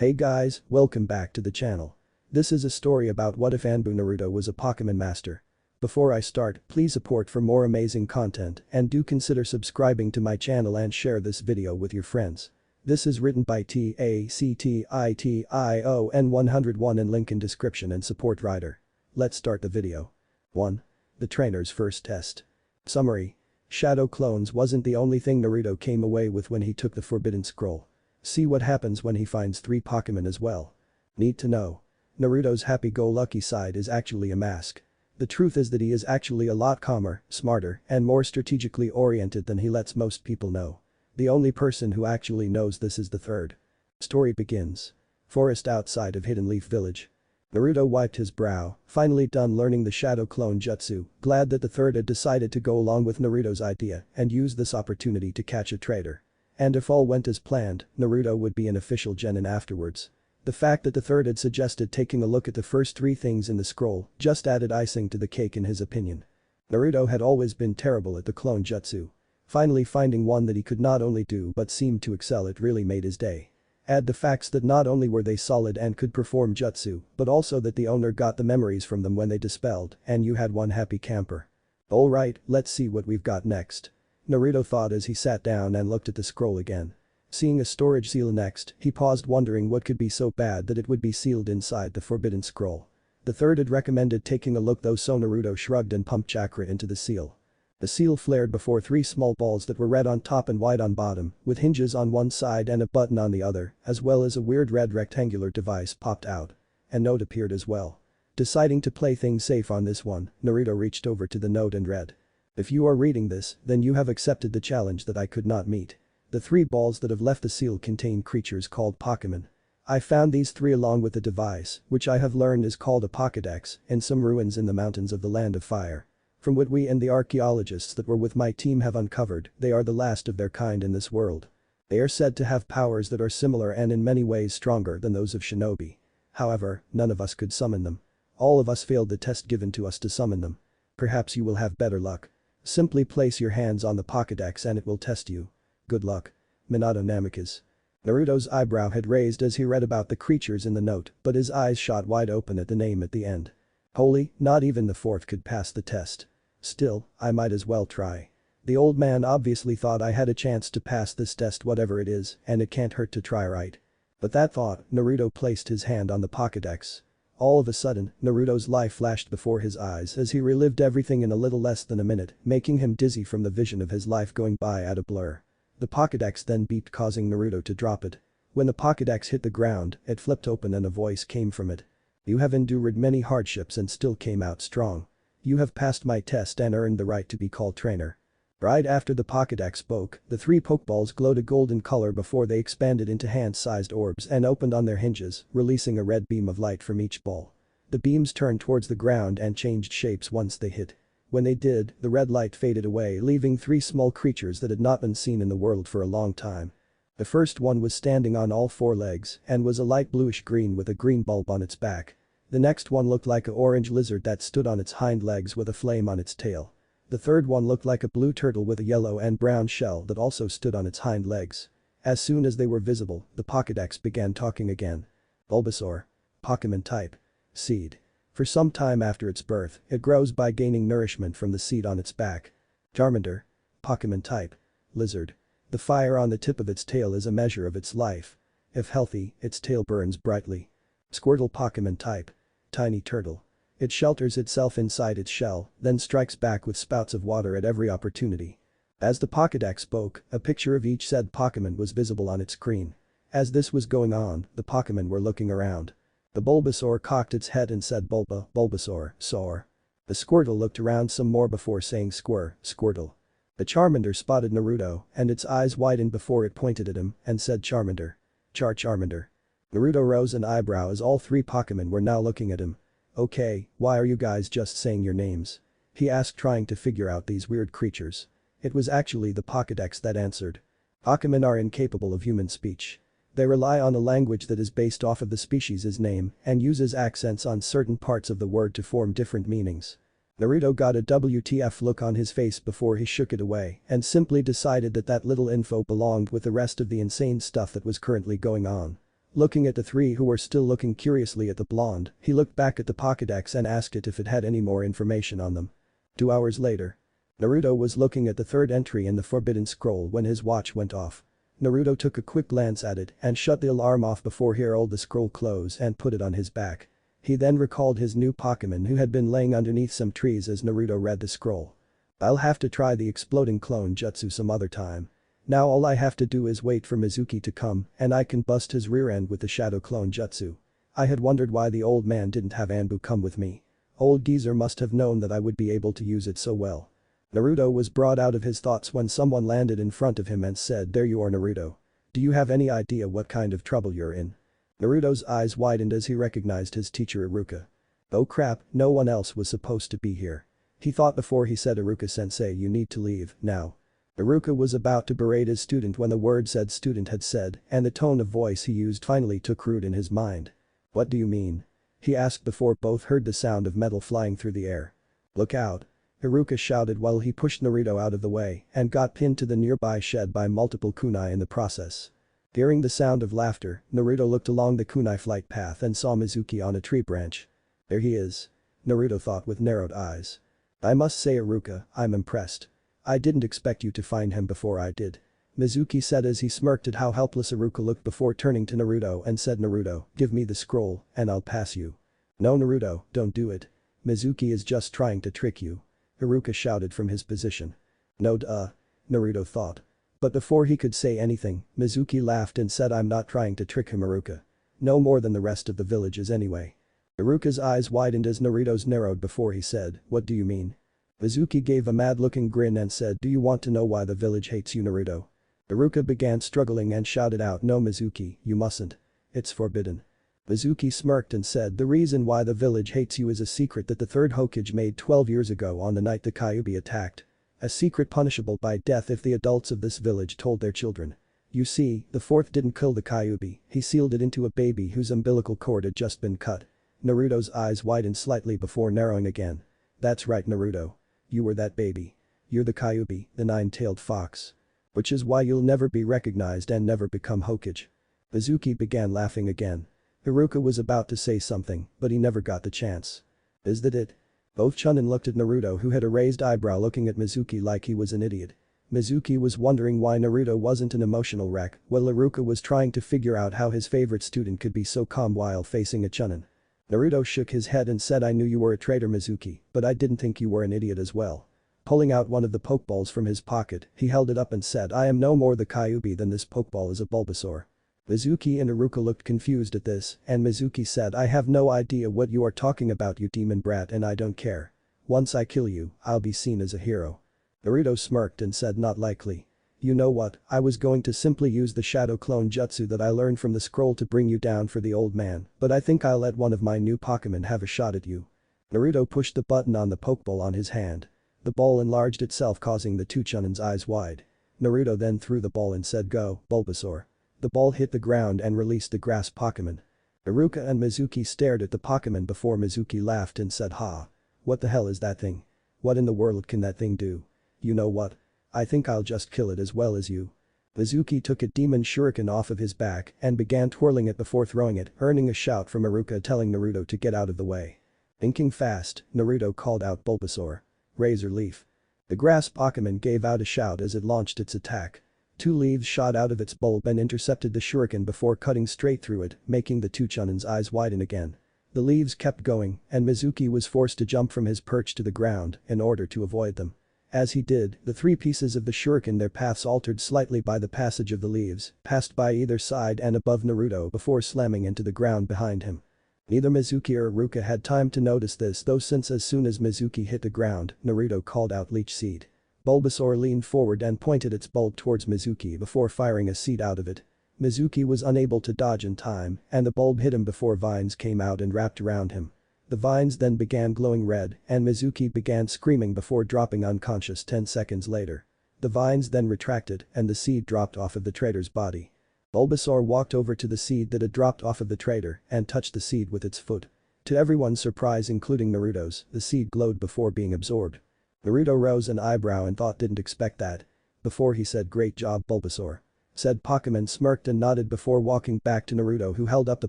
Hey guys, welcome back to the channel. This is a story about what if Anbu Naruto was a Pokemon master. Before I start, please support for more amazing content and do consider subscribing to my channel and share this video with your friends. This is written by TACTITION101 and link in description and support writer. Let's start the video. 1. The trainer's first test. Summary. Shadow clones wasn't the only thing Naruto came away with when he took the Forbidden Scroll. See what happens when he finds 3 Pokemon as well. Need to know. Naruto's happy-go-lucky side is actually a mask. The truth is that he is actually a lot calmer, smarter, and more strategically oriented than he lets most people know. The only person who actually knows this is the third. Story begins. Forest outside of Hidden Leaf Village. Naruto wiped his brow, finally done learning the Shadow Clone Jutsu, glad that the third had decided to go along with Naruto's idea and use this opportunity to catch a traitor. And if all went as planned, Naruto would be an official genin afterwards. The fact that the third had suggested taking a look at the first 3 things in the scroll just added icing to the cake in his opinion. Naruto had always been terrible at the clone jutsu. Finally finding one that he could not only do but seemed to excel at really made his day. Add the facts that not only were they solid and could perform jutsu, but also that the owner got the memories from them when they dispelled, and you had one happy camper. Alright, let's see what we've got next. Naruto thought as he sat down and looked at the scroll again. Seeing a storage seal next, he paused wondering what could be so bad that it would be sealed inside the Forbidden Scroll. The third had recommended taking a look though, so Naruto shrugged and pumped chakra into the seal. The seal flared before 3 small balls that were red on top and white on bottom, with hinges on one side and a button on the other, as well as a weird red rectangular device popped out. A note appeared as well. Deciding to play things safe on this one, Naruto reached over to the note and read. If you are reading this, then you have accepted the challenge that I could not meet. The 3 balls that have left the seal contain creatures called Pokemon. I found these 3 along with the device, which I have learned is called a Pokédex, in some ruins in the mountains of the Land of Fire. From what we and the archaeologists that were with my team have uncovered, they are the last of their kind in this world. They are said to have powers that are similar and in many ways stronger than those of shinobi. However, none of us could summon them. All of us failed the test given to us to summon them. Perhaps you will have better luck. Simply place your hands on the Pokédex and it will test you. Good luck. Minato Namikaze. Naruto's eyebrow had raised as he read about the creatures in the note, but his eyes shot wide open at the name at the end. Holy, not even the 4th could pass the test. Still, I might as well try. The old man obviously thought I had a chance to pass this test whatever it is, and it can't hurt to try, right? But that thought, Naruto placed his hand on the Pokédex. All of a sudden, Naruto's life flashed before his eyes as he relived everything in a little less than a minute, making him dizzy from the vision of his life going by at a blur. The Pokédex then beeped, causing Naruto to drop it. When the Pokédex hit the ground, it flipped open and a voice came from it. You have endured many hardships and still came out strong. You have passed my test and earned the right to be called trainer. Right after the Pokédex spoke, the 3 Pokeballs glowed a golden color before they expanded into hand-sized orbs and opened on their hinges, releasing a red beam of light from each ball. The beams turned towards the ground and changed shapes once they hit. When they did, the red light faded away, leaving 3 small creatures that had not been seen in the world for a long time. The first one was standing on all 4 legs and was a light bluish green with a green bulb on its back. The next one looked like an orange lizard that stood on its hind legs with a flame on its tail. The third one looked like a blue turtle with a yellow and brown shell that also stood on its hind legs. As soon as they were visible, the Pokédex began talking again. Bulbasaur. Pokemon type. Seed. For some time after its birth, it grows by gaining nourishment from the seed on its back. Charmander. Pokemon type. Lizard. The fire on the tip of its tail is a measure of its life. If healthy, its tail burns brightly. Squirtle. Pokemon type. Tiny turtle. It shelters itself inside its shell, then strikes back with spouts of water at every opportunity. As the Pokédex spoke, a picture of each said Pokémon was visible on its screen. As this was going on, the Pokémon were looking around. The Bulbasaur cocked its head and said Bulbasaur, soar. The Squirtle looked around some more before saying Squirtle. The Charmander spotted Naruto, and its eyes widened before it pointed at him and said Charmander. Charmander. Naruto rose an eyebrow as all 3 Pokemon were now looking at him. Okay, why are you guys just saying your names? He asked, trying to figure out these weird creatures. It was actually the Pokédex that answered. Pokemon are incapable of human speech. They rely on a language that is based off of the species' name and uses accents on certain parts of the word to form different meanings. Naruto got a WTF look on his face before he shook it away and simply decided that that little info belonged with the rest of the insane stuff that was currently going on. Looking at the three who were still looking curiously at the blonde, he looked back at the Pokédex and asked it if it had any more information on them. 2 hours later. Naruto was looking at the third entry in the Forbidden Scroll when his watch went off. Naruto took a quick glance at it and shut the alarm off before he rolled the scroll close and put it on his back. He then recalled his new Pokémon who had been laying underneath some trees as Naruto read the scroll. I'll have to try the exploding clone jutsu some other time. Now all I have to do is wait for Mizuki to come and I can bust his rear end with the shadow clone jutsu. I had wondered why the old man didn't have Anbu come with me. Old geezer must have known that I would be able to use it so well. Naruto was brought out of his thoughts when someone landed in front of him and said, "There you are, Naruto. Do you have any idea what kind of trouble you're in?" Naruto's eyes widened as he recognized his teacher Iruka. Oh crap, no one else was supposed to be here. He thought before he said, "Iruka-sensei, you need to leave, now." Iruka was about to berate his student when the word said student had said and the tone of voice he used finally took root in his mind. "What do you mean?" he asked before both heard the sound of metal flying through the air. "Look out." Iruka shouted while he pushed Naruto out of the way and got pinned to the nearby shed by multiple kunai in the process. Hearing the sound of laughter, Naruto looked along the kunai flight path and saw Mizuki on a tree branch. "There he is." Naruto thought with narrowed eyes. "I must say, Iruka, I'm impressed. I didn't expect you to find him before I did." Mizuki said as he smirked at how helpless Iruka looked before turning to Naruto and said, "Naruto, give me the scroll and I'll pass you." "No, Naruto, don't do it. Mizuki is just trying to trick you." Iruka shouted from his position. "No duh." Naruto thought. But before he could say anything, Mizuki laughed and said, "I'm not trying to trick him, Iruka. No more than the rest of the villages anyway." Iruka's eyes widened as Naruto's narrowed before he said, "What do you mean?" Mizuki gave a mad-looking grin and said, "Do you want to know why the village hates you, Naruto?" Iruka began struggling and shouted out, "No, Mizuki, you mustn't. It's forbidden." Mizuki smirked and said, "The reason why the village hates you is a secret that the third Hokage made 12 years ago on the night the Kyuubi attacked. A secret punishable by death if the adults of this village told their children. You see, the fourth didn't kill the Kyuubi, he sealed it into a baby whose umbilical cord had just been cut." Naruto's eyes widened slightly before narrowing again. "That's right, Naruto. You were that baby. You're the Kyuubi, the nine-tailed fox. Which is why you'll never be recognized and never become Hokage." Mizuki began laughing again. Iruka was about to say something, but he never got the chance. "Is that it?" Both Chunin looked at Naruto who had a raised eyebrow looking at Mizuki like he was an idiot. Mizuki was wondering why Naruto wasn't an emotional wreck while Iruka was trying to figure out how his favorite student could be so calm while facing a Chunin. Naruto shook his head and said, "I knew you were a traitor, Mizuki, but I didn't think you were an idiot as well." Pulling out one of the pokeballs from his pocket, he held it up and said, "I am no more the Kyuubi than this pokeball is a Bulbasaur." Mizuki and Iruka looked confused at this, and Mizuki said, "I have no idea what you are talking about, you demon brat, and I don't care. Once I kill you, I'll be seen as a hero." Naruto smirked and said, "Not likely. You know what, I was going to simply use the shadow clone jutsu that I learned from the scroll to bring you down for the old man, but I think I'll let one of my new Pokémon have a shot at you." Naruto pushed the button on the pokeball on his hand. The ball enlarged itself causing the two Chunin's eyes wide. Naruto then threw the ball and said, "Go, Bulbasaur." The ball hit the ground and released the grass Pokémon. Iruka and Mizuki stared at the Pokémon before Mizuki laughed and said, "Ha. What the hell is that thing? What in the world can that thing do? You know what? I think I'll just kill it as well as you." Mizuki took a demon shuriken off of his back and began twirling it before throwing it, earning a shout from Iruka telling Naruto to get out of the way. Thinking fast, Naruto called out, "Bulbasaur. Razor Leaf." The grass Pokémon gave out a shout as it launched its attack. 2 leaves shot out of its bulb and intercepted the shuriken before cutting straight through it, making the two Chunin's eyes widen again. The leaves kept going and Mizuki was forced to jump from his perch to the ground in order to avoid them. As he did, the 3 pieces of the shuriken, their paths altered slightly by the passage of the leaves, passed by either side and above Naruto before slamming into the ground behind him. Neither Mizuki or Iruka had time to notice this though, since as soon as Mizuki hit the ground, Naruto called out, "Leech Seed." Bulbasaur leaned forward and pointed its bulb towards Mizuki before firing a seed out of it. Mizuki was unable to dodge in time and the bulb hit him before vines came out and wrapped around him. The vines then began glowing red and Mizuki began screaming before dropping unconscious 10 seconds later. The vines then retracted and the seed dropped off of the traitor's body. Bulbasaur walked over to the seed that had dropped off of the traitor and touched the seed with its foot. To everyone's surprise including Naruto's, the seed glowed before being absorbed. Naruto rose an eyebrow and thought, "Didn't expect that." Before he said, "Great job, Bulbasaur." Said Pokemon smirked and nodded before walking back to Naruto, who held up the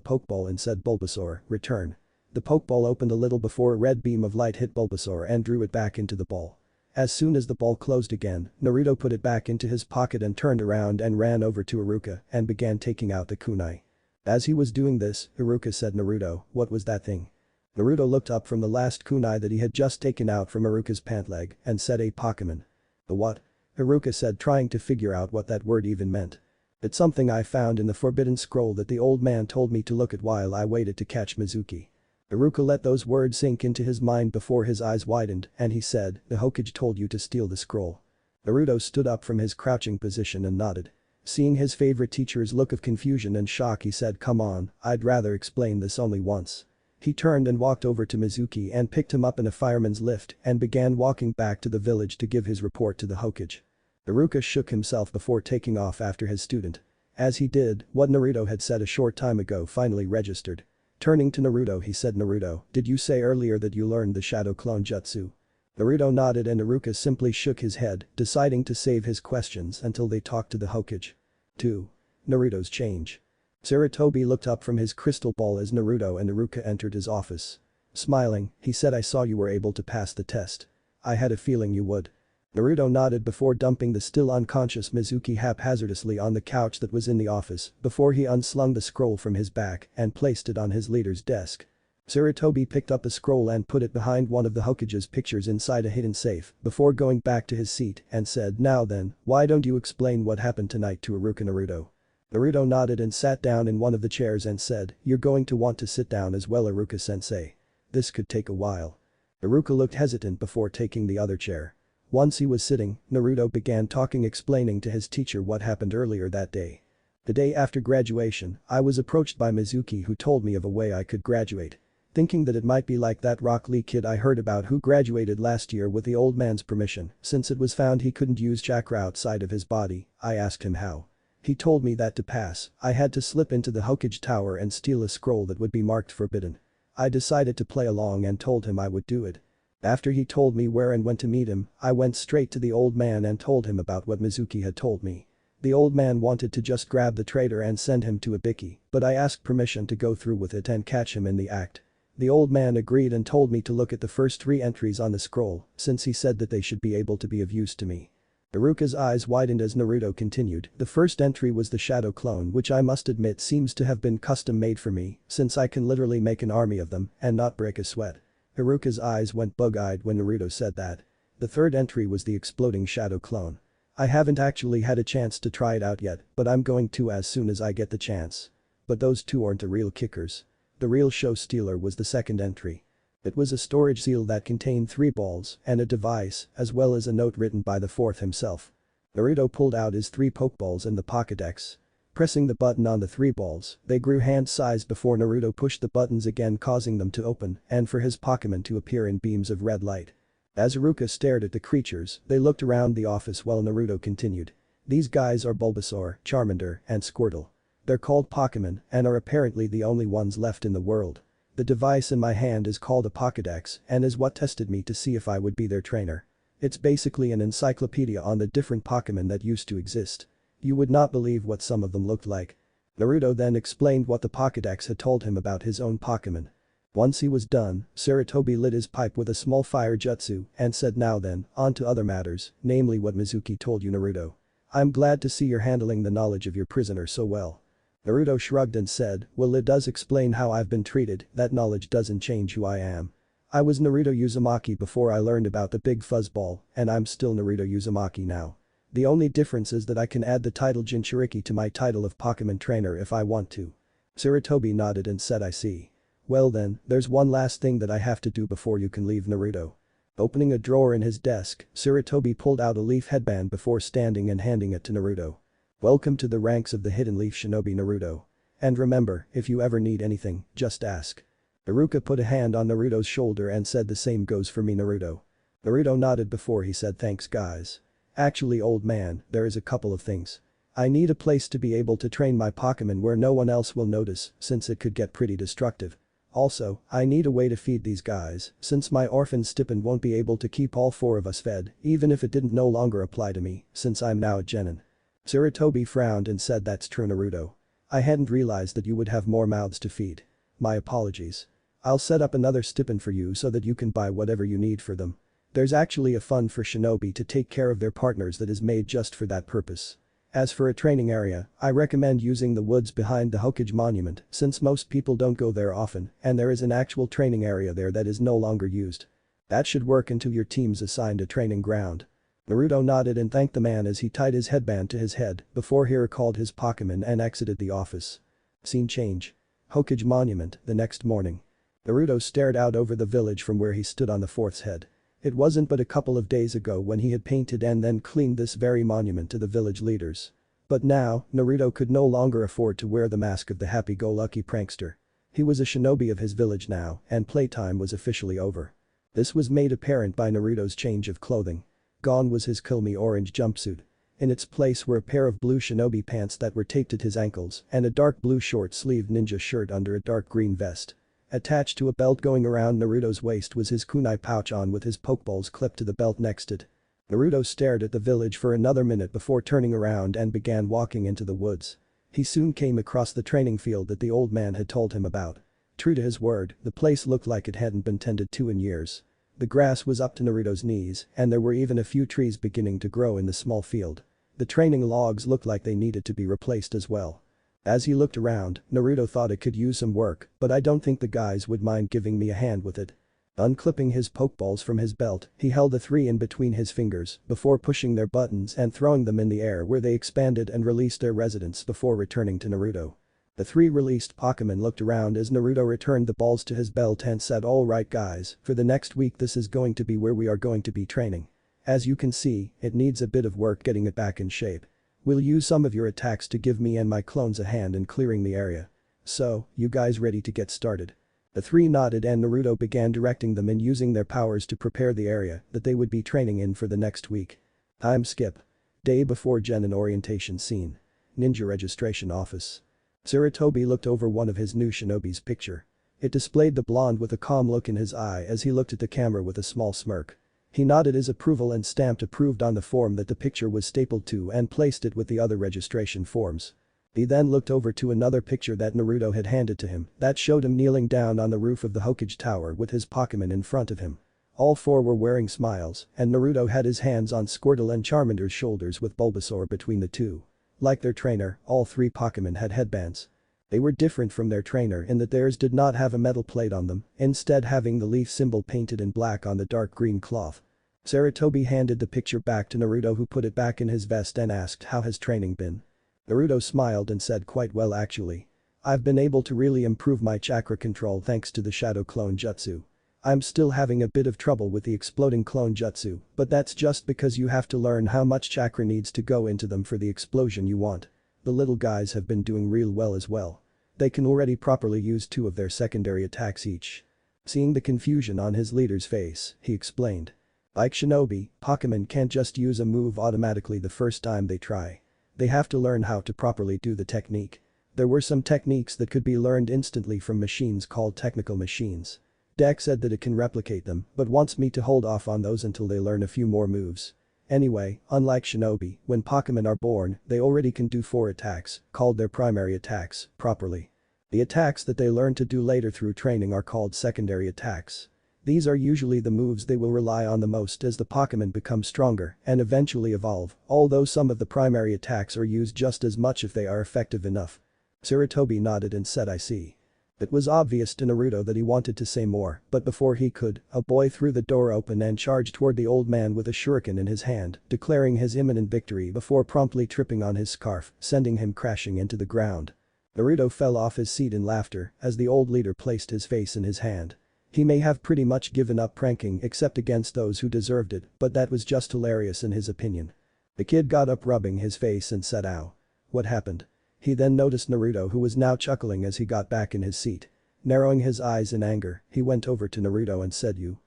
Pokeball and said, Bulbasaur, return. The Pokeball opened a little before a red beam of light hit Bulbasaur and drew it back into the ball. As soon as the ball closed again, Naruto put it back into his pocket and turned around and ran over to Iruka and began taking out the kunai. As he was doing this, Iruka said, Naruto, what was that thing? Naruto looked up from the last kunai that he had just taken out from Iruka's pant leg and said, a Pokemon. The what? Iruka said, trying to figure out what that word even meant. It's something I found in the forbidden scroll that the old man told me to look at while I waited to catch Mizuki. Iruka let those words sink into his mind before his eyes widened and he said, the Hokage told you to steal the scroll. Naruto stood up from his crouching position and nodded. Seeing his favorite teacher's look of confusion and shock, he said, come on, I'd rather explain this only once. He turned and walked over to Mizuki and picked him up in a fireman's lift and began walking back to the village to give his report to the Hokage. Iruka shook himself before taking off after his student. As he did, what Naruto had said a short time ago finally registered. Turning to Naruto, he said, Naruto, did you say earlier that you learned the Shadow Clone Jutsu? Naruto nodded and Iruka simply shook his head, deciding to save his questions until they talked to the Hokage. 2. Naruto's change. Sarutobi looked up from his crystal ball as Naruto and Iruka entered his office. Smiling, he said, I saw you were able to pass the test. I had a feeling you would. Naruto nodded before dumping the still unconscious Mizuki haphazardly on the couch that was in the office before he unslung the scroll from his back and placed it on his leader's desk. Sarutobi picked up the scroll and put it behind one of the Hokage's pictures inside a hidden safe before going back to his seat and said, now then, why don't you explain what happened tonight to Iruka, Naruto? Naruto nodded and sat down in one of the chairs and said, you're going to want to sit down as well, Iruka-sensei. This could take a while. Iruka looked hesitant before taking the other chair. Once he was sitting, Naruto began talking, explaining to his teacher what happened earlier that day. The day after graduation, I was approached by Mizuki, who told me of a way I could graduate. Thinking that it might be like that Rock Lee kid I heard about who graduated last year with the old man's permission, since it was found he couldn't use chakra outside of his body, I asked him how. He told me that to pass, I had to slip into the Hokage tower and steal a scroll that would be marked forbidden. I decided to play along and told him I would do it. After he told me where and when to meet him, I went straight to the old man and told him about what Mizuki had told me. The old man wanted to just grab the traitor and send him to Ibiki, but I asked permission to go through with it and catch him in the act. The old man agreed and told me to look at the first 3 entries on the scroll, since he said that they should be able to be of use to me. Iruka's eyes widened as Naruto continued. The first entry was the Shadow Clone, which I must admit seems to have been custom made for me, since I can literally make an army of them and not break a sweat. Iruka's eyes went bug-eyed when Naruto said that. The third entry was the Exploding Shadow Clone. I haven't actually had a chance to try it out yet, but I'm going to as soon as I get the chance. But those two aren't the real kickers. The real show stealer was the second entry. It was a storage seal that contained 3 balls and a device, as well as a note written by the fourth himself. Naruto pulled out his 3 Pokeballs and the Pokédex. Pressing the button on the 3 balls, they grew hand-sized before Naruto pushed the buttons again, causing them to open and for his Pokemon to appear in beams of red light. As Iruka stared at the creatures, they looked around the office while Naruto continued. These guys are Bulbasaur, Charmander, and Squirtle. They're called Pokemon and are apparently the only ones left in the world. The device in my hand is called a Pokédex and is what tested me to see if I would be their trainer. It's basically an encyclopedia on the different Pokemon that used to exist. You would not believe what some of them looked like. Naruto then explained what the Pokédex had told him about his own Pokemon. Once he was done, Sarutobi lit his pipe with a small fire jutsu and said, now then, on to other matters, namely what Mizuki told you, Naruto. I'm glad to see you're handling the knowledge of your prisoner so well. Naruto shrugged and said, well, it does explain how I've been treated, that knowledge doesn't change who I am. I was Naruto Uzumaki before I learned about the big fuzzball, and I'm still Naruto Uzumaki now. The only difference is that I can add the title Jinchuriki to my title of Pokemon Trainer if I want to. Sarutobi nodded and said, I see. Well then, there's one last thing that I have to do before you can leave, Naruto. Opening a drawer in his desk, Sarutobi pulled out a leaf headband before standing and handing it to Naruto. Welcome to the ranks of the Hidden Leaf Shinobi, Naruto. And remember, if you ever need anything, just ask. Iruka put a hand on Naruto's shoulder and said, the same goes for me, Naruto. Naruto nodded before he said, thanks guys. Actually, old man, there is a couple of things. I need a place to be able to train my Pokemon where no one else will notice, since it could get pretty destructive. Also, I need a way to feed these guys, since my orphan stipend won't be able to keep all 4 of us fed, even if it didn't no longer apply to me, since I'm now a genin. Sarutobi frowned and said, "That's true, Naruto. I hadn't realized that you would have more mouths to feed. My apologies. I'll set up another stipend for you so that you can buy whatever you need for them. There's actually a fund for shinobi to take care of their partners that is made just for that purpose. As for a training area, I recommend using the woods behind the Hokage monument since most people don't go there often and there is an actual training area there that is no longer used. That should work until your team's assigned a training ground." Naruto nodded and thanked the man as he tied his headband to his head before he recalled his Pokemon and exited the office. Scene change. Hokage monument, the next morning. Naruto stared out over the village from where he stood on the fourth's head. It wasn't but a couple of days ago when he had painted and then cleaned this very monument to the village leaders. But now, Naruto could no longer afford to wear the mask of the happy-go-lucky prankster. He was a shinobi of his village now, and playtime was officially over. This was made apparent by Naruto's change of clothing. Gone was his Kilmi orange jumpsuit. In its place were a pair of blue shinobi pants that were taped at his ankles and a dark blue short-sleeved ninja shirt under a dark green vest. Attached to a belt going around Naruto's waist was his kunai pouch on with his pokeballs clipped to the belt next it. Naruto stared at the village for another minute before turning around and began walking into the woods. He soon came across the training field that the old man had told him about. True to his word, the place looked like it hadn't been tended to in years. The grass was up to Naruto's knees and there were even a few trees beginning to grow in the small field. The training logs looked like they needed to be replaced as well. As he looked around, Naruto thought it could use some work, but I don't think the guys would mind giving me a hand with it. Unclipping his pokeballs from his belt, he held the three in between his fingers before pushing their buttons and throwing them in the air where they expanded and released their residents before returning to Naruto. The three released Pokemon looked around as Naruto returned the balls to his belt and said, "Alright guys, for the next week this is going to be where we are going to be training. As you can see, it needs a bit of work getting it back in shape. We'll use some of your attacks to give me and my clones a hand in clearing the area. So, you guys ready to get started?" The three nodded and Naruto began directing them in using their powers to prepare the area that they would be training in for the next week. Time skip. Day before Genin orientation scene. Ninja registration office. Sarutobi looked over one of his new shinobi's picture. It displayed the blonde with a calm look in his eye as he looked at the camera with a small smirk. He nodded his approval and stamped approved on the form that the picture was stapled to and placed it with the other registration forms. He then looked over to another picture that Naruto had handed to him that showed him kneeling down on the roof of the Hokage tower with his Pokemon in front of him. All four were wearing smiles and Naruto had his hands on Squirtle and Charmander's shoulders with Bulbasaur between the two. Like their trainer, all three Pokemon had headbands. They were different from their trainer in that theirs did not have a metal plate on them, instead having the leaf symbol painted in black on the dark green cloth. Sarutobi handed the picture back to Naruto who put it back in his vest and asked, "How has training been?" Naruto smiled and said, "Quite well actually. I've been able to really improve my chakra control thanks to the shadow clone jutsu. I'm still having a bit of trouble with the exploding clone jutsu, but that's just because you have to learn how much chakra needs to go into them for the explosion you want. The little guys have been doing real well as well. They can already properly use 2 of their secondary attacks each." Seeing the confusion on his leader's face, he explained. Like shinobi, Pokemon can't just use a move automatically the first time they try. They have to learn how to properly do the technique. There were some techniques that could be learned instantly from machines called technical machines. Deck said that it can replicate them but wants me to hold off on those until they learn a few more moves. Anyway, unlike shinobi, when Pokemon are born, they already can do 4 attacks, called their primary attacks, properly. The attacks that they learn to do later through training are called secondary attacks. These are usually the moves they will rely on the most as the Pokemon become stronger and eventually evolve, although some of the primary attacks are used just as much if they are effective enough. Sarutobi nodded and said, "I see." It was obvious to Naruto that he wanted to say more, but before he could, a boy threw the door open and charged toward the old man with a shuriken in his hand, declaring his imminent victory before promptly tripping on his scarf, sending him crashing into the ground. Naruto fell off his seat in laughter as the old leader placed his face in his hand. He may have pretty much given up pranking except against those who deserved it, but that was just hilarious in his opinion. The kid got up rubbing his face and said, "Ow. What happened?" He then noticed Naruto who was now chuckling as he got back in his seat. Narrowing his eyes in anger, he went over to Naruto and said, You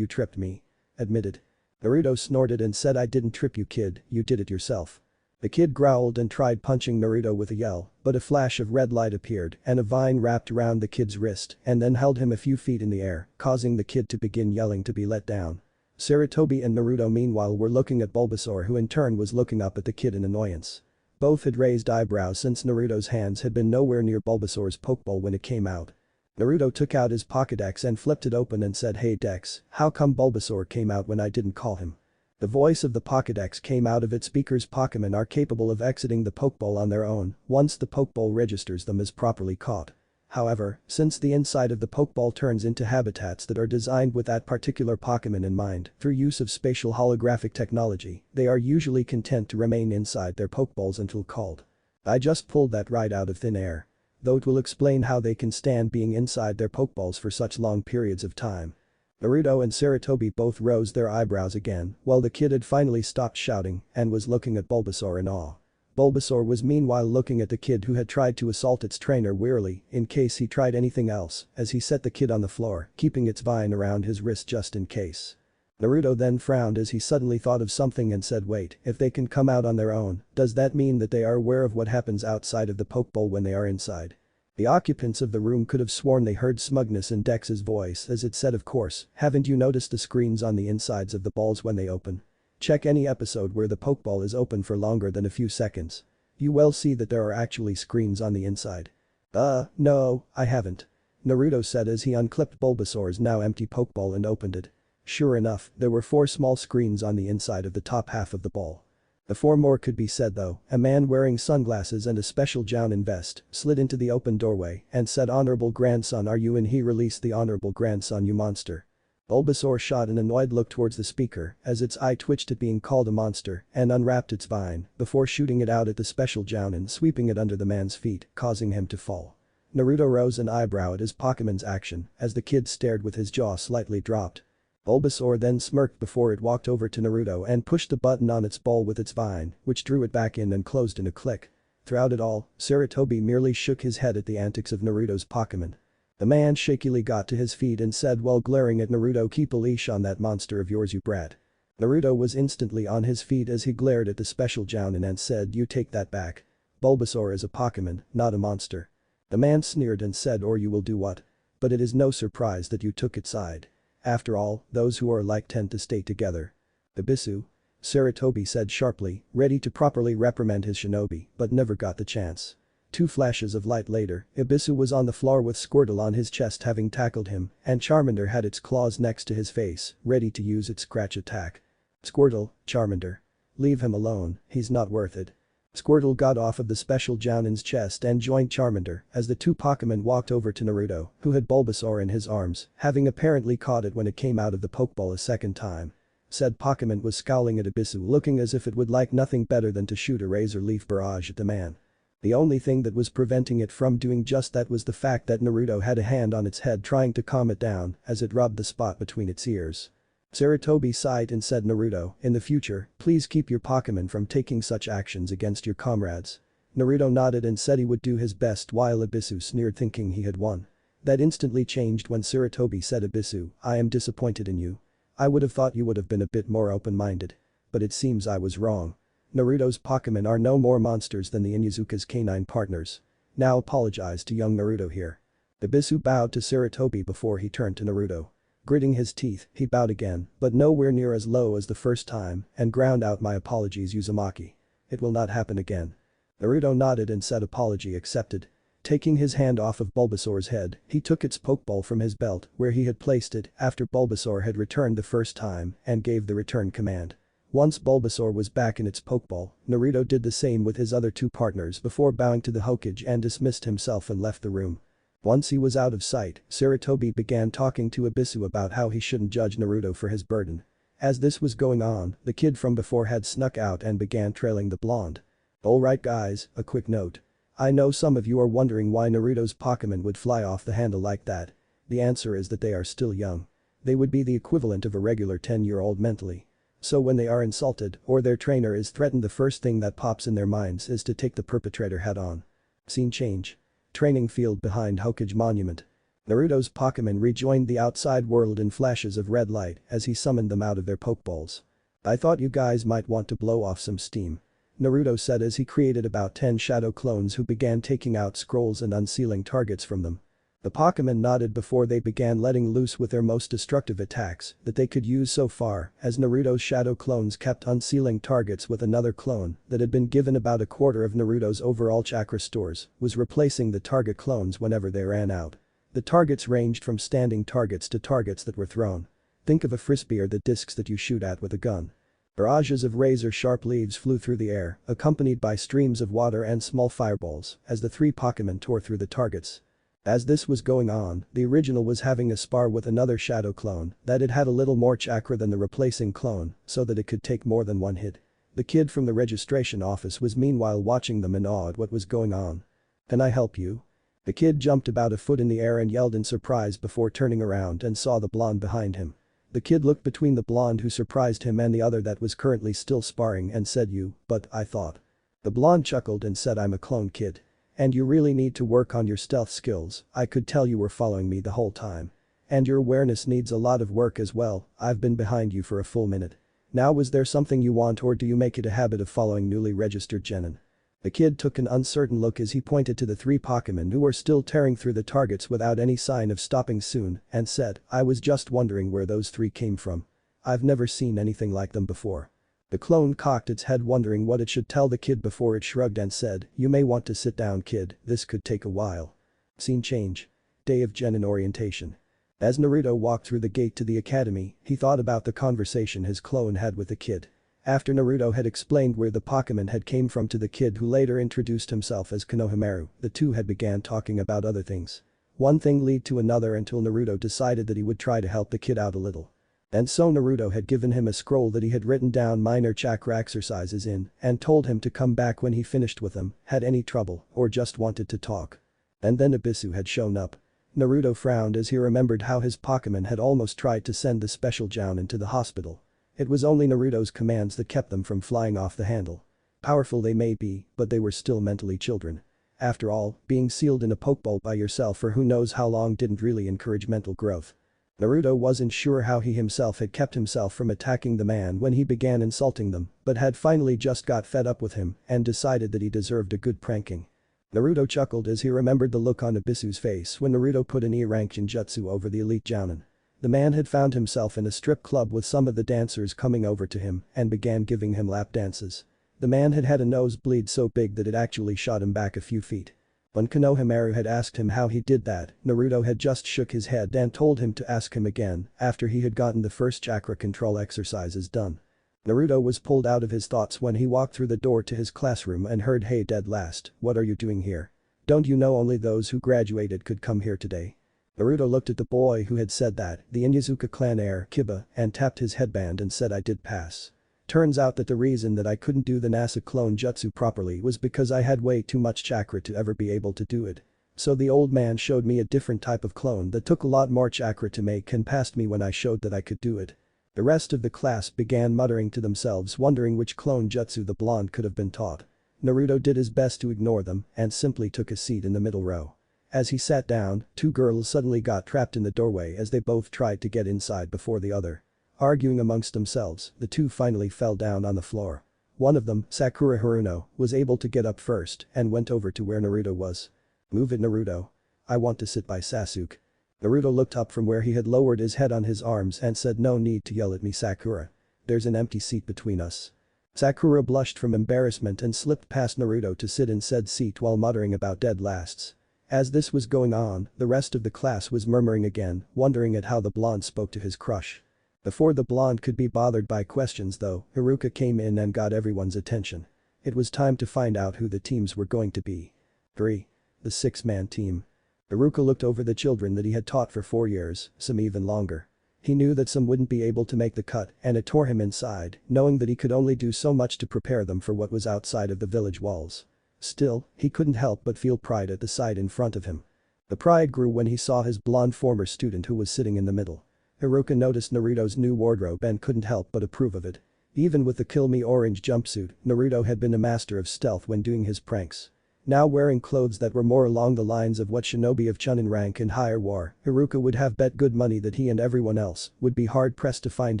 tripped me. Admit it." Naruto snorted and said, "I didn't trip you kid, you did it yourself." The kid growled and tried punching Naruto with a yell, but a flash of red light appeared and a vine wrapped around the kid's wrist and then held him a few feet in the air, causing the kid to begin yelling to be let down. Sarutobi and Naruto meanwhile were looking at Bulbasaur who in turn was looking up at the kid in annoyance. Both had raised eyebrows since Naruto's hands had been nowhere near Bulbasaur's Pokeball when it came out. Naruto took out his Pokédex and flipped it open and said, "Hey Dex, how come Bulbasaur came out when I didn't call him?" The voice of the Pokédex came out of its speakers. Pokémon are capable of exiting the Pokeball on their own once the Pokeball registers them as properly caught. However, since the inside of the Pokeball turns into habitats that are designed with that particular Pokémon in mind through use of spatial holographic technology, they are usually content to remain inside their Pokeballs until called. I just pulled that right out of thin air. Though it will explain how they can stand being inside their Pokeballs for such long periods of time. Naruto and Sarutobi both rose their eyebrows again while the kid had finally stopped shouting and was looking at Bulbasaur in awe. Bulbasaur was meanwhile looking at the kid who had tried to assault its trainer wearily in case he tried anything else as he set the kid on the floor, keeping its vine around his wrist just in case. Naruto then frowned as he suddenly thought of something and said, "Wait, if they can come out on their own, does that mean that they are aware of what happens outside of the Pokeball when they are inside?" The occupants of the room could have sworn they heard smugness in Dex's voice as it said, "Of course, haven't you noticed the screens on the insides of the balls when they open? Check any episode where the Pokeball is open for longer than a few seconds. You will see that there are actually screens on the inside." No, I haven't," Naruto said as he unclipped Bulbasaur's now empty Pokeball and opened it. Sure enough, there were 4 small screens on the inside of the top half of the ball. Before more could be said though, a man wearing sunglasses and a special Jounin vest slid into the open doorway and said, "Honorable grandson, are you in?" He released the honorable grandson, "You monster." Bulbasaur shot an annoyed look towards the speaker as its eye twitched at being called a monster and unwrapped its vine before shooting it out at the special Jounin, sweeping it under the man's feet, causing him to fall. Naruto rose an eyebrow at his Pokemon's action as the kid stared with his jaw slightly dropped. Bulbasaur then smirked before it walked over to Naruto and pushed the button on its ball with its vine, which drew it back in and closed in a click. Throughout it all, Sarutobi merely shook his head at the antics of Naruto's Pokemon. The man shakily got to his feet and said while glaring at Naruto, "Keep a leash on that monster of yours, you brat." Naruto was instantly on his feet as he glared at the special Jounin and said, "You take that back. Bulbasaur is a Pokemon, not a monster." The man sneered and said, "Or you will do what? But it is no surprise that you took its side. After all, those who are alike tend to stay together." "Ibisu?" Sarutobi said sharply, ready to properly reprimand his shinobi, but never got the chance. 2 flashes of light later, Ibisu was on the floor with Squirtle on his chest having tackled him, and Charmander had its claws next to his face, ready to use its scratch attack. "Squirtle, Charmander. Leave him alone, he's not worth it." Squirtle got off of the special Jounin's chest and joined Charmander as the 2 Pokemon walked over to Naruto, who had Bulbasaur in his arms, having apparently caught it when it came out of the Pokeball a second time. Said Pokemon was scowling at Ibisu, looking as if it would like nothing better than to shoot a razor leaf barrage at the man. The only thing that was preventing it from doing just that was the fact that Naruto had a hand on its head trying to calm it down as it rubbed the spot between its ears. Sarutobi sighed and said, "Naruto, in the future, please keep your Pokemon from taking such actions against your comrades." Naruto nodded and said he would do his best while Ibisu sneered, thinking he had won. That instantly changed when Sarutobi said, "Ibisu, I am disappointed in you. I would have thought you would have been a bit more open-minded. But it seems I was wrong. Naruto's Pokemon are no more monsters than the Inuzuka's canine partners. Now apologize to young Naruto here." Ibisu bowed to Sarutobi before he turned to Naruto. Gritting his teeth, he bowed again, but nowhere near as low as the first time, and ground out, "My apologies, Uzumaki. It will not happen again." Naruto nodded and said, "Apology accepted." Taking his hand off of Bulbasaur's head, he took its Pokeball from his belt where he had placed it after Bulbasaur had returned the first time and gave the return command. Once Bulbasaur was back in its Pokeball, Naruto did the same with his other 2 partners before bowing to the Hokage and dismissed himself and left the room. Once he was out of sight, Sarutobi began talking to Ibisu about how he shouldn't judge Naruto for his burden. As this was going on, the kid from before had snuck out and began trailing the blonde. "Alright guys, a quick note. I know some of you are wondering why Naruto's Pokemon would fly off the handle like that. The answer is that they are still young. They would be the equivalent of a regular 10-year-old mentally. So when they are insulted or their trainer is threatened, the first thing that pops in their minds is to take the perpetrator head on." Scene change. Training field behind Hokage Monument. Naruto's Pokemon rejoined the outside world in flashes of red light as he summoned them out of their Pokeballs. "I thought you guys might want to blow off some steam," Naruto said as he created about 10 shadow clones who began taking out scrolls and unsealing targets from them. The Pokemon nodded before they began letting loose with their most destructive attacks that they could use so far, as Naruto's shadow clones kept unsealing targets with another clone that had been given about a quarter of Naruto's overall chakra stores, was replacing the target clones whenever they ran out. The targets ranged from standing targets to targets that were thrown. Think of a frisbee or the discs that you shoot at with a gun. Barrages of razor-sharp leaves flew through the air, accompanied by streams of water and small fireballs as the three Pokemon tore through the targets. As this was going on, the original was having a spar with another shadow clone that it had a little more chakra than the replacing clone so that it could take more than one hit. The kid from the registration office was meanwhile watching them in awe at what was going on. "Can I help you?" The kid jumped about a foot in the air and yelled in surprise before turning around and saw the blonde behind him. The kid looked between the blonde who surprised him and the other that was currently still sparring and said, but I thought." The blonde chuckled and said, "I'm a clone, kid. And you really need to work on your stealth skills. I could tell you were following me the whole time. And your awareness needs a lot of work as well. I've been behind you for a full minute. Now, was there something you want, or do you make it a habit of following newly registered genin?" The kid took an uncertain look as he pointed to the three Pokemon who were still tearing through the targets without any sign of stopping soon and said, "I was just wondering where those three came from. I've never seen anything like them before." The clone cocked its head wondering what it should tell the kid before it shrugged and said, "You may want to sit down, kid, this could take a while." Scene change. Day of genin orientation. As Naruto walked through the gate to the academy, he thought about the conversation his clone had with the kid. After Naruto had explained where the Pokemon had came from to the kid who later introduced himself as Konohamaru, the two had began talking about other things. One thing led to another until Naruto decided that he would try to help the kid out a little. And so Naruto had given him a scroll that he had written down minor chakra exercises in and told him to come back when he finished with them, had any trouble, or just wanted to talk. And then Abisu had shown up. Naruto frowned as he remembered how his Pokemon had almost tried to send the special Jounin to the hospital. It was only Naruto's commands that kept them from flying off the handle. Powerful they may be, but they were still mentally children. After all, being sealed in a Pokeball by yourself for who knows how long didn't really encourage mental growth. Naruto wasn't sure how he himself had kept himself from attacking the man when he began insulting them, but had finally just got fed up with him and decided that he deserved a good pranking. Naruto chuckled as he remembered the look on Abisu's face when Naruto put an E-rank Jinjutsu over the elite Jounin. The man had found himself in a strip club with some of the dancers coming over to him and began giving him lap dances. The man had had a nosebleed so big that it actually shot him back a few feet. When Konohamaru had asked him how he did that, Naruto had just shook his head and told him to ask him again after he had gotten the first chakra control exercises done. Naruto was pulled out of his thoughts when he walked through the door to his classroom and heard, "Hey dead last, what are you doing here? Don't you know only those who graduated could come here today?" Naruto looked at the boy who had said that, the Inyazuka clan heir, Kiba, and tapped his headband and said, "I did pass. Turns out that the reason that I couldn't do the NASA clone jutsu properly was because I had way too much chakra to ever be able to do it. So the old man showed me a different type of clone that took a lot more chakra to make and passed me when I showed that I could do it." The rest of the class began muttering to themselves, wondering which clone jutsu the blonde could have been taught. Naruto did his best to ignore them and simply took a seat in the middle row. As he sat down, two girls suddenly got trapped in the doorway as they both tried to get inside before the other. Arguing amongst themselves, the two finally fell down on the floor. One of them, Sakura Haruno, was able to get up first and went over to where Naruto was. "Move it, Naruto. I want to sit by Sasuke." Naruto looked up from where he had lowered his head on his arms and said, "No need to yell at me, Sakura. There's an empty seat between us." Sakura blushed from embarrassment and slipped past Naruto to sit in said seat while muttering about dead lasts. As this was going on, the rest of the class was murmuring again, wondering at how the blonde spoke to his crush. Before the blonde could be bothered by questions though, Haruka came in and got everyone's attention. It was time to find out who the teams were going to be. 3. The 6-man team. Haruka looked over the children that he had taught for 4 years, some even longer. He knew that some wouldn't be able to make the cut and it tore him inside, knowing that he could only do so much to prepare them for what was outside of the village walls. Still, he couldn't help but feel pride at the sight in front of him. The pride grew when he saw his blonde former student who was sitting in the middle. Haruka noticed Naruto's new wardrobe and couldn't help but approve of it. Even with the Kill Me orange jumpsuit, Naruto had been a master of stealth when doing his pranks. Now wearing clothes that were more along the lines of what shinobi of Chunin rank and higher wore, Haruka would have bet good money that he and everyone else would be hard-pressed to find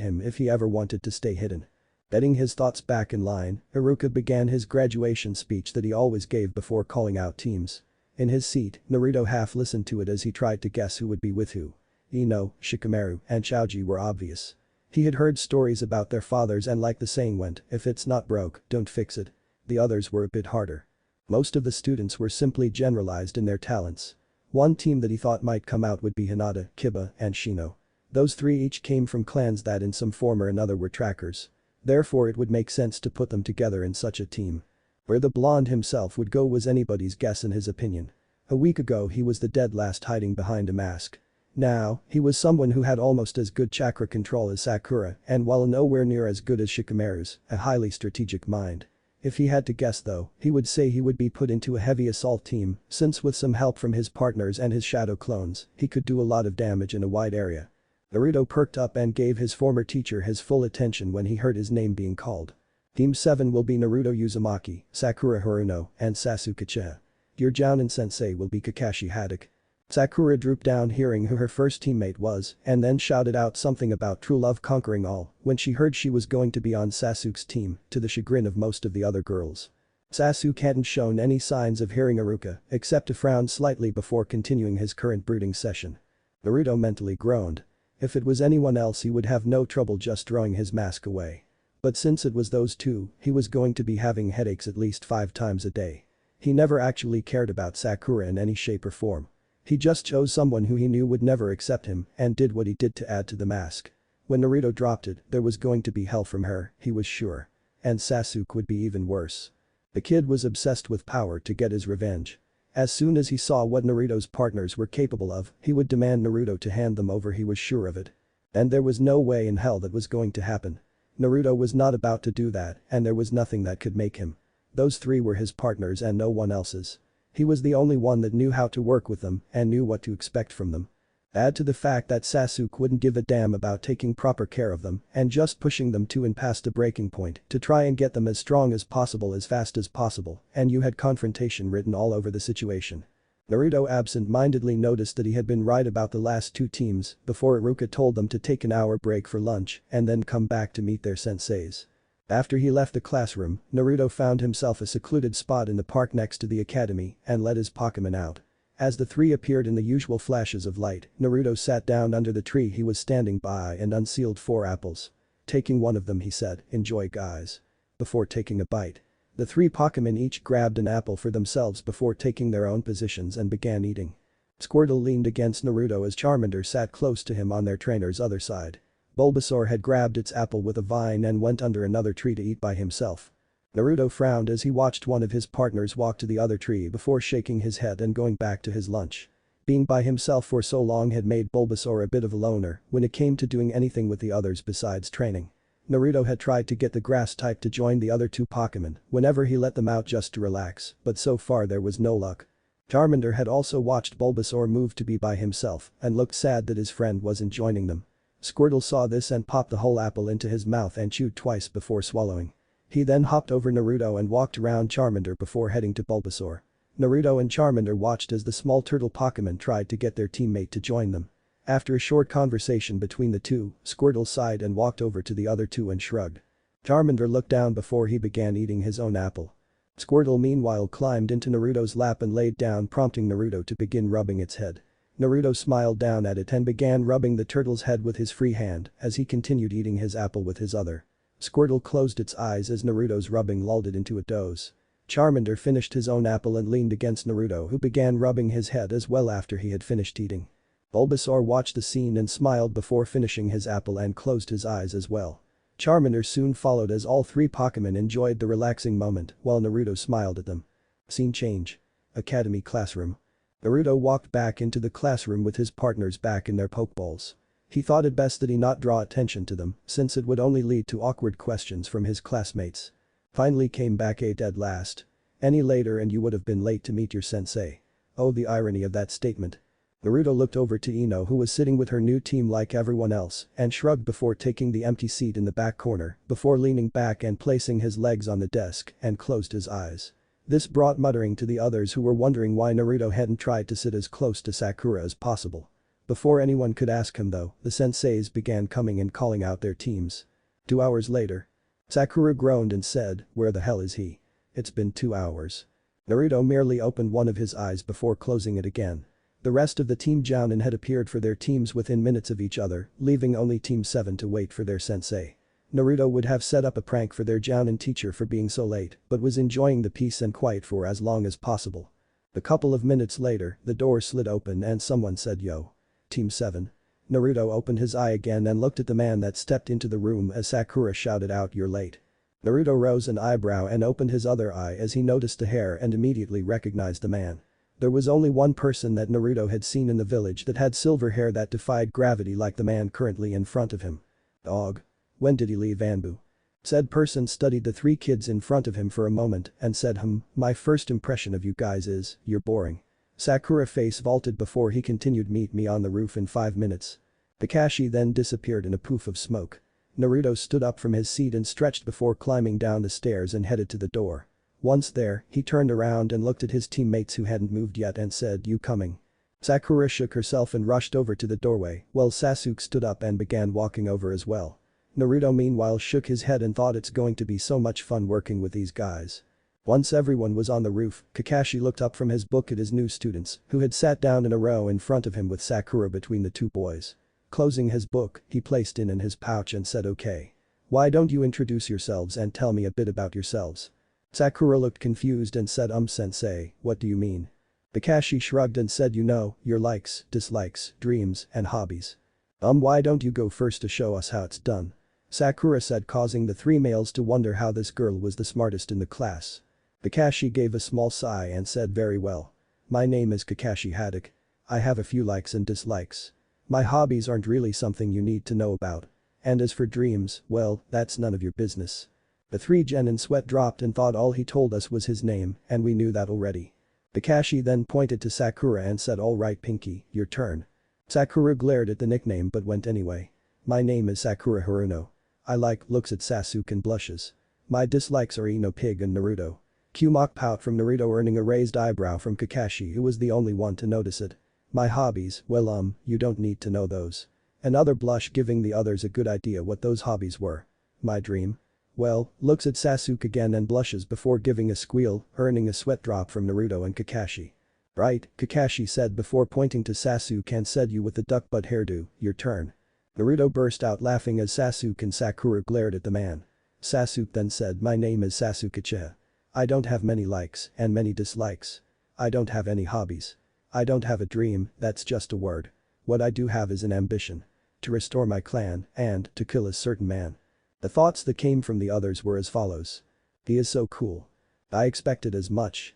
him if he ever wanted to stay hidden. Getting his thoughts back in line, Haruka began his graduation speech that he always gave before calling out teams. In his seat, Naruto half listened to it as he tried to guess who would be with who. Ino, Shikamaru, and Choji were obvious. He had heard stories about their fathers and like the saying went, if it's not broke, don't fix it. The others were a bit harder. Most of the students were simply generalized in their talents. One team that he thought might come out would be Hinata, Kiba, and Shino. Those three each came from clans that in some form or another were trackers. Therefore it would make sense to put them together in such a team. Where the blonde himself would go was anybody's guess in his opinion. A week ago he was the dead last hiding behind a mask. Now, he was someone who had almost as good chakra control as Sakura and while nowhere near as good as Shikamaru's, a highly strategic mind. If he had to guess though, he would say he would be put into a heavy assault team since with some help from his partners and his shadow clones, he could do a lot of damage in a wide area. Naruto perked up and gave his former teacher his full attention when he heard his name being called. Team 7 will be Naruto Uzumaki, Sakura Haruno, and Sasuke Uchiha. Your Jounin sensei will be Kakashi Haddock. Sakura drooped down hearing who her first teammate was and then shouted out something about true love conquering all when she heard she was going to be on Sasuke's team to the chagrin of most of the other girls. Sasuke hadn't shown any signs of hearing Iruka except to frown slightly before continuing his current brooding session. Naruto mentally groaned. If it was anyone else he would have no trouble just throwing his mask away. But since it was those two, he was going to be having headaches at least 5 times a day. He never actually cared about Sakura in any shape or form. He just chose someone who he knew would never accept him and did what he did to add to the mask. When Naruto dropped it, there was going to be hell from her, he was sure. And Sasuke would be even worse. The kid was obsessed with power to get his revenge. As soon as he saw what Naruto's partners were capable of, he would demand Naruto to hand them over, he was sure of it. And there was no way in hell that was going to happen. Naruto was not about to do that and there was nothing that could make him. Those three were his partners and no one else's. He was the only one that knew how to work with them and knew what to expect from them. Add to the fact that Sasuke wouldn't give a damn about taking proper care of them and just pushing them to and past a breaking point to try and get them as strong as possible as fast as possible and you had confrontation written all over the situation. Naruto absent-mindedly noticed that he had been right about the last two teams before Iruka told them to take an hour break for lunch and then come back to meet their senseis. After he left the classroom, Naruto found himself a secluded spot in the park next to the academy and let his Pokemon out. As the three appeared in the usual flashes of light, Naruto sat down under the tree he was standing by and unsealed 4 apples. Taking one of them he said, "Enjoy guys." Before taking a bite. The 3 Pokemon each grabbed an apple for themselves before taking their own positions and began eating. Squirtle leaned against Naruto as Charmander sat close to him on their trainer's other side. Bulbasaur had grabbed its apple with a vine and went under another tree to eat by himself. Naruto frowned as he watched one of his partners walk to the other tree before shaking his head and going back to his lunch. Being by himself for so long had made Bulbasaur a bit of a loner when it came to doing anything with the others besides training. Naruto had tried to get the grass type to join the other 2 Pokemon whenever he let them out just to relax, but so far there was no luck. Charmander had also watched Bulbasaur move to be by himself and looked sad that his friend wasn't joining them. Squirtle saw this and popped the whole apple into his mouth and chewed twice before swallowing. He then hopped over Naruto and walked around Charmander before heading to Bulbasaur. Naruto and Charmander watched as the small turtle Pokemon tried to get their teammate to join them. After a short conversation between the two, Squirtle sighed and walked over to the other 2 and shrugged. Charmander looked down before he began eating his own apple. Squirtle meanwhile climbed into Naruto's lap and laid down, prompting Naruto to begin rubbing its head. Naruto smiled down at it and began rubbing the turtle's head with his free hand as he continued eating his apple with his other. Squirtle closed its eyes as Naruto's rubbing lulled it into a doze. Charmander finished his own apple and leaned against Naruto, who began rubbing his head as well after he had finished eating. Bulbasaur watched the scene and smiled before finishing his apple and closed his eyes as well. Charmander soon followed as all 3 Pokemon enjoyed the relaxing moment while Naruto smiled at them. Scene change. Academy classroom. Naruto walked back into the classroom with his partners back in their Pokeballs. He thought it best that he not draw attention to them since it would only lead to awkward questions from his classmates. Finally came back a dead last. Any later and you would have been late to meet your sensei. Oh, the irony of that statement. Naruto looked over to Ino, who was sitting with her new team like everyone else, and shrugged before taking the empty seat in the back corner before leaning back and placing his legs on the desk and closed his eyes. This brought muttering to the others who were wondering why Naruto hadn't tried to sit as close to Sakura as possible. Before anyone could ask him though, the senseis began coming and calling out their teams. 2 hours later. Sakura groaned and said, "Where the hell is he? It's been 2 hours." Naruto merely opened one of his eyes before closing it again. The rest of the Team Jounin had appeared for their teams within minutes of each other, leaving only Team 7 to wait for their sensei. Naruto would have set up a prank for their Jounin teacher for being so late, but was enjoying the peace and quiet for as long as possible. A couple of minutes later, the door slid open and someone said yo. Team 7. Naruto opened his eye again and looked at the man that stepped into the room as Sakura shouted out, "You're late." Naruto rose an eyebrow and opened his other eye as he noticed the hair and immediately recognized the man. There was only one person that Naruto had seen in the village that had silver hair that defied gravity like the man currently in front of him. Dog. When did he leave Anbu? Said person studied the three kids in front of him for a moment and said, my first impression of you guys is, you're boring. Sakura face vaulted before he continued, meet me on the roof in 5 minutes. Kakashi then disappeared in a poof of smoke. Naruto stood up from his seat and stretched before climbing down the stairs and headed to the door. Once there, he turned around and looked at his teammates who hadn't moved yet and said, you coming? Sakura shook herself and rushed over to the doorway, while Sasuke stood up and began walking over as well. Naruto meanwhile shook his head and thought it's going to be so much fun working with these guys. Once everyone was on the roof, Kakashi looked up from his book at his new students, who had sat down in a row in front of him with Sakura between the two boys. Closing his book, he placed it in his pouch and said, okay. Why don't you introduce yourselves and tell me a bit about yourselves? Sakura looked confused and said, sensei, what do you mean? Kakashi shrugged and said, you know, your likes, dislikes, dreams, and hobbies. Why don't you go first to show us how it's done? Sakura said, causing the three males to wonder how this girl was the smartest in the class. Kakashi gave a small sigh and said, very well. My name is Kakashi Haddock. I have a few likes and dislikes. My hobbies aren't really something you need to know about. And as for dreams, well, that's none of your business. The three genin sweat dropped and thought all he told us was his name, and we knew that already. Kakashi then pointed to Sakura and said, alright Pinky, your turn. Sakura glared at the nickname but went anyway. My name is Sakura Haruno. I like, looks at Sasuke and blushes. My dislikes are Ino Pig and Naruto. Q mock pout from Naruto earning a raised eyebrow from Kakashi who was the only one to notice it. My hobbies, well you don't need to know those. Another blush giving the others a good idea what those hobbies were. My dream? Well, looks at Sasuke again and blushes before giving a squeal, earning a sweat drop from Naruto and Kakashi. Right, Kakashi said before pointing to Sasuke and said, you with the duck butt hairdo, your turn. Naruto burst out laughing as Sasuke and Sakura glared at the man. Sasuke then said, my name is Sasuke Uchiha. I don't have many likes and many dislikes. I don't have any hobbies. I don't have a dream, that's just a word. What I do have is an ambition. To restore my clan and to kill a certain man. The thoughts that came from the others were as follows. He is so cool. I expected as much.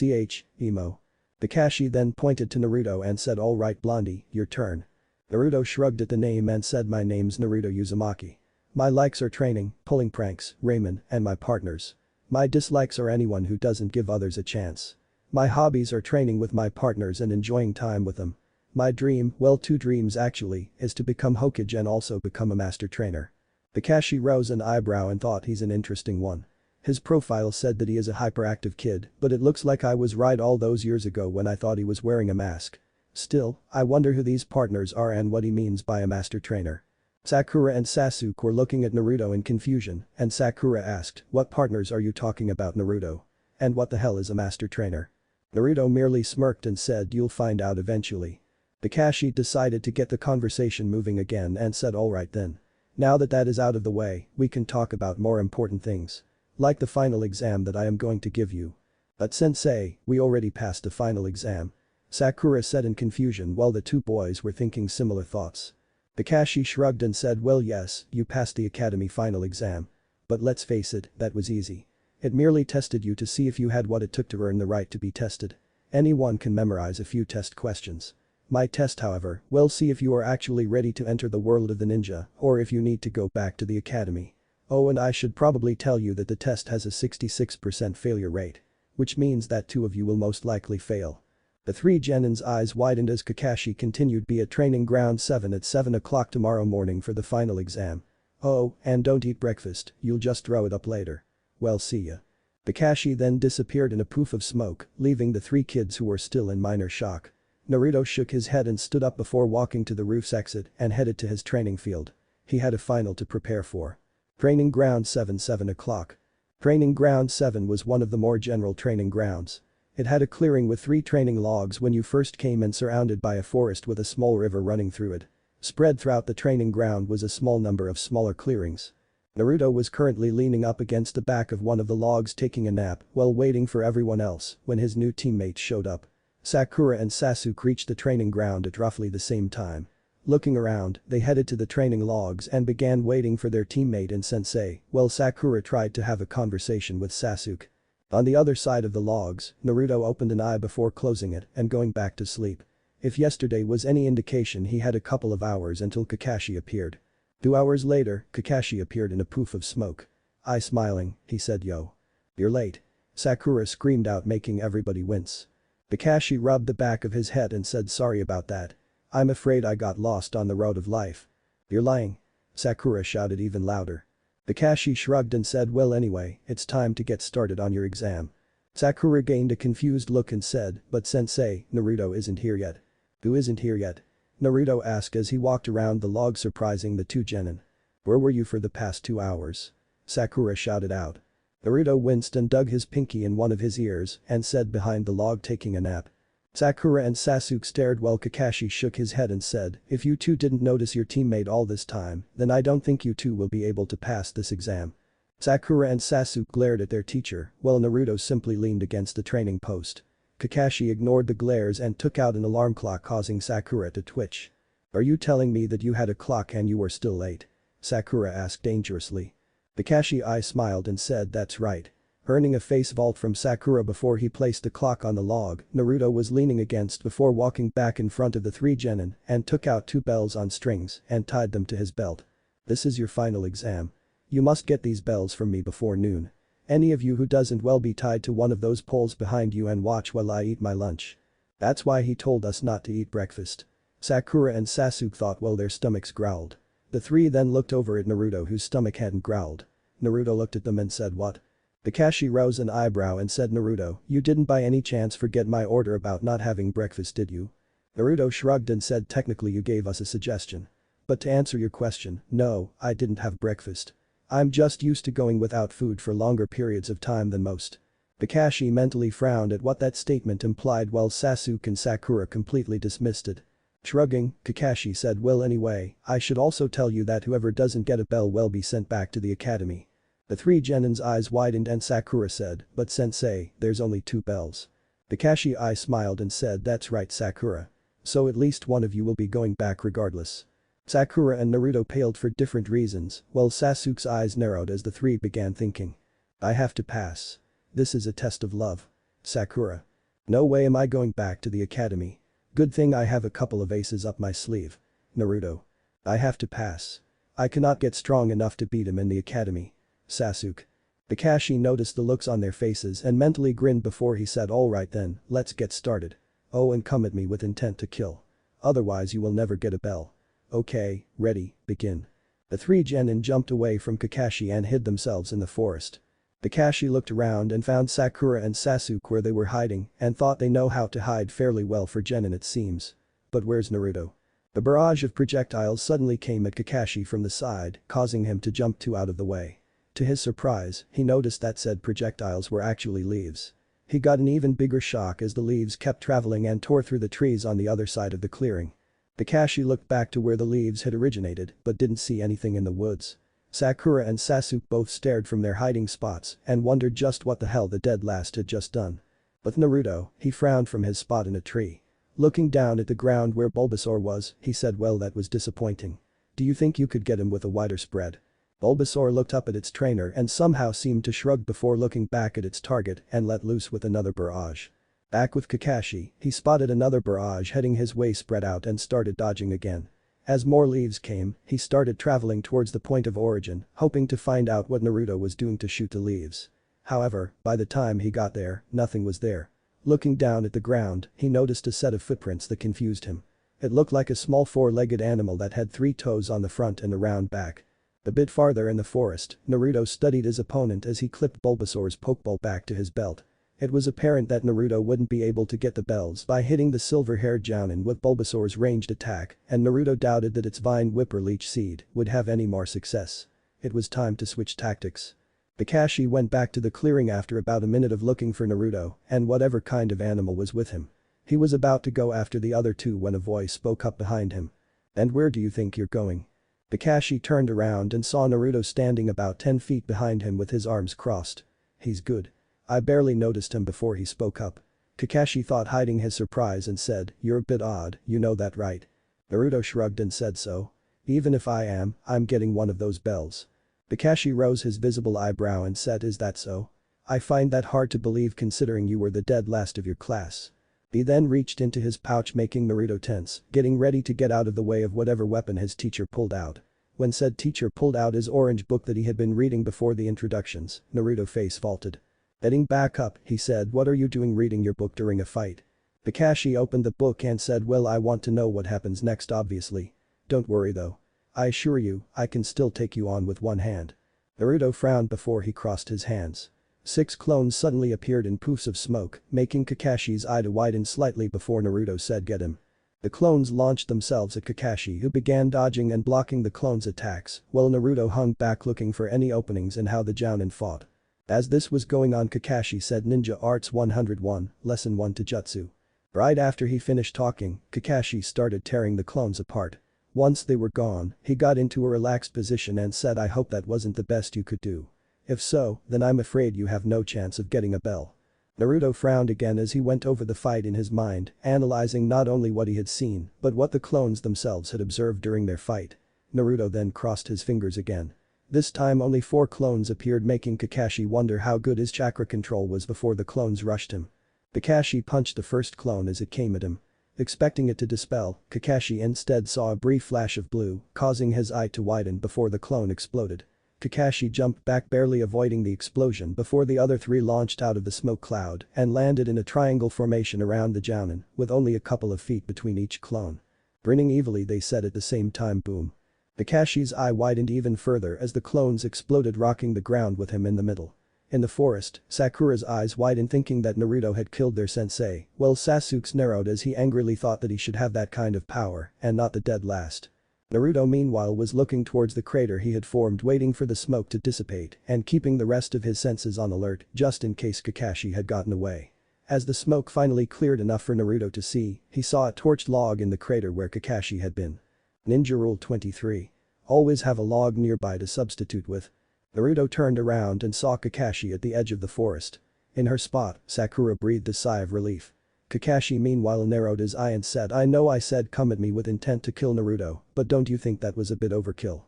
Emo. Kakashi then pointed to Naruto and said, alright Blondie, your turn. Naruto shrugged at the name and said, my name's Naruto Uzumaki. My likes are training, pulling pranks, ramen, and my partners. My dislikes are anyone who doesn't give others a chance. My hobbies are training with my partners and enjoying time with them. My dream, well 2 dreams actually, is to become Hokage and also become a master trainer. Kakashi rose an eyebrow and thought he's an interesting one. His profile said that he is a hyperactive kid, but it looks like I was right all those years ago when I thought he was wearing a mask. Still, I wonder who these partners are and what he means by a master trainer. Sakura and Sasuke were looking at Naruto in confusion, and Sakura asked, what partners are you talking about Naruto? And what the hell is a master trainer? Naruto merely smirked and said, you'll find out eventually. Kakashi decided to get the conversation moving again and said, alright then. Now that that is out of the way, we can talk about more important things. Like the final exam that I am going to give you. But sensei, we already passed the final exam. Sakura said in confusion while the two boys were thinking similar thoughts. Kakashi shrugged and said, well yes, you passed the academy final exam. But let's face it, that was easy. It merely tested you to see if you had what it took to earn the right to be tested. Anyone can memorize a few test questions. My test however, will see if you are actually ready to enter the world of the ninja or if you need to go back to the academy. Oh, and I should probably tell you that the test has a 66% failure rate. Which means that 2 of you will most likely fail. The three genin's eyes widened as Kakashi continued, be at training ground 7 at 7 o'clock tomorrow morning for the final exam. Oh, and don't eat breakfast, you'll just throw it up later. Well see ya. Kakashi then disappeared in a poof of smoke, leaving the 3 kids who were still in minor shock. Naruto shook his head and stood up before walking to the roof's exit and headed to his training field. He had a final to prepare for. Training ground 7 7 o'clock. Training ground 7 was one of the more general training grounds. It had a clearing with 3 training logs when you first came and surrounded by a forest with a small river running through it. Spread throughout the training ground was a small number of smaller clearings. Naruto was currently leaning up against the back of one of the logs taking a nap while waiting for everyone else when his new teammates showed up. Sakura and Sasuke reached the training ground at roughly the same time. Looking around, they headed to the training logs and began waiting for their teammate and sensei while Sakura tried to have a conversation with Sasuke. On the other side of the logs, Naruto opened an eye before closing it and going back to sleep. If yesterday was any indication, he had a couple of hours until Kakashi appeared. 2 hours later, Kakashi appeared in a poof of smoke. Eye smiling, he said, "Yo. You're late." Sakura screamed out, making everybody wince. Kakashi rubbed the back of his head and said, "Sorry about that. I'm afraid I got lost on the road of life." "You're lying." Sakura shouted even louder. Kakashi shrugged and said, "Well, anyway, it's time to get started on your exam." Sakura gained a confused look and said, "But sensei, Naruto isn't here yet." "Who isn't here yet?" Naruto asked as he walked around the log, surprising the 2 genin. "Where were you for the past 2 hours?" Sakura shouted out. Naruto winced and dug his pinky in one of his ears and said, "Behind the log taking a nap." Sakura and Sasuke stared while Kakashi shook his head and said, "If you two didn't notice your teammate all this time, then I don't think you two will be able to pass this exam." Sakura and Sasuke glared at their teacher while Naruto simply leaned against the training post. Kakashi ignored the glares and took out an alarm clock, causing Sakura to twitch. "Are you telling me that you had a clock and you were still late?" Sakura asked dangerously. Kakashi smiled and said, "That's right." Earning a face vault from Sakura before he placed the clock on the log Naruto was leaning against before walking back in front of the 3 genin and took out 2 bells on strings and tied them to his belt. "This is your final exam. You must get these bells from me before noon. Any of you who doesn't will be tied to one of those poles behind you and watch while I eat my lunch." That's why he told us not to eat breakfast. Sakura and Sasuke thought while their stomachs growled. The 3 then looked over at Naruto, whose stomach hadn't growled. Naruto looked at them and said, "What?" Kakashi rose an eyebrow and said, "Naruto, you didn't by any chance forget my order about not having breakfast, did you?" Naruto shrugged and said, "Technically you gave us a suggestion. But to answer your question, no, I didn't have breakfast. I'm just used to going without food for longer periods of time than most." Kakashi mentally frowned at what that statement implied while Sasuke and Sakura completely dismissed it. Shrugging, Kakashi said, "Well, anyway, I should also tell you that whoever doesn't get a bell will be sent back to the academy." The 3 genin's eyes widened and Sakura said, "But sensei, there's only 2 bells." Kakashi smiled and said, "That's right, Sakura. So at least one of you will be going back regardless." Sakura and Naruto paled for different reasons while Sasuke's eyes narrowed as the 3 began thinking. "I have to pass. This is a test of love." Sakura. "No way am I going back to the academy. Good thing I have a couple of aces up my sleeve." Naruto. "I have to pass. I cannot get strong enough to beat him in the academy." Sasuke. Kakashi noticed the looks on their faces and mentally grinned before he said, "Alright then, let's get started. Oh, and come at me with intent to kill. Otherwise you will never get a bell." "Okay, ready, begin." The 3 genin jumped away from Kakashi and hid themselves in the forest. Kakashi looked around and found Sakura and Sasuke where they were hiding and thought they know how to hide fairly well for genin, it seems. But where's Naruto? A barrage of projectiles suddenly came at Kakashi from the side, causing him to jump 2 out of the way. To his surprise, he noticed that said projectiles were actually leaves. He got an even bigger shock as the leaves kept traveling and tore through the trees on the other side of the clearing. Kakashi looked back to where the leaves had originated but didn't see anything in the woods. Sakura and Sasuke both stared from their hiding spots and wondered just what the hell the dead last had just done. But Naruto, he frowned from his spot in a tree. Looking down at the ground where Bulbasaur was, he said, "Well, that was disappointing. Do you think you could get him with a wider spread?" Bulbasaur looked up at its trainer and somehow seemed to shrug before looking back at its target and let loose with another barrage. Back with Kakashi, he spotted another barrage heading his way, spread out and started dodging again. As more leaves came, he started traveling towards the point of origin, hoping to find out what Naruto was doing to shoot the leaves. However, by the time he got there, nothing was there. Looking down at the ground, he noticed a set of footprints that confused him. It looked like a small 4-legged animal that had 3 toes on the front and a round back. A bit farther in the forest, Naruto studied his opponent as he clipped Bulbasaur's Pokeball back to his belt. It was apparent that Naruto wouldn't be able to get the bells by hitting the silver-haired Jounin with Bulbasaur's ranged attack, and Naruto doubted that its Vine Whip or Leech Seed would have any more success. It was time to switch tactics. Kakashi went back to the clearing after about a minute of looking for Naruto and whatever kind of animal was with him. He was about to go after the other two when a voice spoke up behind him. "And where do you think you're going?" Kakashi turned around and saw Naruto standing about 10 feet behind him with his arms crossed. "He's good. I barely noticed him before he spoke up." Kakashi thought, hiding his surprise, and said, "You're a bit odd, you know that, right?" Naruto shrugged and said, "So? Even if I am, I'm getting one of those bells." Kakashi rose his visible eyebrow and said, "Is that so? I find that hard to believe considering you were the dead last of your class." He then reached into his pouch, making Naruto tense, getting ready to get out of the way of whatever weapon his teacher pulled out. When said teacher pulled out his orange book that he had been reading before the introductions, Naruto face vaulted. Getting back up, he said, "What are you doing reading your book during a fight?" Kakashi opened the book and said, "Well, I want to know what happens next, obviously. Don't worry though. I assure you, I can still take you on with one hand." Naruto frowned before he crossed his hands. 6 clones suddenly appeared in poofs of smoke, making Kakashi's eye to widen slightly before Naruto said, "Get him." The clones launched themselves at Kakashi, who began dodging and blocking the clones' attacks, while Naruto hung back looking for any openings in how the Jounin fought. As this was going on, Kakashi said, "Ninja Arts 101, Lesson 1 to Jutsu." Right after he finished talking, Kakashi started tearing the clones apart. Once they were gone, he got into a relaxed position and said, "I hope that wasn't the best you could do. If so, then I'm afraid you have no chance of getting a bell." Naruto frowned again as he went over the fight in his mind, analyzing not only what he had seen, but what the clones themselves had observed during their fight. Naruto then crossed his fingers again. This time only 4 clones appeared, making Kakashi wonder how good his chakra control was before the clones rushed him. Kakashi punched the first clone as it came at him. Expecting it to dispel, Kakashi instead saw a brief flash of blue, causing his eye to widen before the clone exploded. Kakashi jumped back, barely avoiding the explosion before the other 3 launched out of the smoke cloud and landed in a triangle formation around the Jounin, with only a couple of feet between each clone. Grinning evilly, they said at the same time, "Boom." Kakashi's eye widened even further as the clones exploded, rocking the ground with him in the middle. In the forest, Sakura's eyes widened, thinking that Naruto had killed their sensei, while Sasuke's narrowed as he angrily thought that he should have that kind of power and not the dead last. Naruto meanwhile was looking towards the crater he had formed, waiting for the smoke to dissipate and keeping the rest of his senses on alert just in case Kakashi had gotten away. As the smoke finally cleared enough for Naruto to see, he saw a torched log in the crater where Kakashi had been. Ninja Rule 23. Always have a log nearby to substitute with. Naruto turned around and saw Kakashi at the edge of the forest. In her spot, Sakura breathed a sigh of relief. Kakashi meanwhile narrowed his eye and said, "I know I said come at me with intent to kill Naruto, but don't you think that was a bit overkill?"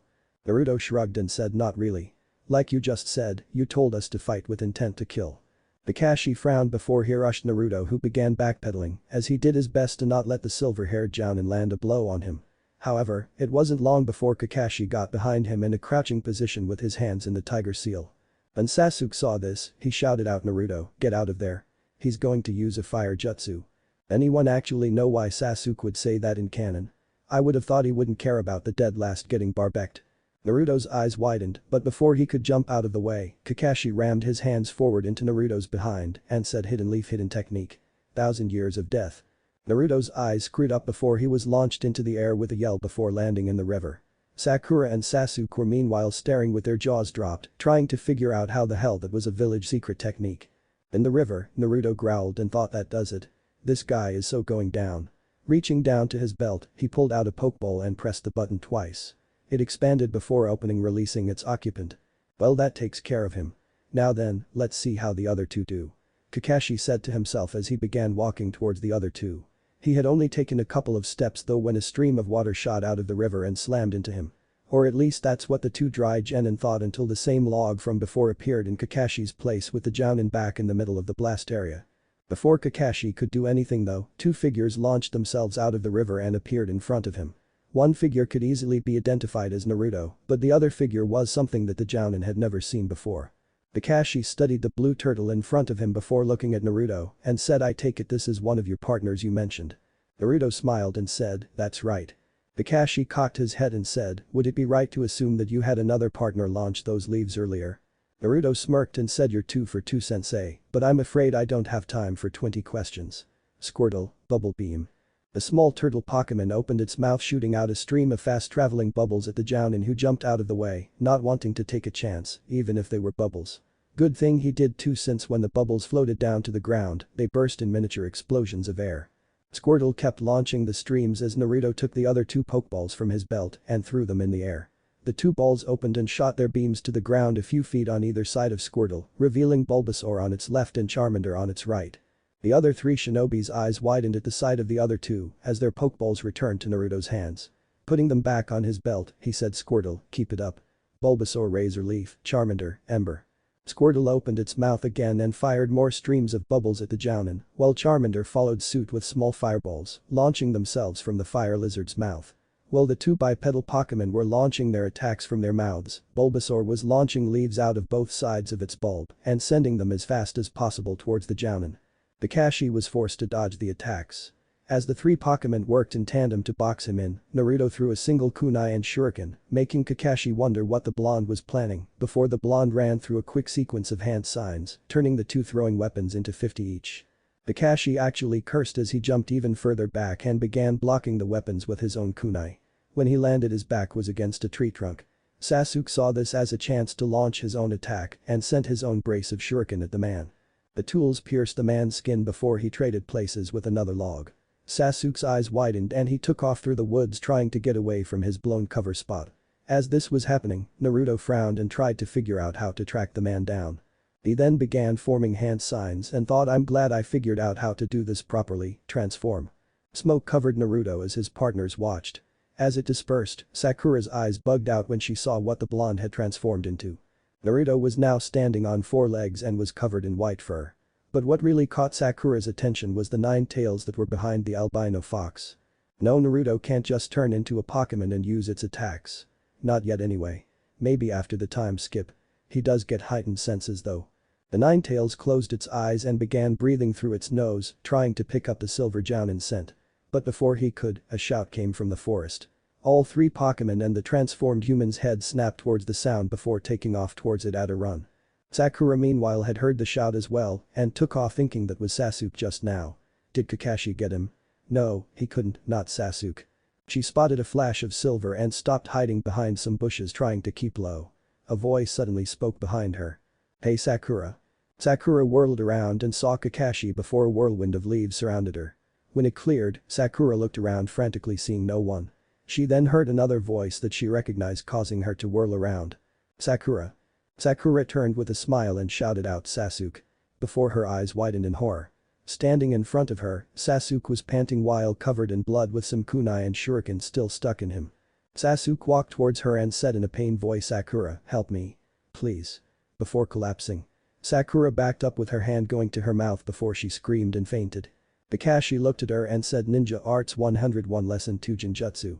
Naruto shrugged and said, "Not really. Like you just said, you told us to fight with intent to kill." Kakashi frowned before he rushed Naruto, who began backpedaling as he did his best to not let the silver-haired Jounin land a blow on him. However, it wasn't long before Kakashi got behind him in a crouching position with his hands in the tiger seal. When Sasuke saw this, he shouted out, "Naruto, get out of there. He's going to use a fire jutsu." Anyone actually know why Sasuke would say that in canon? I would have thought he wouldn't care about the dead last getting barbecked. Naruto's eyes widened, but before he could jump out of the way, Kakashi rammed his hands forward into Naruto's behind and said, "Hidden leaf, hidden technique. 1,000 years of death." Naruto's eyes screwed up before he was launched into the air with a yell before landing in the river. Sakura and Sasuke were meanwhile staring with their jaws dropped, trying to figure out how the hell that was a village secret technique. In the river, Naruto growled and thought, "That does it. This guy is so going down." Reaching down to his belt, he pulled out a pokeball and pressed the button twice. It expanded before opening, releasing its occupant. "Well, that takes care of him. Now then, let's see how the other 2 do," Kakashi said to himself as he began walking towards the other 2. He had only taken a couple of steps though when a stream of water shot out of the river and slammed into him. Or at least that's what the 2 dry genin thought until the same log from before appeared in Kakashi's place with the Jounin back in the middle of the blast area. Before Kakashi could do anything though, 2 figures launched themselves out of the river and appeared in front of him. One figure could easily be identified as Naruto, but the other figure was something that the Jounin had never seen before. Kakashi studied the blue turtle in front of him before looking at Naruto and said, "I take it this is one of your partners you mentioned." Naruto smiled and said, "That's right." Kakashi cocked his head and said, "Would it be right to assume that you had another partner launch those leaves earlier?" Naruto smirked and said, "You're 2 for 2, sensei, but I'm afraid I don't have time for 20 questions. Squirtle, Bubble Beam." A small turtle Pokemon opened its mouth, shooting out a stream of fast-traveling bubbles at the Jounin, who jumped out of the way, not wanting to take a chance, even if they were bubbles. Good thing he did too, since when the bubbles floated down to the ground, they burst in miniature explosions of air. Squirtle kept launching the streams as Naruto took the other 2 Pokeballs from his belt and threw them in the air. The 2 balls opened and shot their beams to the ground a few feet on either side of Squirtle, revealing Bulbasaur on its left and Charmander on its right. The other 3 shinobi's eyes widened at the sight of the other 2 as their Pokeballs returned to Naruto's hands. Putting them back on his belt, he said, "Squirtle, keep it up." Bulbasaur, Razor Leaf, Charmander, Ember. Squirtle opened its mouth again and fired more streams of bubbles at the Jounin, while Charmander followed suit with small fireballs, launching themselves from the fire lizard's mouth. While the 2 bipedal Pokemon were launching their attacks from their mouths, Bulbasaur was launching leaves out of both sides of its bulb and sending them as fast as possible towards the Jounin. Kakashi was forced to dodge the attacks. As the 3 Pokemon worked in tandem to box him in, Naruto threw a single kunai and shuriken, making Kakashi wonder what the blonde was planning before the blonde ran through a quick sequence of hand signs, turning the 2 throwing weapons into 50 each. Kakashi actually cursed as he jumped even further back and began blocking the weapons with his own kunai. When he landed, his back was against a tree trunk. Sasuke saw this as a chance to launch his own attack and sent his own brace of shuriken at the man. The tools pierced the man's skin before he traded places with another log. Sasuke's eyes widened and he took off through the woods, trying to get away from his blown cover spot. As this was happening, Naruto frowned and tried to figure out how to track the man down. He then began forming hand signs and thought, "I'm glad I figured out how to do this properly, transform." Smoke covered Naruto as his partners watched. As it dispersed, Sakura's eyes bugged out when she saw what the blonde had transformed into. Naruto was now standing on 4 legs and was covered in white fur. But what really caught Sakura's attention was the 9 tails that were behind the albino fox. No, Naruto can't just turn into a Pokemon and use its attacks. Not yet anyway. Maybe after the time skip. He does get heightened senses though. The 9 tails closed its eyes and began breathing through its nose, trying to pick up the silver Jounin scent. But before he could, a shout came from the forest. All 3 Pokemon and the transformed human's head snapped towards the sound before taking off towards it at a run. Sakura meanwhile had heard the shout as well and took off, thinking that was Sasuke just now. Did Kakashi get him? No, he couldn't, not Sasuke. She spotted a flash of silver and stopped hiding behind some bushes, trying to keep low. A voice suddenly spoke behind her. "Hey Sakura." Sakura whirled around and saw Kakashi before a whirlwind of leaves surrounded her. When it cleared, Sakura looked around frantically, seeing no one. She then heard another voice that she recognized, causing her to whirl around. "Sakura." Sakura turned with a smile and shouted out, "Sasuke." Before her eyes widened in horror. Standing in front of her, Sasuke was panting while covered in blood with some kunai and shuriken still stuck in him. Sasuke walked towards her and said in a pained voice, "Sakura, help me. Please." Before collapsing. Sakura backed up with her hand going to her mouth before she screamed and fainted. Kakashi looked at her and said, "Ninja Arts 101 Lesson 2 Genjutsu.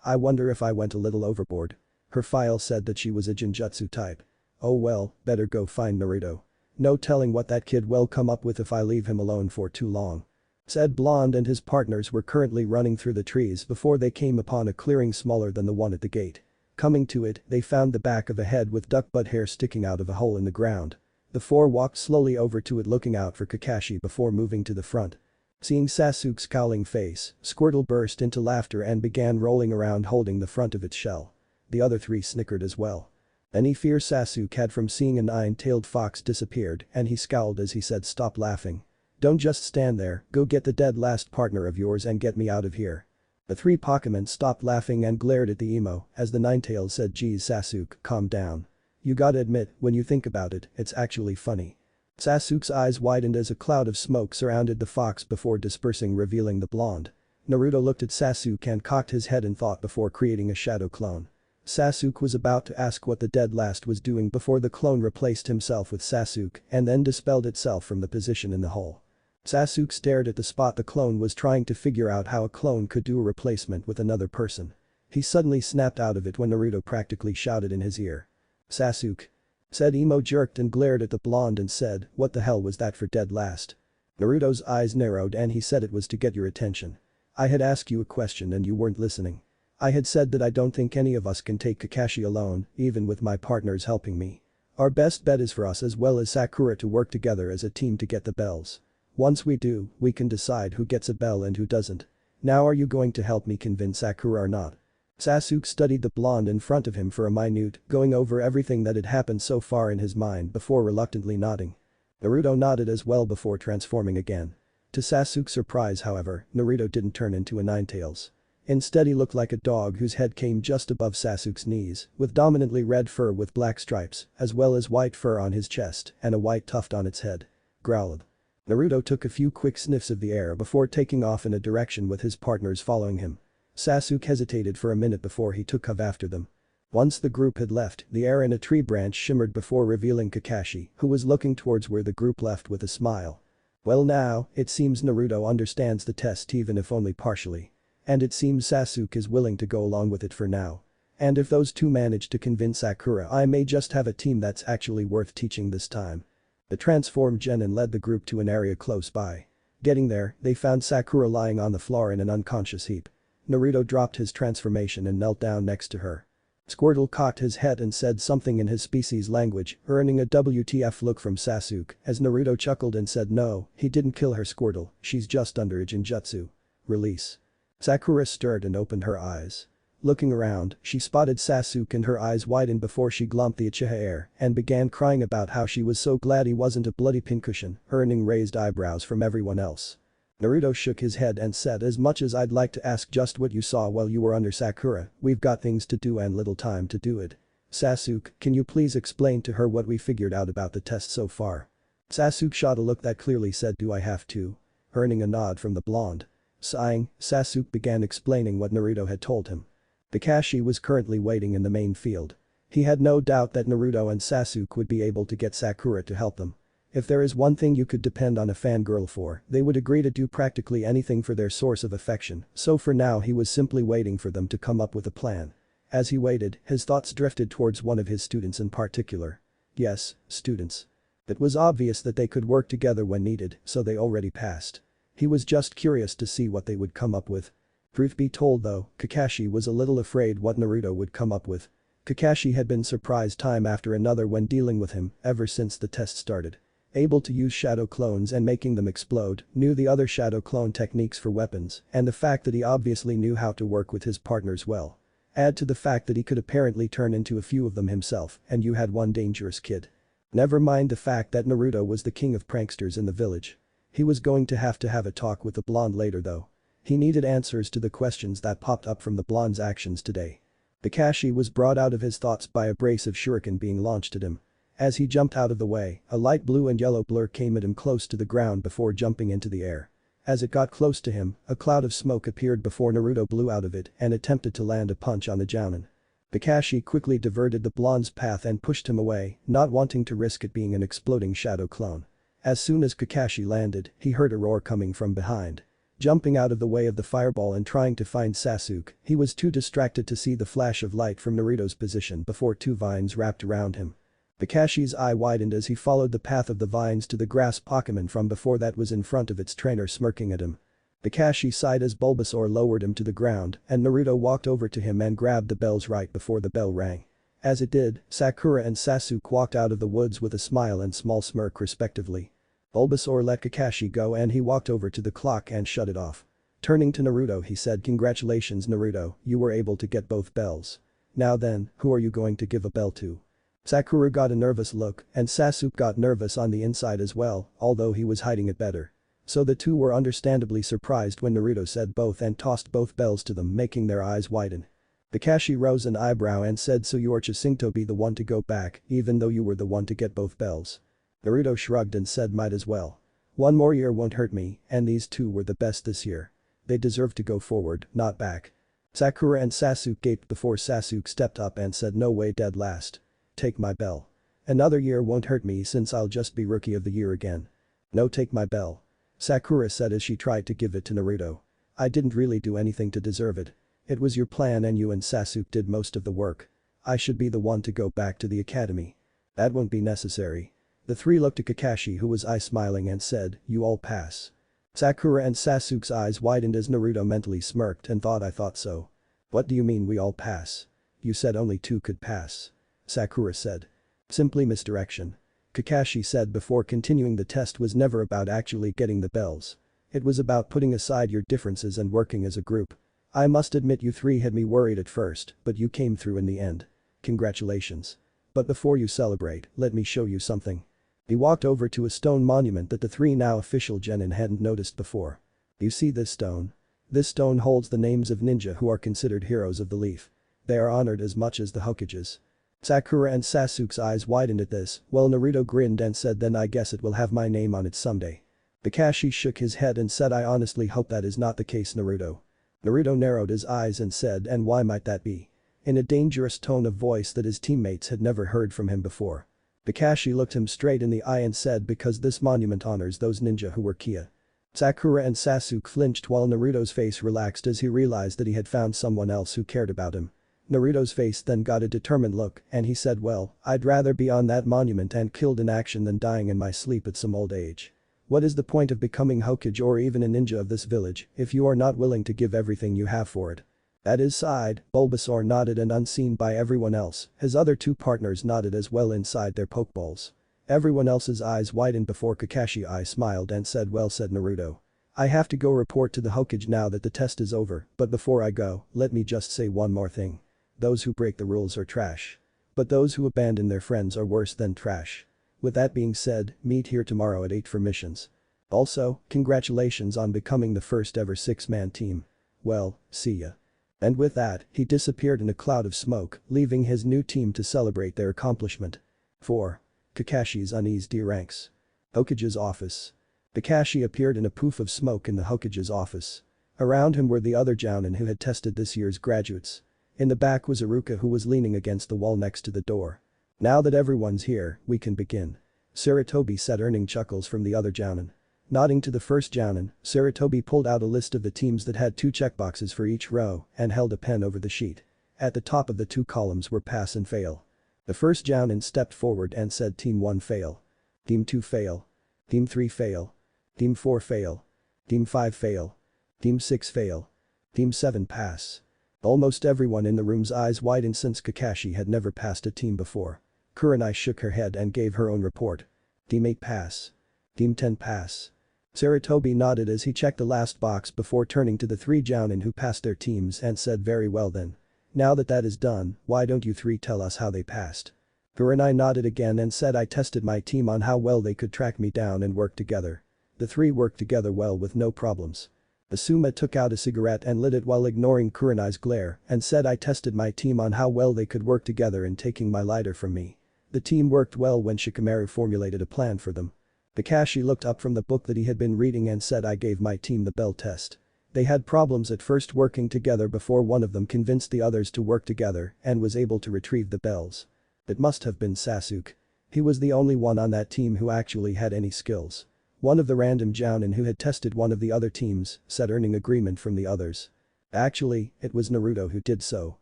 I wonder if I went a little overboard." Her file said that she was a Genjutsu type. Oh well, better go find Naruto. No telling what that kid will come up with if I leave him alone for too long. Said blonde and his partners were currently running through the trees before they came upon a clearing smaller than the one at the gate. Coming to it, they found the back of a head with duck butt hair sticking out of a hole in the ground. The 4 walked slowly over to it, looking out for Kakashi before moving to the front. Seeing Sasuke's scowling face, Squirtle burst into laughter and began rolling around holding the front of its shell. The other 3 snickered as well. Any fear Sasuke had from seeing a 9-tailed fox disappeared and he scowled as he said, "Stop laughing. Don't just stand there, go get the dead last partner of yours and get me out of here." The 3 Pokemon stopped laughing and glared at the emo as the 9-tailed said, "Geez Sasuke, calm down. You gotta admit, when you think about it, it's actually funny." Sasuke's eyes widened as a cloud of smoke surrounded the fox before dispersing, revealing the blonde. Naruto looked at Sasuke and cocked his head in thought before creating a shadow clone. Sasuke was about to ask what the dead last was doing before the clone replaced himself with Sasuke and then dispelled itself from the position in the hole. Sasuke stared at the spot the clone was trying to figure out how a clone could do a replacement with another person. He suddenly snapped out of it when Naruto practically shouted in his ear. "Sasuke." Said emo jerked and glared at the blonde and said, "What the hell was that for dead last?" Naruto's eyes narrowed and he said, "It was to get your attention. I had asked you a question and you weren't listening. I had said that I don't think any of us can take Kakashi alone, even with my partners helping me. Our best bet is for us as well as Sakura to work together as a team to get the bells. Once we do, we can decide who gets a bell and who doesn't. Now are you going to help me convince Sakura or not? Sasuke studied the blonde in front of him for a minute, going over everything that had happened so far in his mind before reluctantly nodding. Naruto nodded as well before transforming again. To Sasuke's surprise however, Naruto didn't turn into a Ninetales. Instead he looked like a dog whose head came just above Sasuke's knees, with dominantly red fur with black stripes, as well as white fur on his chest and a white tuft on its head. Growled. Naruto took a few quick sniffs of the air before taking off in a direction with his partners following him. Sasuke hesitated for a minute before he took off after them. Once the group had left, the air in a tree branch shimmered before revealing Kakashi, who was looking towards where the group left with a smile. Well now, it seems Naruto understands the test even if only partially. And it seems Sasuke is willing to go along with it for now. And if those two manage to convince Sakura, I may just have a team that's actually worth teaching this time. The transformed genin led the group to an area close by. Getting there, they found Sakura lying on the floor in an unconscious heap. Naruto dropped his transformation and knelt down next to her. Squirtle cocked his head and said something in his species language, earning a WTF look from Sasuke as Naruto chuckled and said no, he didn't kill her Squirtle, she's just under a genjutsu. Release. Sakura stirred and opened her eyes. Looking around, she spotted Sasuke and her eyes widened before she glumped the Uchiha air and began crying about how she was so glad he wasn't a bloody pincushion, earning raised eyebrows from everyone else. Naruto shook his head and said as much as I'd like to ask just what you saw while you were under Sakura, we've got things to do and little time to do it. Sasuke, can you please explain to her what we figured out about the test so far? Sasuke shot a look that clearly said do I have to? Earning a nod from the blonde. Sighing, Sasuke began explaining what Naruto had told him. Kakashi was currently waiting in the main field. He had no doubt that Naruto and Sasuke would be able to get Sakura to help them. If there is one thing you could depend on a fangirl for, they would agree to do practically anything for their source of affection, so for now he was simply waiting for them to come up with a plan. As he waited, his thoughts drifted towards one of his students in particular. Yes, students. It was obvious that they could work together when needed, so they already passed. He was just curious to see what they would come up with. Truth be told though, Kakashi was a little afraid what Naruto would come up with. Kakashi had been surprised time after another when dealing with him ever since the test started. Able to use shadow clones and making them explode, knew the other shadow clone techniques for weapons, and the fact that he obviously knew how to work with his partners well. Add to the fact that he could apparently turn into a few of them himself, and you had one dangerous kid. Never mind the fact that Naruto was the king of pranksters in the village. He was going to have a talk with the blonde later though. He needed answers to the questions that popped up from the blonde's actions today. Kakashi was brought out of his thoughts by a brace of shuriken being launched at him. As he jumped out of the way, a light blue and yellow blur came at him close to the ground before jumping into the air. As it got close to him, a cloud of smoke appeared before Naruto blew out of it and attempted to land a punch on the jounin. Kakashi quickly diverted the blonde's path and pushed him away, not wanting to risk it being an exploding shadow clone. As soon as Kakashi landed, he heard a roar coming from behind. Jumping out of the way of the fireball and trying to find Sasuke, he was too distracted to see the flash of light from Naruto's position before two vines wrapped around him. Kakashi's eye widened as he followed the path of the vines to the grass Pokemon from before that was in front of its trainer smirking at him. Kakashi sighed as Bulbasaur lowered him to the ground and Naruto walked over to him and grabbed the bells right before the bell rang. As it did, Sakura and Sasuke walked out of the woods with a smile and small smirk respectively. Bulbasaur let Kakashi go and he walked over to the clock and shut it off. Turning to Naruto he said congratulations Naruto, you were able to get both bells. Now then, who are you going to give a bell to? Sakura got a nervous look and Sasuke got nervous on the inside as well, although he was hiding it better. So the two were understandably surprised when Naruto said both and tossed both bells to them making their eyes widen. Kakashi rose an eyebrow and said so you're choosing to be the one to go back even though you were the one to get both bells. Naruto shrugged and said might as well. One more year won't hurt me and these two were the best this year. They deserve to go forward, not back. Sakura and Sasuke gaped before Sasuke stepped up and said no way dead last. Take my bell. Another year won't hurt me since I'll just be rookie of the year again. No take my bell. Sakura said as she tried to give it to Naruto. I didn't really do anything to deserve it. It was your plan and you and Sasuke did most of the work. I should be the one to go back to the academy. That won't be necessary. The three looked at Kakashi who was eye-smiling and said, you all pass. Sakura and Sasuke's eyes widened as Naruto mentally smirked and thought I thought so. What do you mean we all pass? You said only two could pass. Sakura said. Simply misdirection. Kakashi said before continuing the test was never about actually getting the bells. It was about putting aside your differences and working as a group. I must admit you three had me worried at first, but you came through in the end. Congratulations. But before you celebrate, let me show you something. He walked over to a stone monument that the three now official genin hadn't noticed before. You see this stone? This stone holds the names of ninja who are considered heroes of the leaf. They are honored as much as the Hokages. Sakura and Sasuke's eyes widened at this, while Naruto grinned and said, then I guess it will have my name on it someday. Kakashi shook his head and said, I honestly hope that is not the case, Naruto. Naruto narrowed his eyes and said, and why might that be? In a dangerous tone of voice that his teammates had never heard from him before. Kakashi looked him straight in the eye and said, because this monument honors those ninja who were Kia. Sakura and Sasuke flinched while Naruto's face relaxed as he realized that he had found someone else who cared about him. Naruto's face then got a determined look and he said, well, I'd rather be on that monument and killed in action than dying in my sleep at some old age. What is the point of becoming Hokage or even a ninja of this village if you are not willing to give everything you have for it? At his side, Bulbasaur nodded and unseen by everyone else, his other two partners nodded as well inside their pokeballs. Everyone else's eyes widened before Kakashi smiled and said, well said, Naruto. I have to go report to the Hokage now that the test is over, but before I go, let me just say one more thing. Those who break the rules are trash. But those who abandon their friends are worse than trash. With that being said, meet here tomorrow at 8 for missions. Also, congratulations on becoming the first ever 6-man team. Well, see ya. And with that, he disappeared in a cloud of smoke, leaving his new team to celebrate their accomplishment. 4. Kakashi's uneased ranks. Hokage's office. Kakashi appeared in a poof of smoke in the Hokage's office. Around him were the other jounin who had tested this year's graduates. In the back was Iruka who was leaning against the wall next to the door. Now that everyone's here, we can begin. Sarutobi said, earning chuckles from the other jounin. Nodding to the first jounin, Sarutobi pulled out a list of the teams that had 2 checkboxes for each row and held a pen over the sheet. At the top of the 2 columns were pass and fail. The first jounin stepped forward and said, Team 1 fail. Team 2 fail. Team 3 fail. Team 4 fail. Team 5 fail. Team 6 fail. Team 7 pass. Almost everyone in the room's eyes widened since Kakashi had never passed a team before. Kurenai shook her head and gave her own report. Team 8 pass. Team 10 pass. Sarutobi nodded as he checked the last box before turning to the 3 jounin who passed their teams and said, very well then. Now that that is done, why don't you 3 tell us how they passed? Kurenai nodded again and said, I tested my team on how well they could track me down and work together. The 3 worked together well with no problems. Asuma took out a cigarette and lit it while ignoring Kurenai's glare and said, I tested my team on how well they could work together in taking my lighter from me. The team worked well when Shikamaru formulated a plan for them. Kakashi looked up from the book that he had been reading and said, I gave my team the bell test. They had problems at first working together before one of them convinced the others to work together and was able to retrieve the bells. It must have been Sasuke. He was the only one on that team who actually had any skills. One of the random jounin who had tested one of the other teams said, earning agreement from the others. Actually, it was Naruto who did so.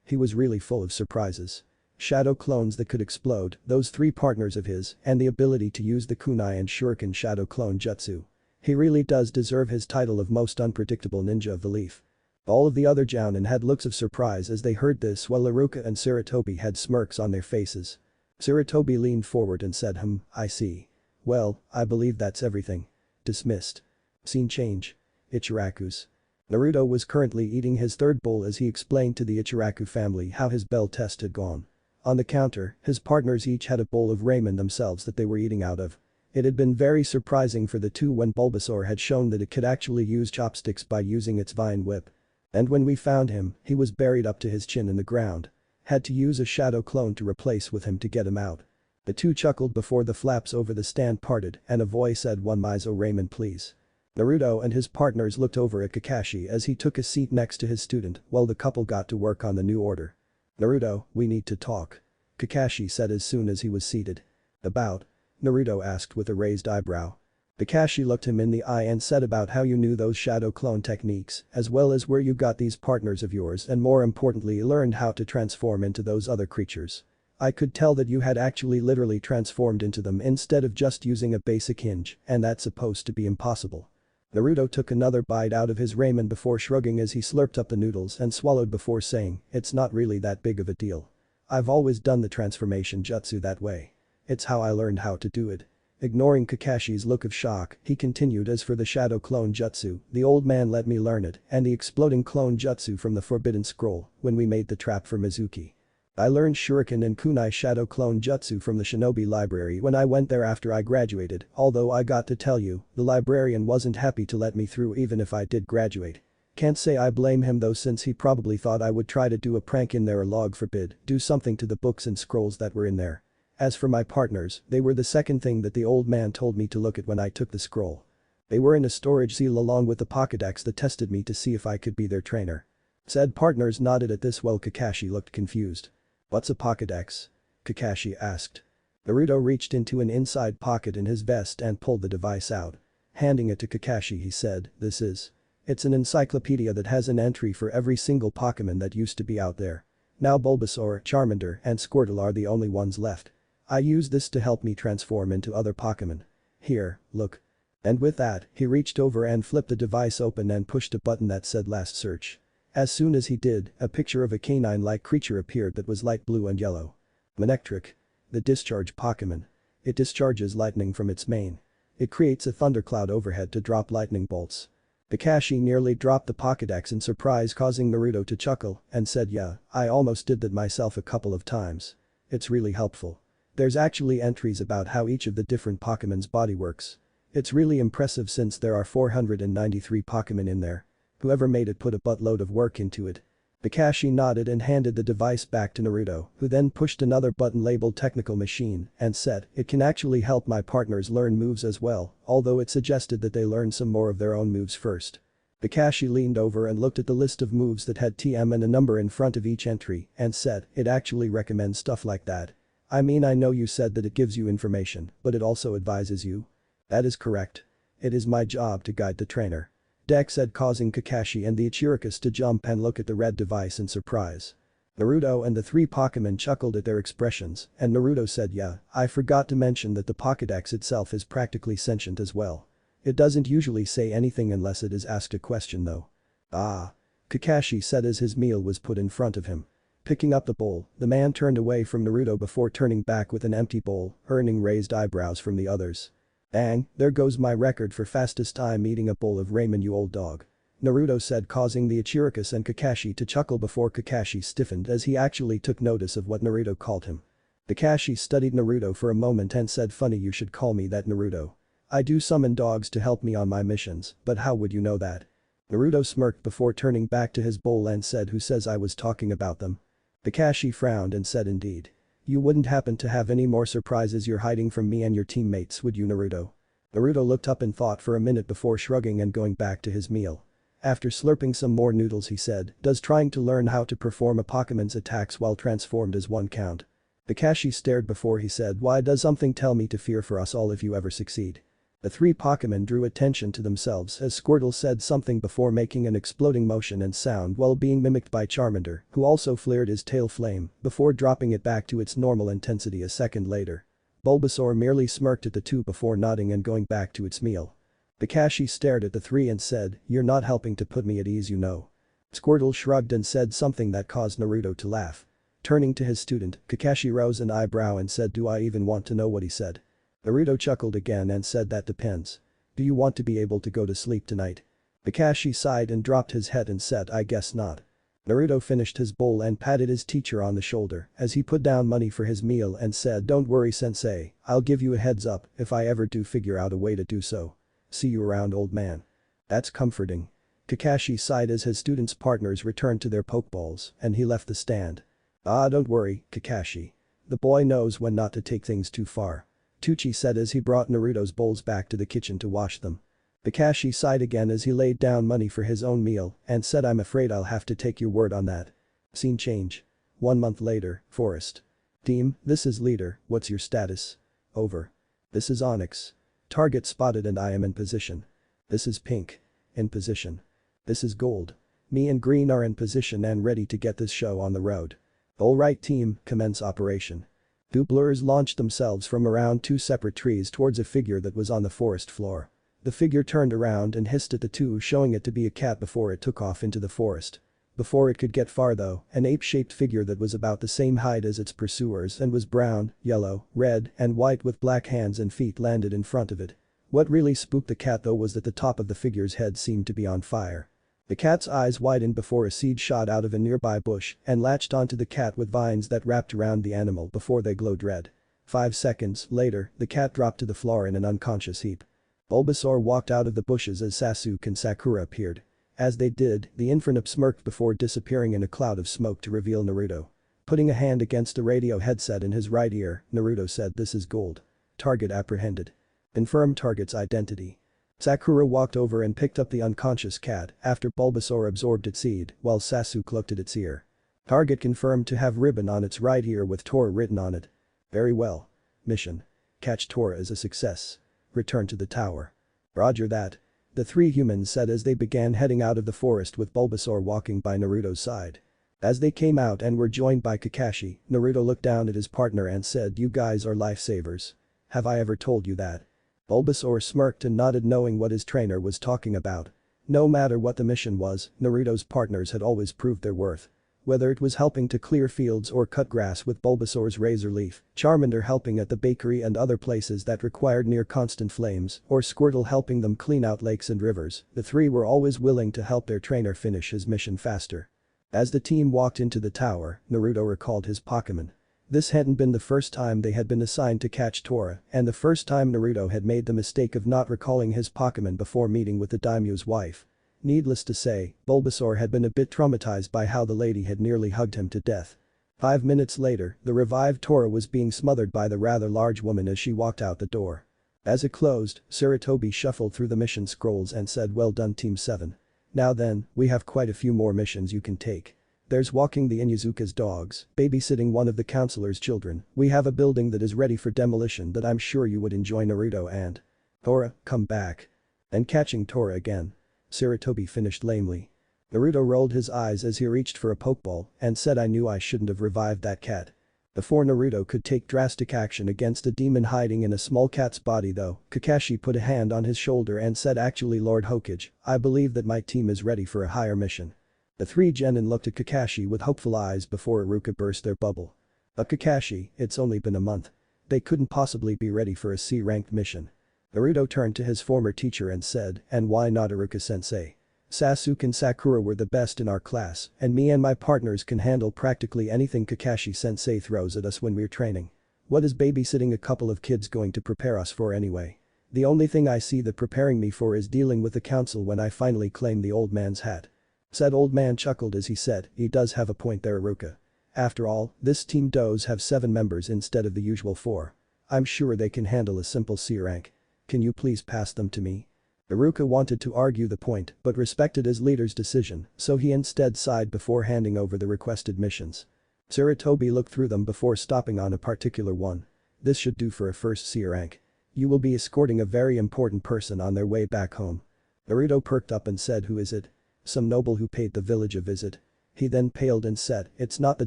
He was really full of surprises. Shadow clones that could explode, those 3 partners of his, and the ability to use the kunai and shuriken shadow clone jutsu. He really does deserve his title of most unpredictable ninja of the leaf. All of the other jounin had looks of surprise as they heard this while Iruka and Sarutobi had smirks on their faces. Sarutobi leaned forward and said, I see. Well, I believe that's everything. Dismissed. Scene change. Ichiraku's. Naruto was currently eating his 3rd bowl as he explained to the Ichiraku family how his bell test had gone. On the counter, his partners each had a bowl of ramen themselves that they were eating out of. It had been very surprising for the 2 when Bulbasaur had shown that it could actually use chopsticks by using its vine whip. And when we found him, he was buried up to his chin in the ground. Had to use a shadow clone to replace with him to get him out. The 2 chuckled before the flaps over the stand parted and a voice said, 1 miso ramen please. Naruto and his partners looked over at Kakashi as he took a seat next to his student while the couple got to work on the new order. Naruto, we need to talk. Kakashi said as soon as he was seated. About? Naruto asked with a raised eyebrow. Kakashi looked him in the eye and said, about how you knew those shadow clone techniques as well as where you got these partners of yours and more importantly learned how to transform into those other creatures. I could tell that you had actually literally transformed into them instead of just using a basic hinge and that's supposed to be impossible. Naruto took another bite out of his ramen before shrugging as he slurped up the noodles and swallowed before saying, it's not really that big of a deal. I've always done the transformation jutsu that way. It's how I learned how to do it. Ignoring Kakashi's look of shock, he continued, as for the shadow clone jutsu, the old man let me learn it, and the exploding clone jutsu from the forbidden scroll, when we made the trap for Mizuki. I learned shuriken and kunai shadow clone jutsu from the shinobi library when I went there after I graduated, although I got to tell you, the librarian wasn't happy to let me through even if I did graduate. Can't say I blame him though, since he probably thought I would try to do a prank in there or log forbid, do something to the books and scrolls that were in there. As for my partners, they were the second thing that the old man told me to look at when I took the scroll. They were in a storage seal along with the Pokédex that tested me to see if I could be their trainer. Said partners nodded at this while Kakashi looked confused. What's a Pokédex? Kakashi asked. Naruto reached into an inside pocket in his vest and pulled the device out. Handing it to Kakashi, he said, It's an encyclopedia that has an entry for every single Pokémon that used to be out there. Now Bulbasaur, Charmander, and Squirtle are the only ones left. I use this to help me transform into other Pokémon. Here, look. And with that, he reached over and flipped the device open and pushed a button that said last search. As soon as he did, a picture of a canine-like creature appeared that was light blue and yellow. Manectric. The discharge Pokémon. It discharges lightning from its mane. It creates a thundercloud overhead to drop lightning bolts. Kakashi nearly dropped the Pokédex in surprise, causing Naruto to chuckle, and said, yeah, I almost did that myself a couple of times. It's really helpful. There's actually entries about how each of the different Pokémon's body works. It's really impressive since there are 493 Pokémon in there. Whoever made it put a buttload of work into it. Kakashi nodded and handed the device back to Naruto, who then pushed another button labeled technical machine and said, it can actually help my partners learn moves as well, although it suggested that they learn some more of their own moves first. Kakashi leaned over and looked at the list of moves that had TM and a number in front of each entry and said, it actually recommends stuff like that. I mean, I know you said that it gives you information, but it also advises you. That is correct. It is my job to guide the trainer. Dex said, causing Kakashi and the Ichirikas to jump and look at the red device in surprise. Naruto and the three Pokémon chuckled at their expressions, and Naruto said, yeah, I forgot to mention that the Pokédex itself is practically sentient as well. It doesn't usually say anything unless it is asked a question though. Ah. Kakashi said as his meal was put in front of him. Picking up the bowl, the man turned away from Naruto before turning back with an empty bowl, earning raised eyebrows from the others. Dang, there goes my record for fastest time eating a bowl of ramen, you old dog. Naruto said, causing the Ichirikas and Kakashi to chuckle before Kakashi stiffened as he actually took notice of what Naruto called him. Kakashi studied Naruto for a moment and said, funny you should call me that, Naruto. I do summon dogs to help me on my missions, but how would you know that? Naruto smirked before turning back to his bowl and said, who says I was talking about them? Kakashi frowned and said, indeed. You wouldn't happen to have any more surprises you're hiding from me and your teammates, would you, Naruto? Naruto looked up and thought for a minute before shrugging and going back to his meal. After slurping some more noodles, he said, does trying to learn how to perform a Pokemon's attacks while transformed as one count? Kakashi stared before he said, why does something tell me to fear for us all if you ever succeed? The three Pokémon drew attention to themselves as Squirtle said something before making an exploding motion and sound while being mimicked by Charmander, who also flared his tail flame before dropping it back to its normal intensity a second later. Bulbasaur merely smirked at the two before nodding and going back to its meal. Kakashi stared at the three and said, you're not helping to put me at ease, you know. Squirtle shrugged and said something that caused Naruto to laugh. Turning to his student, Kakashi rose an eyebrow and said, do I even want to know what he said? Naruto chuckled again and said, that depends. Do you want to be able to go to sleep tonight? Kakashi sighed and dropped his head and said, I guess not. Naruto finished his bowl and patted his teacher on the shoulder as he put down money for his meal and said, don't worry, sensei, I'll give you a heads up if I ever do figure out a way to do so. See you around, old man. That's comforting. Kakashi sighed as his students' partners returned to their pokeballs and he left the stand. Ah, don't worry, Kakashi. The boy knows when not to take things too far. Tucci said as he brought Naruto's bowls back to the kitchen to wash them. Kakashi sighed again as he laid down money for his own meal and said, I'm afraid I'll have to take your word on that. Scene change. 1 month later, Forest. Team, this is Leader, what's your status? Over. This is Onyx. Target spotted and I am in position. This is Pink. In position. This is Gold. Me and Green are in position and ready to get this show on the road. Alright team, commence operation. Two blurs launched themselves from around two separate trees towards a figure that was on the forest floor. The figure turned around and hissed at the two, showing it to be a cat before it took off into the forest. Before it could get far though, an ape-shaped figure that was about the same height as its pursuers and was brown, yellow, red, and white with black hands and feet landed in front of it. What really spooked the cat though was that the top of the figure's head seemed to be on fire. The cat's eyes widened before a seed shot out of a nearby bush and latched onto the cat with vines that wrapped around the animal before they glowed red. 5 seconds later, the cat dropped to the floor in an unconscious heap. Bulbasaur walked out of the bushes as Sasuke and Sakura appeared. As they did, the Infernip smirked before disappearing in a cloud of smoke to reveal Naruto. Putting a hand against a radio headset in his right ear, Naruto said, "This is gold. Target apprehended. Confirm target's identity." Sakura walked over and picked up the unconscious cat after Bulbasaur absorbed its seed while Sasuke looked at its ear. Target confirmed to have ribbon on its right ear with Tora written on it. Very well. Mission. Catch Tora is a success. Return to the tower. Roger that. The 3 humans said as they began heading out of the forest with Bulbasaur walking by Naruto's side. As they came out and were joined by Kakashi, Naruto looked down at his partner and said, "You guys are lifesavers. Have I ever told you that?" Bulbasaur smirked and nodded knowing what his trainer was talking about. No matter what the mission was, Naruto's partners had always proved their worth. Whether it was helping to clear fields or cut grass with Bulbasaur's razor leaf, Charmander helping at the bakery and other places that required near-constant flames, or Squirtle helping them clean out lakes and rivers, the 3 were always willing to help their trainer finish his mission faster. As the team walked into the tower, Naruto recalled his Pokémon. This hadn't been the first time they had been assigned to catch Tora, and the first time Naruto had made the mistake of not recalling his Pokémon before meeting with the daimyo's wife. Needless to say, Bulbasaur had been a bit traumatized by how the lady had nearly hugged him to death. 5 minutes later, the revived Tora was being smothered by the rather large woman as she walked out the door. As it closed, Sarutobi shuffled through the mission scrolls and said, "Well done Team 7. Now then, we have quite a few more missions you can take. There's walking the Inuzuka's dogs, babysitting one of the counselor's children, we have a building that is ready for demolition that I'm sure you would enjoy Naruto and Tora, come back. And catching Tora again." Sarutobi finished lamely. Naruto rolled his eyes as he reached for a Pokeball and said, "I knew I shouldn't have revived that cat." Before Naruto could take drastic action against a demon hiding in a small cat's body though, Kakashi put a hand on his shoulder and said, "Actually Lord Hokage, I believe that my team is ready for a higher mission." The 3 genin looked at Kakashi with hopeful eyes before Iruka burst their bubble. "But Kakashi, it's only been a month. They couldn't possibly be ready for a C-ranked mission." Naruto turned to his former teacher and said, "And why not Iruka-sensei? Sasuke and Sakura were the best in our class, and me and my partners can handle practically anything Kakashi-sensei throws at us when we're training. What is babysitting a couple of kids going to prepare us for anyway? The only thing I see that preparing me for is dealing with the council when I finally claim the old man's hat." Said old man chuckled as he said, "He does have a point there Iruka. After all, this team does have 7 members instead of the usual 4. I'm sure they can handle a simple C rank. Can you please pass them to me?" Iruka wanted to argue the point but respected his leader's decision, so he instead sighed before handing over the requested missions. Sarutobi looked through them before stopping on a particular one. "This should do for a first C rank. You will be escorting a very important person on their way back home." Naruto perked up and said, "Who is it?" "Some noble who paid the village a visit." He then paled and said, "It's not the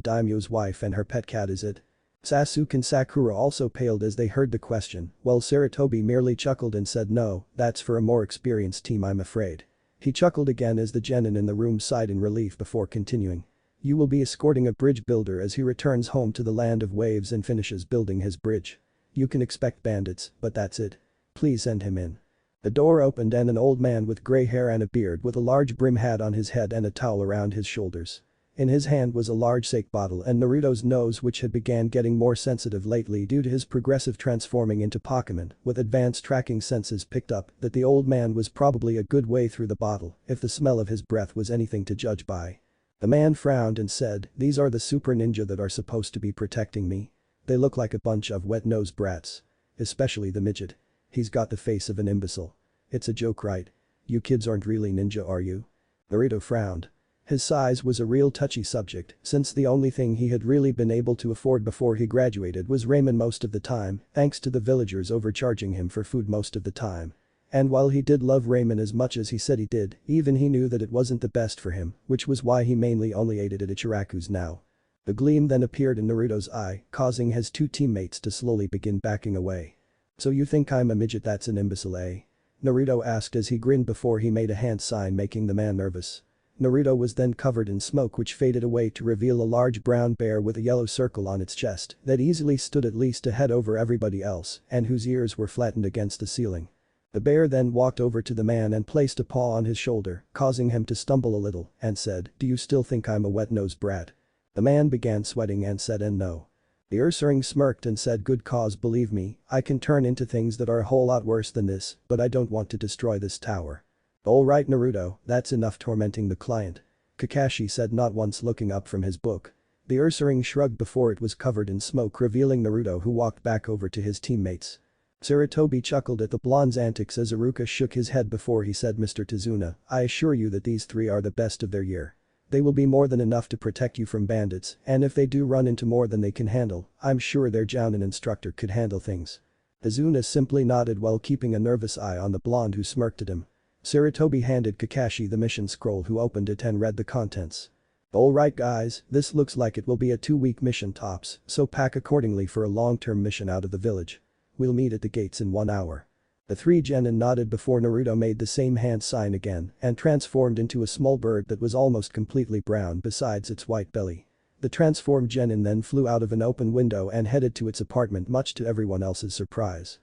daimyo's wife and her pet cat, is it?" Sasuke and Sakura also paled as they heard the question, while Sarutobi merely chuckled and said, "No, that's for a more experienced team I'm afraid." He chuckled again as the genin in the room sighed in relief before continuing. "You will be escorting a bridge builder as he returns home to the land of waves and finishes building his bridge. You can expect bandits, but that's it. Please send him in." The door opened and an old man with grey hair and a beard with a large brim hat on his head and a towel around his shoulders. In his hand was a large sake bottle and Naruto's nose, which had began getting more sensitive lately due to his progressive transforming into Pokémon with advanced tracking senses, picked up that the old man was probably a good way through the bottle if the smell of his breath was anything to judge by. The man frowned and said, "These are the super ninja that are supposed to be protecting me. They look like a bunch of wet-nosed brats. Especially the midget. He's got the face of an imbecile. It's a joke, right? You kids aren't really ninja, are you?" Naruto frowned. His size was a real touchy subject since the only thing he had really been able to afford before he graduated was ramen most of the time, thanks to the villagers overcharging him for food most of the time. And while he did love ramen as much as he said he did, even he knew that it wasn't the best for him, which was why he mainly only ate it at Ichiraku's now. The gleam then appeared in Naruto's eye, causing his 2 teammates to slowly begin backing away. "So you think I'm a midget that's an imbecile, eh?" Naruto asked as he grinned before he made a hand sign making the man nervous. Naruto was then covered in smoke which faded away to reveal a large brown bear with a yellow circle on its chest that easily stood at least a head over everybody else and whose ears were flattened against the ceiling. The bear then walked over to the man and placed a paw on his shoulder, causing him to stumble a little, and said, "Do you still think I'm a wet-nosed brat?" The man began sweating and said no. The Ursaring smirked and said, "Good cause, believe me, I can turn into things that are a whole lot worse than this, but I don't want to destroy this tower." "Alright Naruto, that's enough tormenting the client," Kakashi said, not once looking up from his book. The Ursaring shrugged before it was covered in smoke, revealing Naruto, who walked back over to his teammates. Sarutobi chuckled at the blonde's antics as Iruka shook his head before he said, "Mr. Tazuna, I assure you that these three are the best of their year. They will be more than enough to protect you from bandits, and if they do run into more than they can handle, I'm sure their Jounin instructor could handle things." Tazuna simply nodded while keeping a nervous eye on the blonde who smirked at him. Sarutobi handed Kakashi the mission scroll, who opened it and read the contents. "Alright guys, this looks like it will be a 2-week mission tops, so pack accordingly for a long-term mission out of the village. We'll meet at the gates in 1 hour." The three genin nodded before Naruto made the same hand sign again and transformed into a small bird that was almost completely brown besides its white belly. The transformed genin then flew out of an open window and headed to its apartment, much to everyone else's surprise.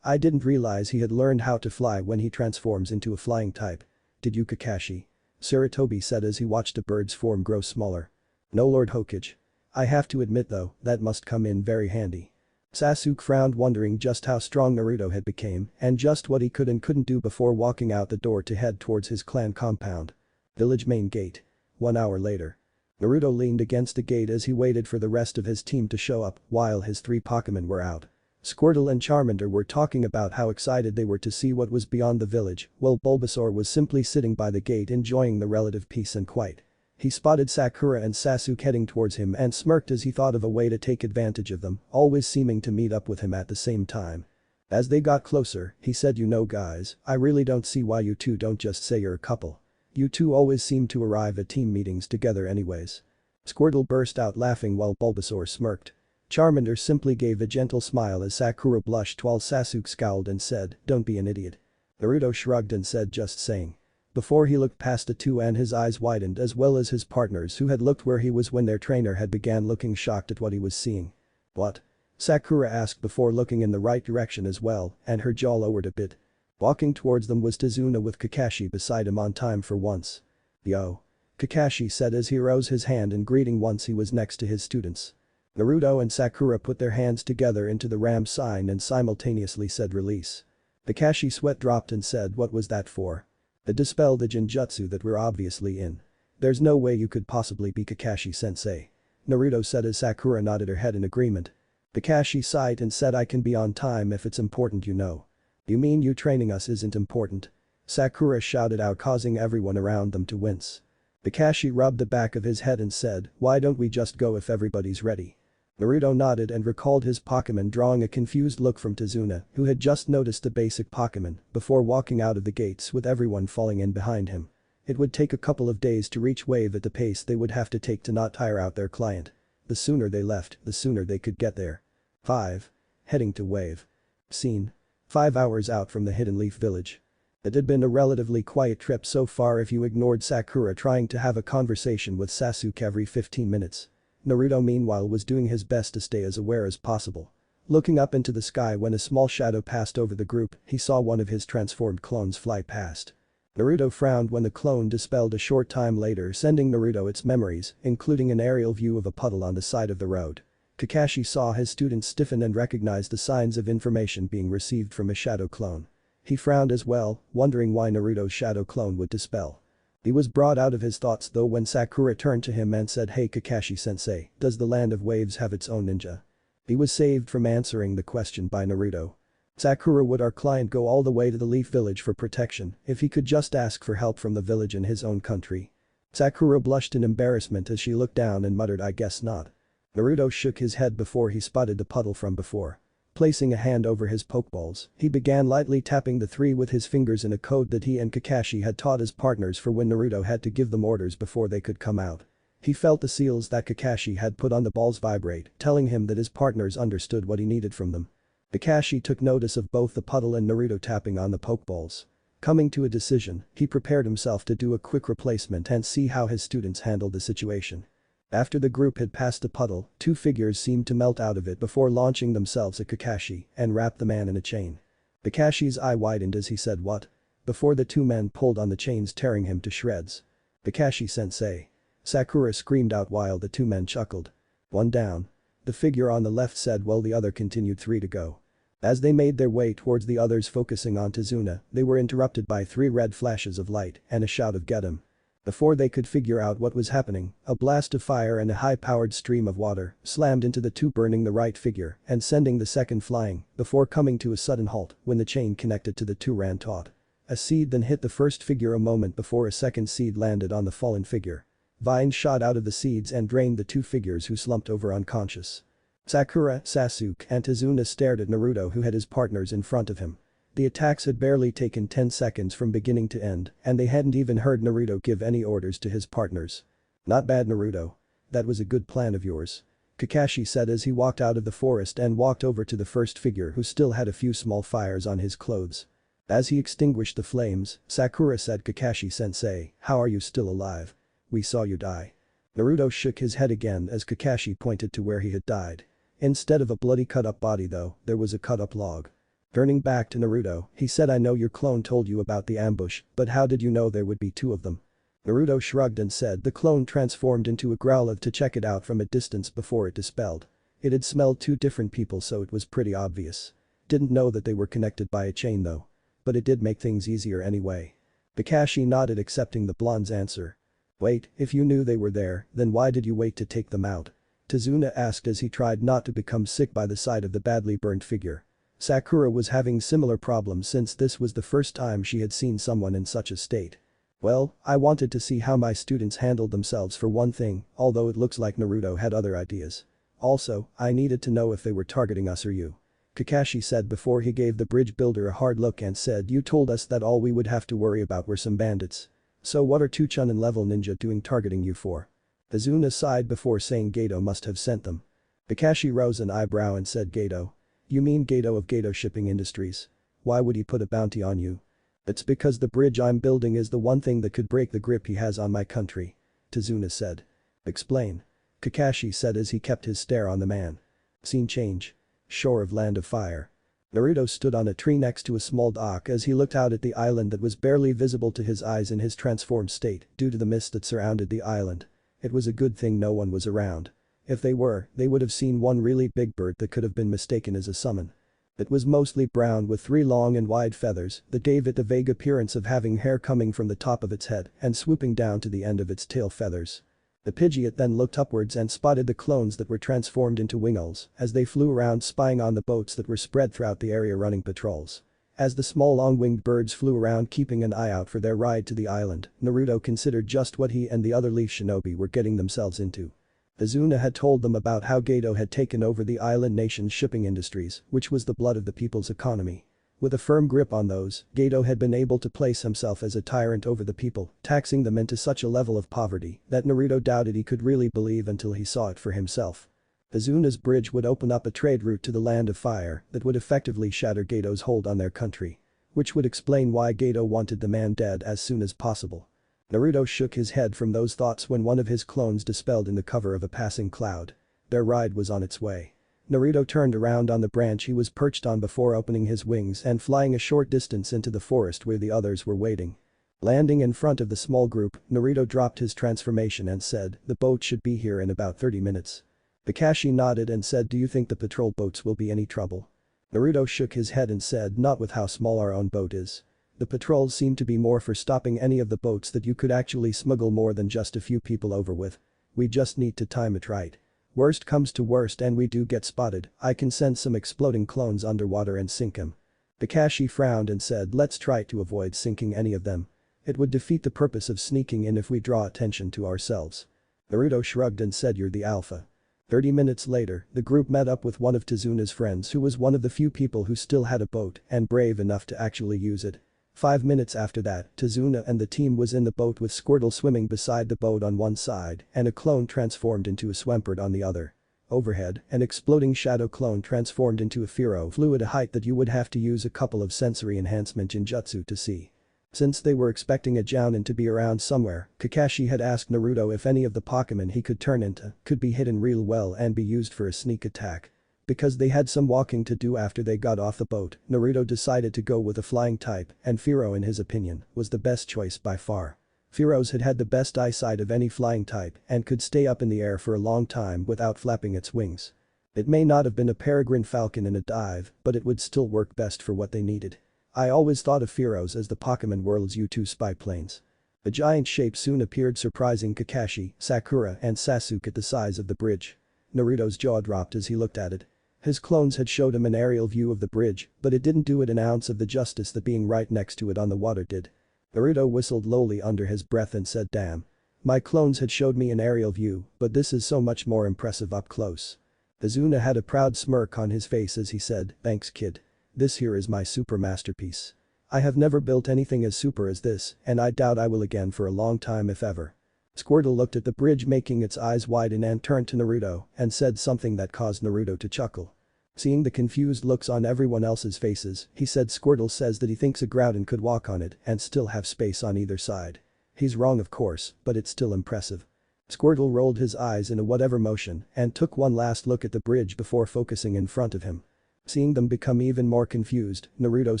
I didn't realize he had learned how to fly when he transforms into a flying type. Did you, Kakashi?" Sarutobi said as he watched the bird's form grow smaller. "No, Lord Hokage. I have to admit though, that must come in very handy." Sasuke frowned, wondering just how strong Naruto had become and just what he could and couldn't do before walking out the door to head towards his clan compound. Village main gate. 1 hour later. Naruto leaned against the gate as he waited for the rest of his team to show up while his 3 Pokémon were out. Squirtle and Charmander were talking about how excited they were to see what was beyond the village, while Bulbasaur was simply sitting by the gate enjoying the relative peace and quiet. He spotted Sakura and Sasuke heading towards him and smirked as he thought of a way to take advantage of them, always seeming to meet up with him at the same time. As they got closer, he said, "You know guys, I really don't see why you two don't just say you're a couple. You two always seem to arrive at team meetings together anyways." Squirtle burst out laughing while Bulbasaur smirked. Charmander simply gave a gentle smile as Sakura blushed while Sasuke scowled and said, "Don't be an idiot." Naruto shrugged and said, "Just saying." Before he looked past the two and his eyes widened, as well as his partners who had looked where he was when their trainer had began looking shocked at what he was seeing. "What?" Sakura asked before looking in the right direction as well, and her jaw lowered a bit. Walking towards them was Tazuna with Kakashi beside him, on time for once. "Yo." Kakashi said as he rose his hand in greeting once he was next to his students. Naruto and Sakura put their hands together into the ram sign and simultaneously said, "Release." Kakashi sweat dropped and said, "What was that for?" "To dispel the genjutsu that we're obviously in. There's no way you could possibly be Kakashi-sensei." Naruto said as Sakura nodded her head in agreement. Kakashi sighed and said, "I can be on time if it's important, you know." "You mean you training us isn't important?" Sakura shouted out, causing everyone around them to wince. Kakashi rubbed the back of his head and said, "Why don't we just go if everybody's ready?" Naruto nodded and recalled his Pokémon, drawing a confused look from Tazuna, who had just noticed the basic Pokémon, before walking out of the gates with everyone falling in behind him. It would take a couple of days to reach Wave at the pace they would have to take to not tire out their client. The sooner they left, the sooner they could get there. 5. Heading to Wave. Scene. 5 hours out from the Hidden Leaf Village. It had been a relatively quiet trip so far if you ignored Sakura trying to have a conversation with Sasuke every 15 minutes. Naruto meanwhile was doing his best to stay as aware as possible. Looking up into the sky when a small shadow passed over the group, he saw one of his transformed clones fly past. Naruto frowned when the clone dispelled a short time later, sending Naruto its memories, including an aerial view of a puddle on the side of the road. Kakashi saw his students stiffen and recognized the signs of information being received from a shadow clone. He frowned as well, wondering why Naruto's shadow clone would dispel. He was brought out of his thoughts though when Sakura turned to him and said, "Hey Kakashi-sensei, does the Land of Waves have its own ninja?" He was saved from answering the question by Naruto. Sakura, would our client go all the way to the Leaf Village for protection if he could just ask for help from the village in his own country? Sakura blushed in embarrassment as she looked down and muttered, "I guess not." Naruto shook his head before he spotted the puddle from before. Placing a hand over his pokeballs, he began lightly tapping the 3 with his fingers in a code that he and Kakashi had taught as partners for when Naruto had to give them orders before they could come out. He felt the seals that Kakashi had put on the balls vibrate, telling him that his partners understood what he needed from them. Kakashi took notice of both the puddle and Naruto tapping on the pokeballs. Coming to a decision, he prepared himself to do a quick replacement and see how his students handled the situation. After the group had passed a puddle, two figures seemed to melt out of it before launching themselves at Kakashi and wrapped the man in a chain. Kakashi's eye widened as he said what? Before the two men pulled on the chains tearing him to shreds. Kakashi-sensei. Sakura screamed out while the two men chuckled. One down. The figure on the left said while the other continued 3 to go. As they made their way towards the others focusing on Tazuna, they were interrupted by 3 red flashes of light and a shout of "Get him!" Before they could figure out what was happening, a blast of fire and a high-powered stream of water slammed into the two, burning the right figure and sending the second flying before coming to a sudden halt when the chain connected to the two ran taut. A seed then hit the first figure a moment before a second seed landed on the fallen figure. Vines shot out of the seeds and drained the two figures who slumped over unconscious. Sakura, Sasuke and Tazuna stared at Naruto who had his partners in front of him. The attacks had barely taken 10 seconds from beginning to end and they hadn't even heard Naruto give any orders to his partners. Not bad, Naruto. That was a good plan of yours. Kakashi said as he walked out of the forest and walked over to the first figure who still had a few small fires on his clothes. As he extinguished the flames, Sakura said, "Kakashi-sensei, how are you still alive? We saw you die." Naruto shook his head again as Kakashi pointed to where he had died. Instead of a bloody cut-up body though, there was a cut-up log. Turning back to Naruto, he said, "I know your clone told you about the ambush, but how did you know there would be 2 of them?" Naruto shrugged and said the clone transformed into a Growlithe to check it out from a distance before it dispelled. It had smelled 2 different people so it was pretty obvious. Didn't know that they were connected by a chain though. But it did make things easier anyway. Kakashi nodded accepting the blonde's answer. Wait, if you knew they were there, then why did you wait to take them out? Tazuna asked as he tried not to become sick by the sight of the badly burned figure. Sakura was having similar problems since this was the first time she had seen someone in such a state. Well, I wanted to see how my students handled themselves for one thing, although it looks like Naruto had other ideas. Also, I needed to know if they were targeting us or you. Kakashi said before he gave the bridge builder a hard look and said, "You told us that all we would have to worry about were some bandits. So what are 2 Chunin level ninja doing targeting you for?" Tazuna sighed before saying Gato must have sent them. Kakashi rose an eyebrow and said, "Gato? You mean Gato of Gato Shipping Industries? Why would he put a bounty on you?" "It's because the bridge I'm building is the one thing that could break the grip he has on my country," Tazuna said. "Explain." Kakashi said as he kept his stare on the man. Scene change. Shore of Land of Fire. Naruto stood on a tree next to a small dock as he looked out at the island that was barely visible to his eyes in his transformed state due to the mist that surrounded the island. It was a good thing no one was around. If they were, they would have seen one really big bird that could have been mistaken as a summon. It was mostly brown with 3 long and wide feathers that gave it the vague appearance of having hair coming from the top of its head and swooping down to the end of its tail feathers. The Pidgeot then looked upwards and spotted the clones that were transformed into wingulls as they flew around spying on the boats that were spread throughout the area running patrols. As the small long-winged birds flew around keeping an eye out for their ride to the island, Naruto considered just what he and the other Leaf Shinobi were getting themselves into. Tazuna had told them about how Gato had taken over the island nation's shipping industries, which was the blood of the people's economy. With a firm grip on those, Gato had been able to place himself as a tyrant over the people, taxing them into such a level of poverty that Naruto doubted he could really believe until he saw it for himself. Tazuna's bridge would open up a trade route to the Land of Fire that would effectively shatter Gato's hold on their country. Which would explain why Gato wanted the man dead as soon as possible. Naruto shook his head from those thoughts when one of his clones dispelled in the cover of a passing cloud. Their ride was on its way. Naruto turned around on the branch he was perched on before opening his wings and flying a short distance into the forest where the others were waiting. Landing in front of the small group, Naruto dropped his transformation and said, "The boat should be here in about 30 minutes. Kakashi nodded and said, "Do you think the patrol boats will be any trouble?" Naruto shook his head and said, "Not with how small our own boat is. The patrols seem to be more for stopping any of the boats that you could actually smuggle more than just a few people over with. We just need to time it right. Worst comes to worst and we do get spotted, I can send some exploding clones underwater and sink him." Kakashi frowned and said, "Let's try to avoid sinking any of them. It would defeat the purpose of sneaking in if we draw attention to ourselves." Naruto shrugged and said, "You're the alpha." 30 minutes later, the group met up with one of Tazuna's friends who was one of the few people who still had a boat and brave enough to actually use it. 5 minutes after that, Tazuna and the team was in the boat with Squirtle swimming beside the boat on one side and a clone transformed into a Swampert on the other. Overhead, an exploding shadow clone transformed into a Firo flew at a height that you would have to use a couple of sensory enhancement ninjutsu to see. Since they were expecting a jounin to be around somewhere, Kakashi had asked Naruto if any of the Pokemon he could turn into could be hidden real well and be used for a sneak attack. Because they had some walking to do after they got off the boat, Naruto decided to go with a flying type, and Firo in his opinion was the best choice by far. Firo's had the best eyesight of any flying type and could stay up in the air for a long time without flapping its wings. It may not have been a peregrine falcon in a dive, but it would still work best for what they needed. I always thought of Firo's as the Pokemon World's U2 spy planes. A giant shape soon appeared surprising Kakashi, Sakura and Sasuke at the size of the bridge. Naruto's jaw dropped as he looked at it. His clones had showed him an aerial view of the bridge, but it didn't do it an ounce of the justice that being right next to it on the water did. Naruto whistled lowly under his breath and said, "Damn. My clones had showed me an aerial view, but this is so much more impressive up close." Izuna had a proud smirk on his face as he said, "Thanks kid. This here is my super masterpiece. I have never built anything as super as this, and I doubt I will again for a long time if ever." Squirtle looked at the bridge making its eyes widen and turned to Naruto and said something that caused Naruto to chuckle. Seeing the confused looks on everyone else's faces, he said Squirtle says that he thinks a Groudon could walk on it and still have space on either side. He's wrong of course, but it's still impressive. Squirtle rolled his eyes in a whatever motion and took one last look at the bridge before focusing in front of him. Seeing them become even more confused, Naruto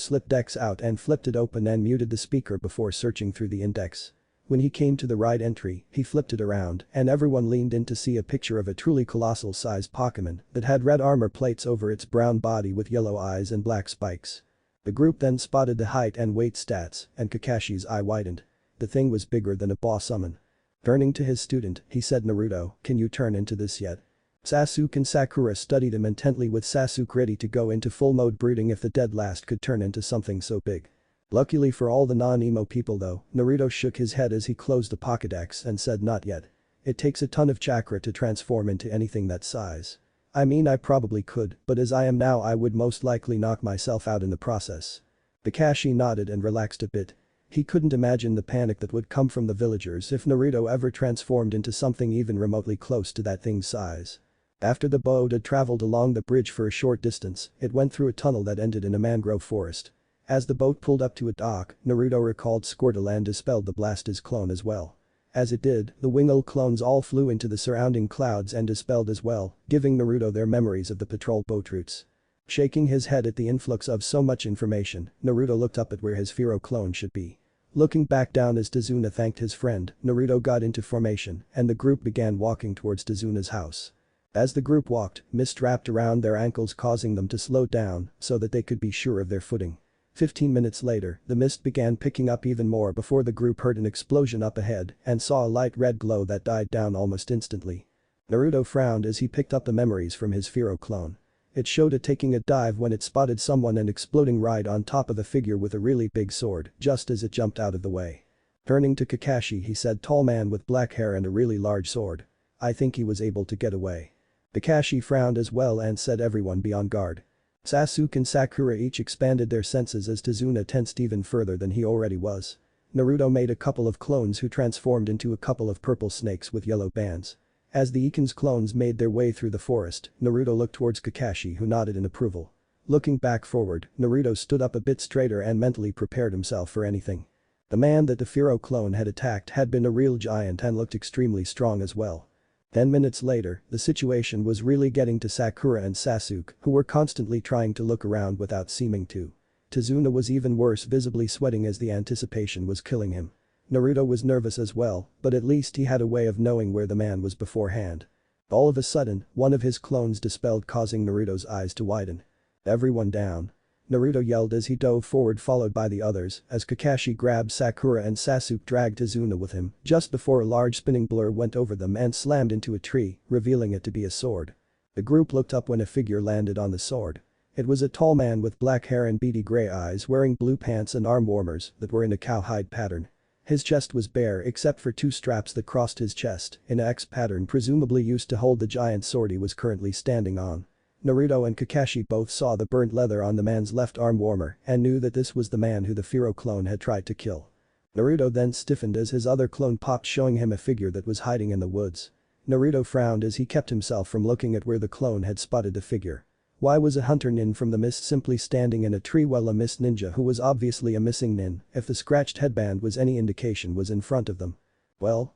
slipped Dex out and flipped it open and muted the speaker before searching through the index. When he came to the right entry, he flipped it around and everyone leaned in to see a picture of a truly colossal-sized Pokemon that had red armor plates over its brown body with yellow eyes and black spikes. The group then spotted the height and weight stats and Kakashi's eye widened. The thing was bigger than a boss summon. Turning to his student, he said, "Naruto, can you turn into this yet?" Sasuke and Sakura studied him intently with Sasuke ready to go into full mode brooding if the dead last could turn into something so big. Luckily for all the non-emo people though, Naruto shook his head as he closed the Pokédex and said not yet. It takes a ton of chakra to transform into anything that size. I mean I probably could, but as I am now I would most likely knock myself out in the process. Kakashi nodded and relaxed a bit. He couldn't imagine the panic that would come from the villagers if Naruto ever transformed into something even remotely close to that thing's size. After the boat had traveled along the bridge for a short distance, it went through a tunnel that ended in a mangrove forest. As the boat pulled up to a dock, Naruto recalled Squirtle and dispelled the Blastoise clone as well. As it did, the Wingull clones all flew into the surrounding clouds and dispelled as well, giving Naruto their memories of the patrol boat routes. Shaking his head at the influx of so much information, Naruto looked up at where his Firo clone should be. Looking back down as Tazuna thanked his friend, Naruto got into formation and the group began walking towards Tazuna's house. As the group walked, mist wrapped around their ankles causing them to slow down so that they could be sure of their footing. 15 minutes later, the mist began picking up even more before the group heard an explosion up ahead and saw a light red glow that died down almost instantly. Naruto frowned as he picked up the memories from his Firo clone. It showed it taking a dive when it spotted someone and exploding right on top of a figure with a really big sword just as it jumped out of the way. Turning to Kakashi he said, "Tall man with black hair and a really large sword. I think he was able to get away." Kakashi frowned as well and said, "Everyone be on guard." Sasuke and Sakura each expanded their senses as Tazuna tensed even further than he already was. Naruto made a couple of clones who transformed into a couple of purple snakes with yellow bands. As the Iken's clones made their way through the forest, Naruto looked towards Kakashi who nodded in approval. Looking back forward, Naruto stood up a bit straighter and mentally prepared himself for anything. The man that the Firo clone had attacked had been a real giant and looked extremely strong as well. 10 minutes later, the situation was really getting to Sakura and Sasuke, who were constantly trying to look around without seeming to. Tazuna was even worse, visibly sweating as the anticipation was killing him. Naruto was nervous as well, but at least he had a way of knowing where the man was beforehand. All of a sudden, one of his clones dispelled causing Naruto's eyes to widen. "Everyone down." Naruto yelled as he dove forward followed by the others as Kakashi grabbed Sakura and Sasuke dragged Tazuna with him just before a large spinning blur went over them and slammed into a tree, revealing it to be a sword. The group looked up when a figure landed on the sword. It was a tall man with black hair and beady gray eyes wearing blue pants and arm warmers that were in a cowhide pattern. His chest was bare except for two straps that crossed his chest in an X pattern presumably used to hold the giant sword he was currently standing on. Naruto and Kakashi both saw the burnt leather on the man's left arm warmer and knew that this was the man who the Firo clone had tried to kill. Naruto then stiffened as his other clone popped showing him a figure that was hiding in the woods. Naruto frowned as he kept himself from looking at where the clone had spotted the figure. Why was a hunter nin from the mist simply standing in a tree while a mist ninja who was obviously a missing nin, if the scratched headband was any indication, was in front of them? Well.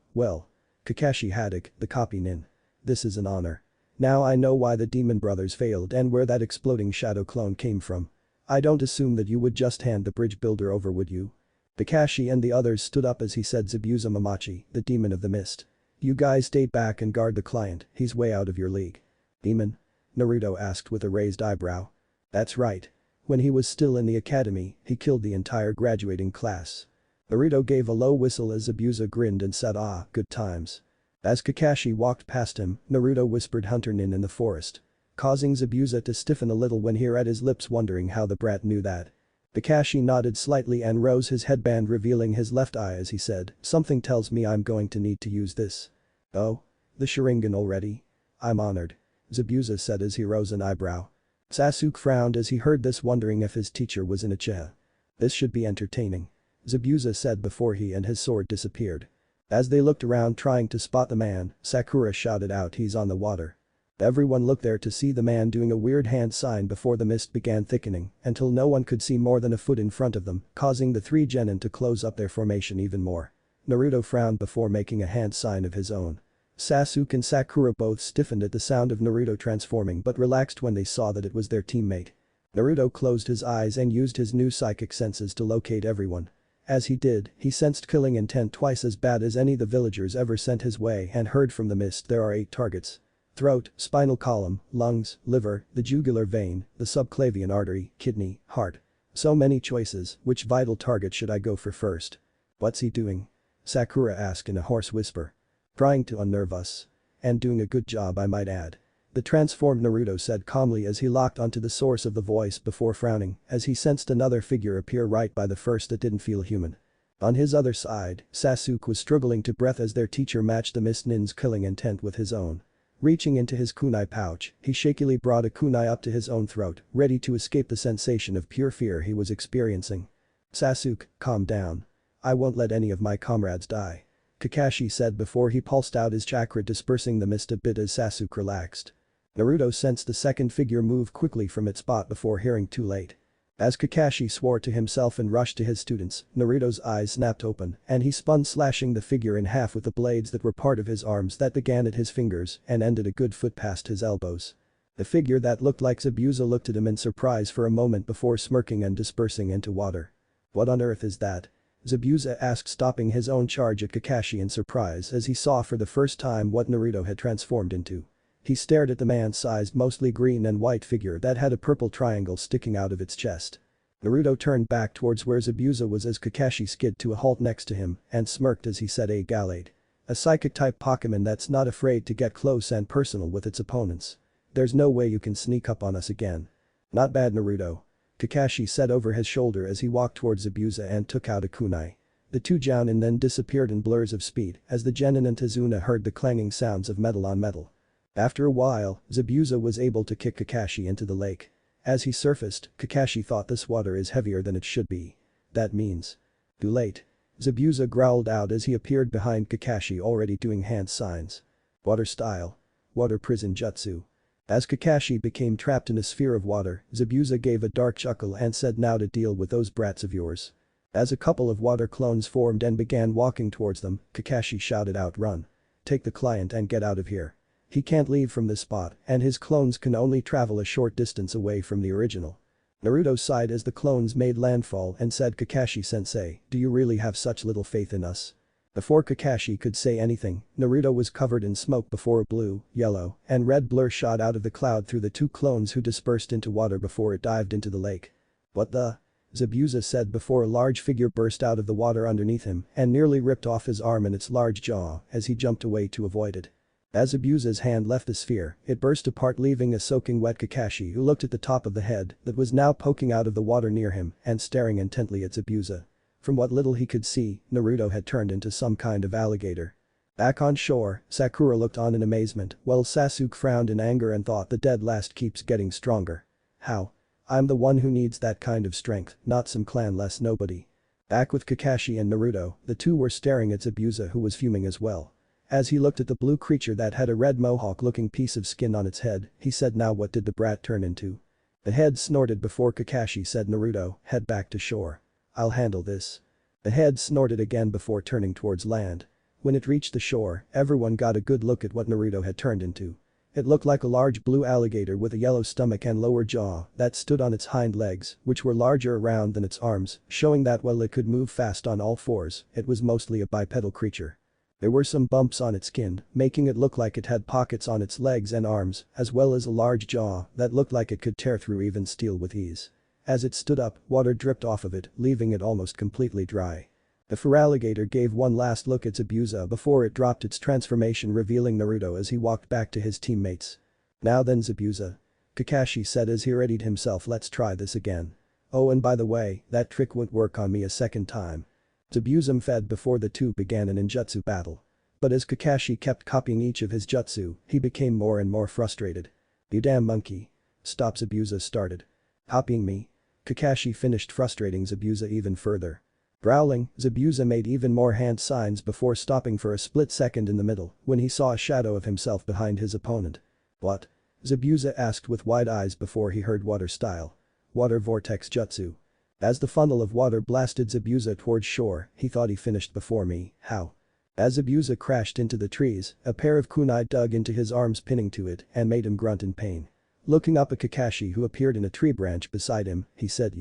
Kakashi Haddock, the copy nin. This is an honor. Now I know why the demon brothers failed and where that exploding shadow clone came from. I don't assume that you would just hand the bridge builder over, would you? Kakashi and the others stood up as he said, Zabuza Mamachi, the demon of the mist. You guys stay back and guard the client, he's way out of your league. Demon? Naruto asked with a raised eyebrow. That's right. When he was still in the academy, he killed the entire graduating class. Naruto gave a low whistle as Zabuza grinned and said, ah, good times. As Kakashi walked past him, Naruto whispered hunter nin in the forest. Causing Zabuza to stiffen a little when he read his lips, wondering how the brat knew that. Kakashi nodded slightly and rose his headband, revealing his left eye as he said, something tells me I'm going to need to use this. Oh? The Sharingan already? I'm honored. Zabuza said as he rose an eyebrow. Sasuke frowned as he heard this, wondering if his teacher was in a Uchiha. This should be entertaining. Zabuza said before he and his sword disappeared. As they looked around trying to spot the man, Sakura shouted out, he's on the water. Everyone looked there to see the man doing a weird hand sign before the mist began thickening until no one could see more than a foot in front of them, causing the three genin to close up their formation even more. Naruto frowned before making a hand sign of his own. Sasuke and Sakura both stiffened at the sound of Naruto transforming but relaxed when they saw that it was their teammate. Naruto closed his eyes and used his new psychic senses to locate everyone. As he did, he sensed killing intent twice as bad as any the villagers ever sent his way and heard from the mist there are 8 targets. Throat, spinal column, lungs, liver, the jugular vein, the subclavian artery, kidney, heart. So many choices, which vital target should I go for first? What's he doing? Sakura asked in a hoarse whisper. Trying to unnerve us. And doing a good job, I might add. The transformed Naruto said calmly as he locked onto the source of the voice before frowning as he sensed another figure appear right by the first that didn't feel human. On his other side, Sasuke was struggling to breathe as their teacher matched the mist nin's killing intent with his own. Reaching into his kunai pouch, he shakily brought a kunai up to his own throat, ready to escape the sensation of pure fear he was experiencing. Sasuke, calm down. I won't let any of my comrades die. Kakashi said before he pulsed out his chakra, dispersing the mist a bit as Sasuke relaxed. Naruto sensed the second figure move quickly from its spot before hearing too late. As Kakashi swore to himself and rushed to his students, Naruto's eyes snapped open and he spun, slashing the figure in half with the blades that were part of his arms that began at his fingers and ended a good foot past his elbows. The figure that looked like Zabuza looked at him in surprise for a moment before smirking and dispersing into water. What on earth is that? Zabuza asked, stopping his own charge at Kakashi in surprise as he saw for the first time what Naruto had transformed into. He stared at the man-sized, mostly green and white figure that had a purple triangle sticking out of its chest. Naruto turned back towards where Zabuza was as Kakashi skid to a halt next to him and smirked as he said, a Galade. A psychic-type Pokemon that's not afraid to get close and personal with its opponents. There's no way you can sneak up on us again. Not bad, Naruto. Kakashi said over his shoulder as he walked towards Zabuza and took out a kunai. The two jounin then disappeared in blurs of speed as the genin and Tazuna heard the clanging sounds of metal on metal. After a while, Zabuza was able to kick Kakashi into the lake. As he surfaced, Kakashi thought this water is heavier than it should be. That means. Too late. Zabuza growled out as he appeared behind Kakashi, already doing hand signs. Water style. Water prison jutsu. As Kakashi became trapped in a sphere of water, Zabuza gave a dark chuckle and said, now to deal with those brats of yours. As a couple of water clones formed and began walking towards them, Kakashi shouted out, run. Take the client and get out of here. He can't leave from this spot and his clones can only travel a short distance away from the original. Naruto sighed as the clones made landfall and said, Kakashi-sensei, do you really have such little faith in us? Before Kakashi could say anything, Naruto was covered in smoke before a blue, yellow, and red blur shot out of the cloud through the two clones who dispersed into water before it dived into the lake. What the? Zabuza said before a large figure burst out of the water underneath him and nearly ripped off his arm and its large jaw as he jumped away to avoid it. As Zabuza's hand left the sphere, it burst apart, leaving a soaking wet Kakashi who looked at the top of the head that was now poking out of the water near him and staring intently at Zabuza. From what little he could see, Naruto had turned into some kind of alligator. Back on shore, Sakura looked on in amazement while Sasuke frowned in anger and thought the dead last keeps getting stronger. How? I'm the one who needs that kind of strength, not some clan-less nobody. Back with Kakashi and Naruto, the two were staring at Zabuza who was fuming as well. As he looked at the blue creature that had a red mohawk-looking piece of skin on its head, he said, "Now what did the brat turn into?" The head snorted before Kakashi said, "Naruto, head back to shore. I'll handle this." The head snorted again before turning towards land. When it reached the shore, everyone got a good look at what Naruto had turned into. It looked like a large blue alligator with a yellow stomach and lower jaw that stood on its hind legs, which were larger around than its arms, showing that while it could move fast on all fours, it was mostly a bipedal creature. There were some bumps on its skin, making it look like it had pockets on its legs and arms, as well as a large jaw that looked like it could tear through even steel with ease. As it stood up, water dripped off of it, leaving it almost completely dry. The feraligator gave one last look at Zabuza before it dropped its transformation, revealing Naruto as he walked back to his teammates. "Now then, Zabuza," Kakashi said as he readied himself, "let's try this again. Oh, and by the way, that trick won't work on me a second time." Zabuza fed before the two began an ninjutsu battle. But as Kakashi kept copying each of his jutsu, he became more and more frustrated. "You damn monkey. Stop," Zabuza started. "Copying me?" Kakashi finished, frustrating Zabuza even further. Growling, Zabuza made even more hand signs before stopping for a split second in the middle when he saw a shadow of himself behind his opponent. "What?" Zabuza asked with wide eyes before he heard water style. "Water vortex jutsu." As the funnel of water blasted Zabuza towards shore, he thought, he finished before me, how? As Zabuza crashed into the trees, a pair of kunai dug into his arms, pinning to it and made him grunt in pain. Looking up at Kakashi, who appeared in a tree branch beside him, he said,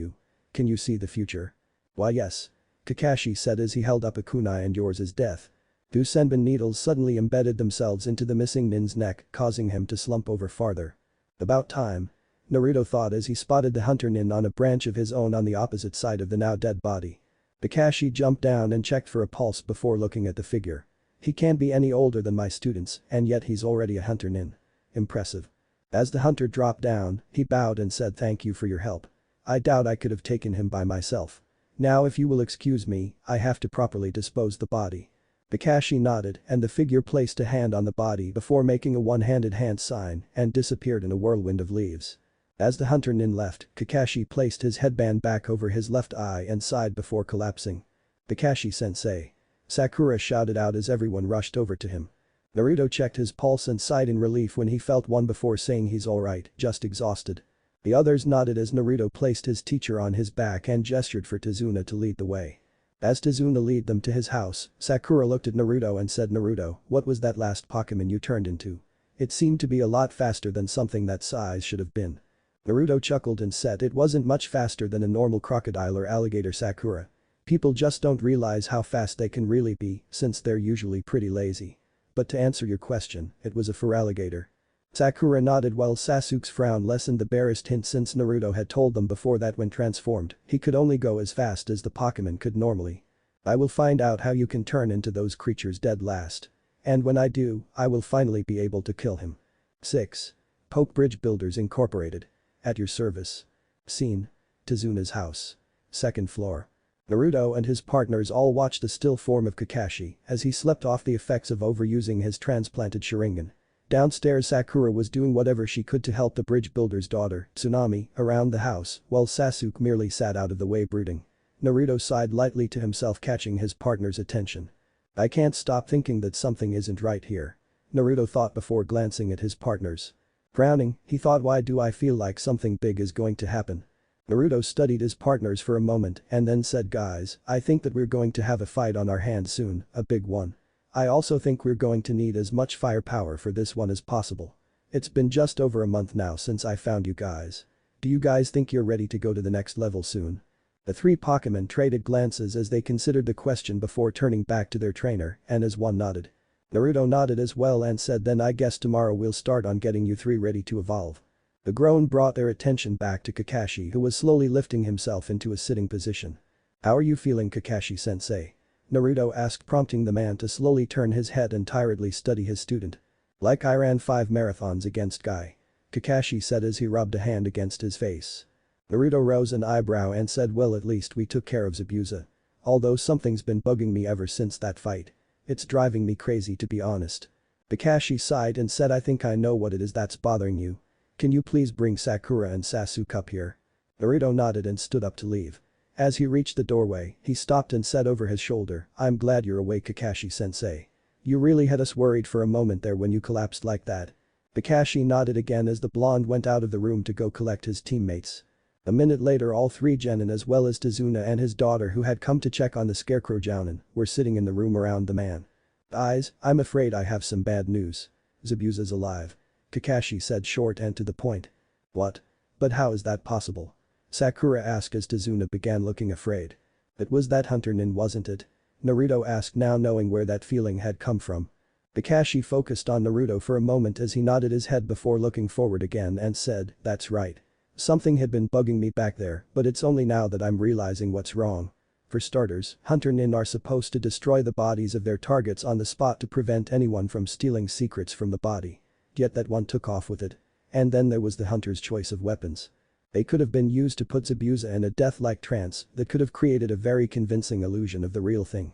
Can you see the future?" "Why, yes," Kakashi said as he held up a kunai, "and yours is death." Two senbon needles suddenly embedded themselves into the missing nin's neck, causing him to slump over farther. "About time," Naruto thought as he spotted the hunter nin on a branch of his own on the opposite side of the now dead body. Kakashi jumped down and checked for a pulse before looking at the figure. "He can't be any older than my students, and yet he's already a hunter nin. Impressive." As the hunter dropped down, he bowed and said, "Thank you for your help. I doubt I could have taken him by myself. Now if you will excuse me, I have to properly dispose the body." Kakashi nodded and the figure placed a hand on the body before making a one-handed hand sign and disappeared in a whirlwind of leaves. As the hunter nin left, Kakashi placed his headband back over his left eye and sighed before collapsing. "Kakashi-sensei." Sakura shouted out as everyone rushed over to him. Naruto checked his pulse and sighed in relief when he felt one before saying he's alright, just exhausted. The others nodded as Naruto placed his teacher on his back and gestured for Tazuna to lead the way. As Tazuna led them to his house, Sakura looked at Naruto and said, "Naruto, what was that last Pokemon you turned into? It seemed to be a lot faster than something that size should have been." Naruto chuckled and said, "It wasn't much faster than a normal crocodile or alligator, Sakura. People just don't realize how fast they can really be since they're usually pretty lazy. But to answer your question, it was a feraligator." Sakura nodded while Sasuke's frown lessened the barest hint since Naruto had told them before that when transformed, he could only go as fast as the Pokemon could normally. "I will find out how you can turn into those creatures dead last. And when I do, I will finally be able to kill him." 6. Poke Bridge Builders Incorporated. At your service. Scene. Tazuna's house. Second floor. Naruto and his partners all watched the still form of Kakashi as he slept off the effects of overusing his transplanted Sharingan. Downstairs, Sakura was doing whatever she could to help the bridge builder's daughter, Tsunami, around the house, while Sasuke merely sat out of the way brooding. Naruto sighed lightly to himself, catching his partner's attention. "I can't stop thinking that something isn't right here," Naruto thought before glancing at his partners. Frowning, he thought, "Why do I feel like something big is going to happen?" Naruto studied his partners for a moment and then said, "Guys, I think that we're going to have a fight on our hands soon, a big one. I also think we're going to need as much firepower for this one as possible. It's been just over a month now since I found you guys. Do you guys think you're ready to go to the next level soon?" The three Pokemon traded glances as they considered the question before turning back to their trainer, and as one nodded. Naruto nodded as well and said, "Then I guess tomorrow we'll start on getting you three ready to evolve." The groan brought their attention back to Kakashi, who was slowly lifting himself into a sitting position. "How are you feeling, Kakashi-sensei?" Naruto asked, prompting the man to slowly turn his head and tiredly study his student. "Like I ran 5 marathons against Guy," Kakashi said as he rubbed a hand against his face. Naruto rose an eyebrow and said, "Well, at least we took care of Zabuza. Although something's been bugging me ever since that fight. It's driving me crazy, to be honest." Kakashi sighed and said, "I think I know what it is that's bothering you. Can you please bring Sakura and Sasuke up here?" Naruto nodded and stood up to leave. As he reached the doorway, he stopped and said over his shoulder, "I'm glad you're awake, Kakashi-sensei. You really had us worried for a moment there when you collapsed like that. Kakashi nodded again as the blonde went out of the room to go collect his teammates. A minute later all three genin as well as Tazuna and his daughter who had come to check on the scarecrow jounin were sitting in the room around the man. I'm afraid I have some bad news. Zabuza's alive. Kakashi said short and to the point. What? But how is that possible? Sakura asked as Tazuna began looking afraid. It was that hunter nin, wasn't it? Naruto asked, now knowing where that feeling had come from. Kakashi focused on Naruto for a moment as he nodded his head before looking forward again and said, that's right. Something had been bugging me back there, but it's only now that I'm realizing what's wrong. For starters, hunter nin are supposed to destroy the bodies of their targets on the spot to prevent anyone from stealing secrets from the body. Yet that one took off with it. And then there was the hunter's choice of weapons. They could have been used to put Zabuza in a death-like trance that could have created a very convincing illusion of the real thing.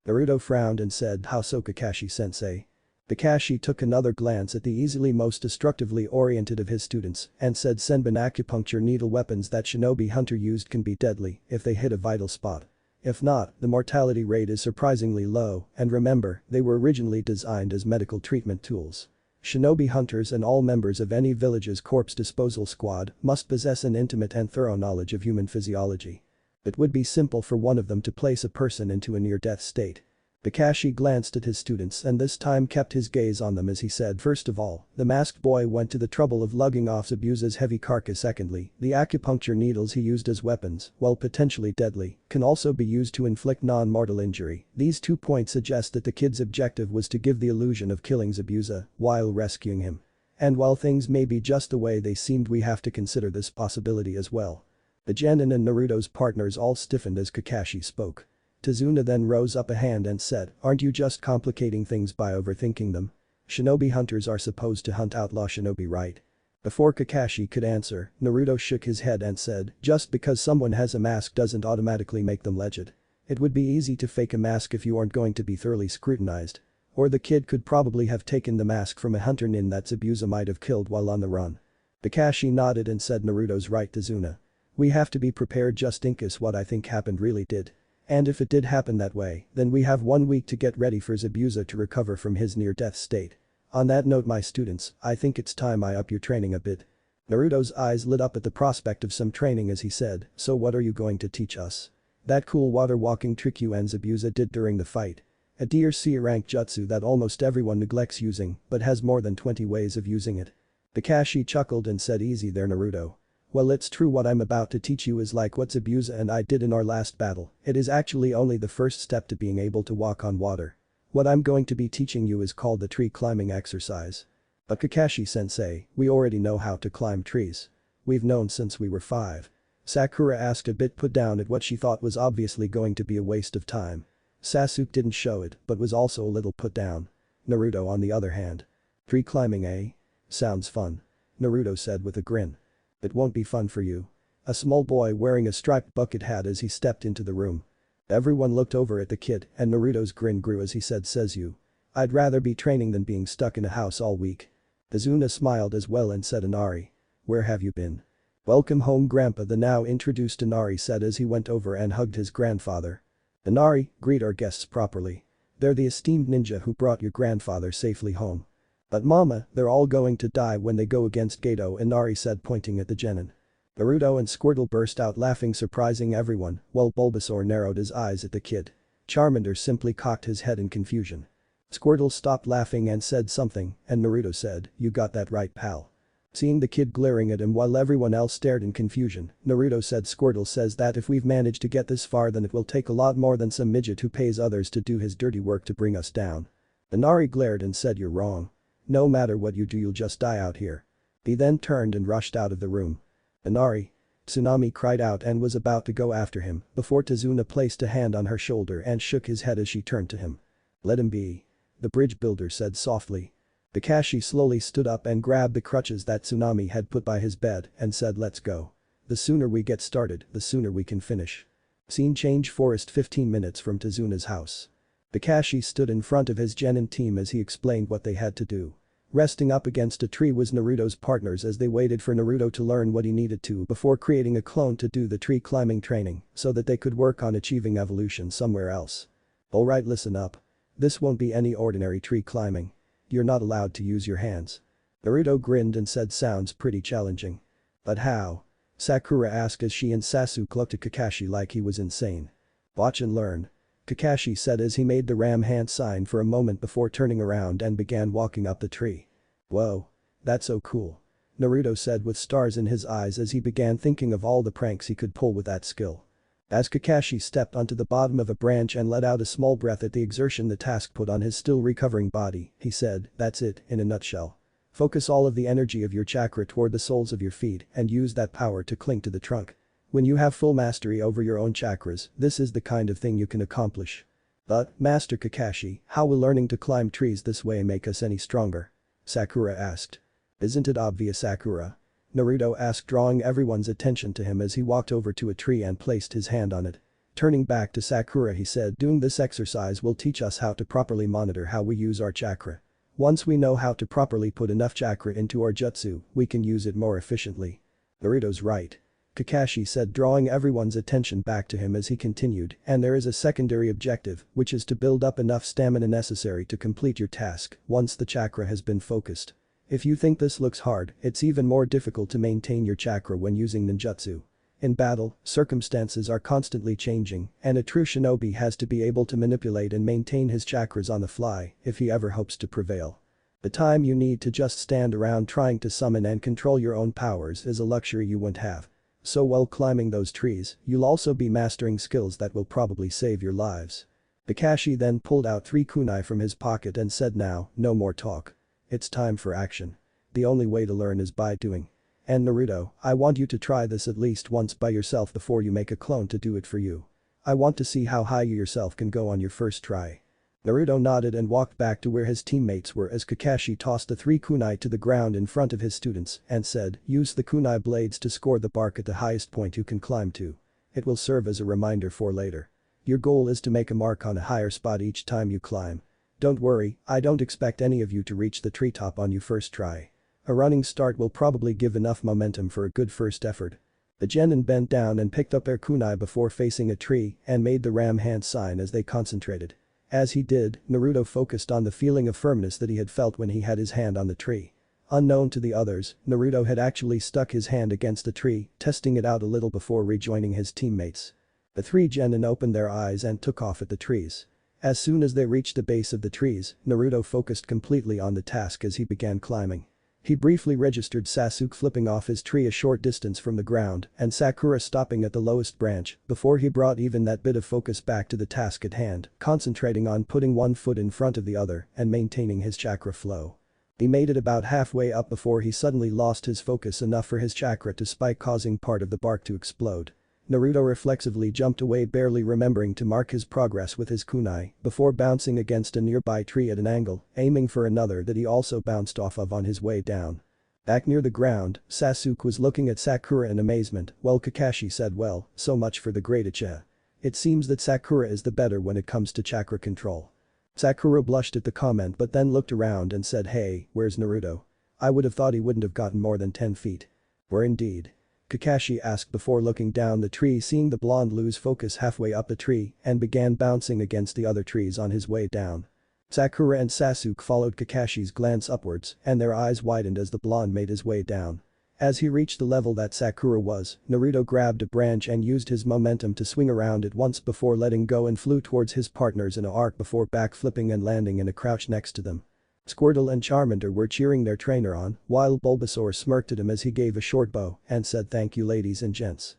Naruto frowned and said, how so Kakashi-sensei? Kakashi took another glance at the easily most destructively oriented of his students and said senbon acupuncture needle weapons that shinobi hunter used can be deadly if they hit a vital spot. If not, the mortality rate is surprisingly low, and remember, they were originally designed as medical treatment tools. Shinobi hunters and all members of any village's corpse disposal squad must possess an intimate and thorough knowledge of human physiology. It would be simple for one of them to place a person into a near-death state. Kakashi glanced at his students and this time kept his gaze on them as he said, first of all, the masked boy went to the trouble of lugging off Zabuza's heavy carcass. Secondly, the acupuncture needles he used as weapons, while potentially deadly, can also be used to inflict non-mortal injury. These 2 points suggest that the kid's objective was to give the illusion of killing Zabuza while rescuing him. And while things may be just the way they seemed, we have to consider this possibility as well. The genin and Naruto's partners all stiffened as Kakashi spoke. Tazuna then rose up a hand and said, aren't you just complicating things by overthinking them? Shinobi hunters are supposed to hunt outlaw shinobi, right? Before Kakashi could answer, Naruto shook his head and said, just because someone has a mask doesn't automatically make them legit. It would be easy to fake a mask if you aren't going to be thoroughly scrutinized. Or the kid could probably have taken the mask from a hunter nin that Zabuza might have killed while on the run. Kakashi nodded and said, Naruto's right, Tazuna. We have to be prepared just in case what I think happened really did. And if it did happen that way, then we have 1 week to get ready for Zabuza to recover from his near-death state. On that note, my students, I think it's time I up your training a bit. Naruto's eyes lit up at the prospect of some training as he said, so what are you going to teach us? That cool water walking trick you and Zabuza did during the fight. A D/C rank jutsu that almost everyone neglects using but has more than 20 ways of using it. Kakashi chuckled and said, easy there Naruto. Well, it's true, what I'm about to teach you is like what Zabuza and I did in our last battle. It is actually only the first step to being able to walk on water. What I'm going to be teaching you is called the tree climbing exercise. But Kakashi-sensei, we already know how to climb trees. We've known since we were 5. Sakura asked, a bit put down at what she thought was obviously going to be a waste of time. Sasuke didn't show it but was also a little put down. Naruto on the other hand. Tree climbing, eh? Sounds fun. Naruto said with a grin. It won't be fun for you. A small boy wearing a striped bucket hat as he stepped into the room. Everyone looked over at the kid and Naruto's grin grew as he said, says you. I'd rather be training than being stuck in a house all week. Tazuna smiled as well and said, Inari. Where have you been? Welcome home grandpa, the now introduced Inari said as he went over and hugged his grandfather. Inari, greet our guests properly. They're the esteemed ninja who brought your grandfather safely home. But mama, they're all going to die when they go against Gato, Inari said pointing at the genin. Naruto and Squirtle burst out laughing, surprising everyone, while Bulbasaur narrowed his eyes at the kid. Charmander simply cocked his head in confusion. Squirtle stopped laughing and said something, and Naruto said, you got that right, pal. Seeing the kid glaring at him while everyone else stared in confusion, Naruto said, Squirtle says that if we've managed to get this far then it will take a lot more than some midget who pays others to do his dirty work to bring us down. Inari glared and said, you're wrong. No matter what you do, you'll just die out here. He then turned and rushed out of the room. Inari. Tsunami cried out and was about to go after him before Tazuna placed a hand on her shoulder and shook his head as she turned to him. Let him be. The bridge builder said softly. Kakashi slowly stood up and grabbed the crutches that Tsunami had put by his bed and said, let's go. The sooner we get started, the sooner we can finish. Scene change, forest 15 minutes from Tazuna's house. Kakashi stood in front of his genin team as he explained what they had to do. Resting up against a tree was Naruto's partners as they waited for Naruto to learn what he needed to before creating a clone to do the tree climbing training so that they could work on achieving evolution somewhere else. Alright, listen up. This won't be any ordinary tree climbing. You're not allowed to use your hands. Naruto grinned and said sounds pretty challenging. But how? Sakura asked as she and Sasuke looked at Kakashi like he was insane. Watch and learn. Kakashi said as he made the ram hand sign for a moment before turning around and began walking up the tree. Whoa. That's so cool. Naruto said with stars in his eyes as he began thinking of all the pranks he could pull with that skill. As Kakashi stepped onto the bottom of a branch and let out a small breath at the exertion the task put on his still recovering body, he said, "That's it, in a nutshell. Focus all of the energy of your chakra toward the soles of your feet and use that power to cling to the trunk. When you have full mastery over your own chakras, this is the kind of thing you can accomplish." "But, Master Kakashi, how will learning to climb trees this way make us any stronger?" Sakura asked. "Isn't it obvious, Sakura?" Naruto asked, drawing everyone's attention to him as he walked over to a tree and placed his hand on it. Turning back to Sakura, he said, "Doing this exercise will teach us how to properly monitor how we use our chakra. Once we know how to properly put enough chakra into our jutsu, we can use it more efficiently." "Naruto's right," Kakashi said, drawing everyone's attention back to him as he continued, "and there is a secondary objective, which is to build up enough stamina necessary to complete your task once the chakra has been focused. If you think this looks hard, it's even more difficult to maintain your chakra when using ninjutsu. In battle, circumstances are constantly changing, and a true shinobi has to be able to manipulate and maintain his chakras on the fly if he ever hopes to prevail. The time you need to just stand around trying to summon and control your own powers is a luxury you won't have. So while climbing those trees, you'll also be mastering skills that will probably save your lives." Kakashi then pulled out 3 kunai from his pocket and said, "Now, no more talk. It's time for action. The only way to learn is by doing. And Naruto, I want you to try this at least once by yourself before you make a clone to do it for you. I want to see how high you yourself can go on your first try." Naruto nodded and walked back to where his teammates were as Kakashi tossed the 3 kunai to the ground in front of his students and said, "Use the kunai blades to score the bark at the highest point you can climb to. It will serve as a reminder for later. Your goal is to make a mark on a higher spot each time you climb. Don't worry, I don't expect any of you to reach the treetop on your first try. A running start will probably give enough momentum for a good first effort." The genin bent down and picked up their kunai before facing a tree and made the ram hand sign as they concentrated. As he did, Naruto focused on the feeling of firmness that he had felt when he had his hand on the tree. Unknown to the others, Naruto had actually stuck his hand against the tree, testing it out a little before rejoining his teammates. The 3 genin opened their eyes and took off at the trees. As soon as they reached the base of the trees, Naruto focused completely on the task as he began climbing. He briefly registered Sasuke flipping off his tree a short distance from the ground and Sakura stopping at the lowest branch before he brought even that bit of focus back to the task at hand, concentrating on putting one foot in front of the other and maintaining his chakra flow. He made it about halfway up before he suddenly lost his focus enough for his chakra to spike, causing part of the bark to explode. Naruto reflexively jumped away, barely remembering to mark his progress with his kunai before bouncing against a nearby tree at an angle, aiming for another that he also bounced off of on his way down. Back near the ground, Sasuke was looking at Sakura in amazement while Kakashi said, "Well, so much for the great Ichigo. It seems that Sakura is the better when it comes to chakra control." Sakura blushed at the comment but then looked around and said, "Hey, where's Naruto? I would have thought he wouldn't have gotten more than 10 feet. Where indeed?" Kakashi asked before looking down the tree, seeing the blonde lose focus halfway up the tree and began bouncing against the other trees on his way down. Sakura and Sasuke followed Kakashi's glance upwards and their eyes widened as the blonde made his way down. As he reached the level that Sakura was, Naruto grabbed a branch and used his momentum to swing around it once before letting go and flew towards his partners in an arc before backflipping and landing in a crouch next to them. Squirtle and Charmander were cheering their trainer on, while Bulbasaur smirked at him as he gave a short bow and said, "Thank you ladies and gents."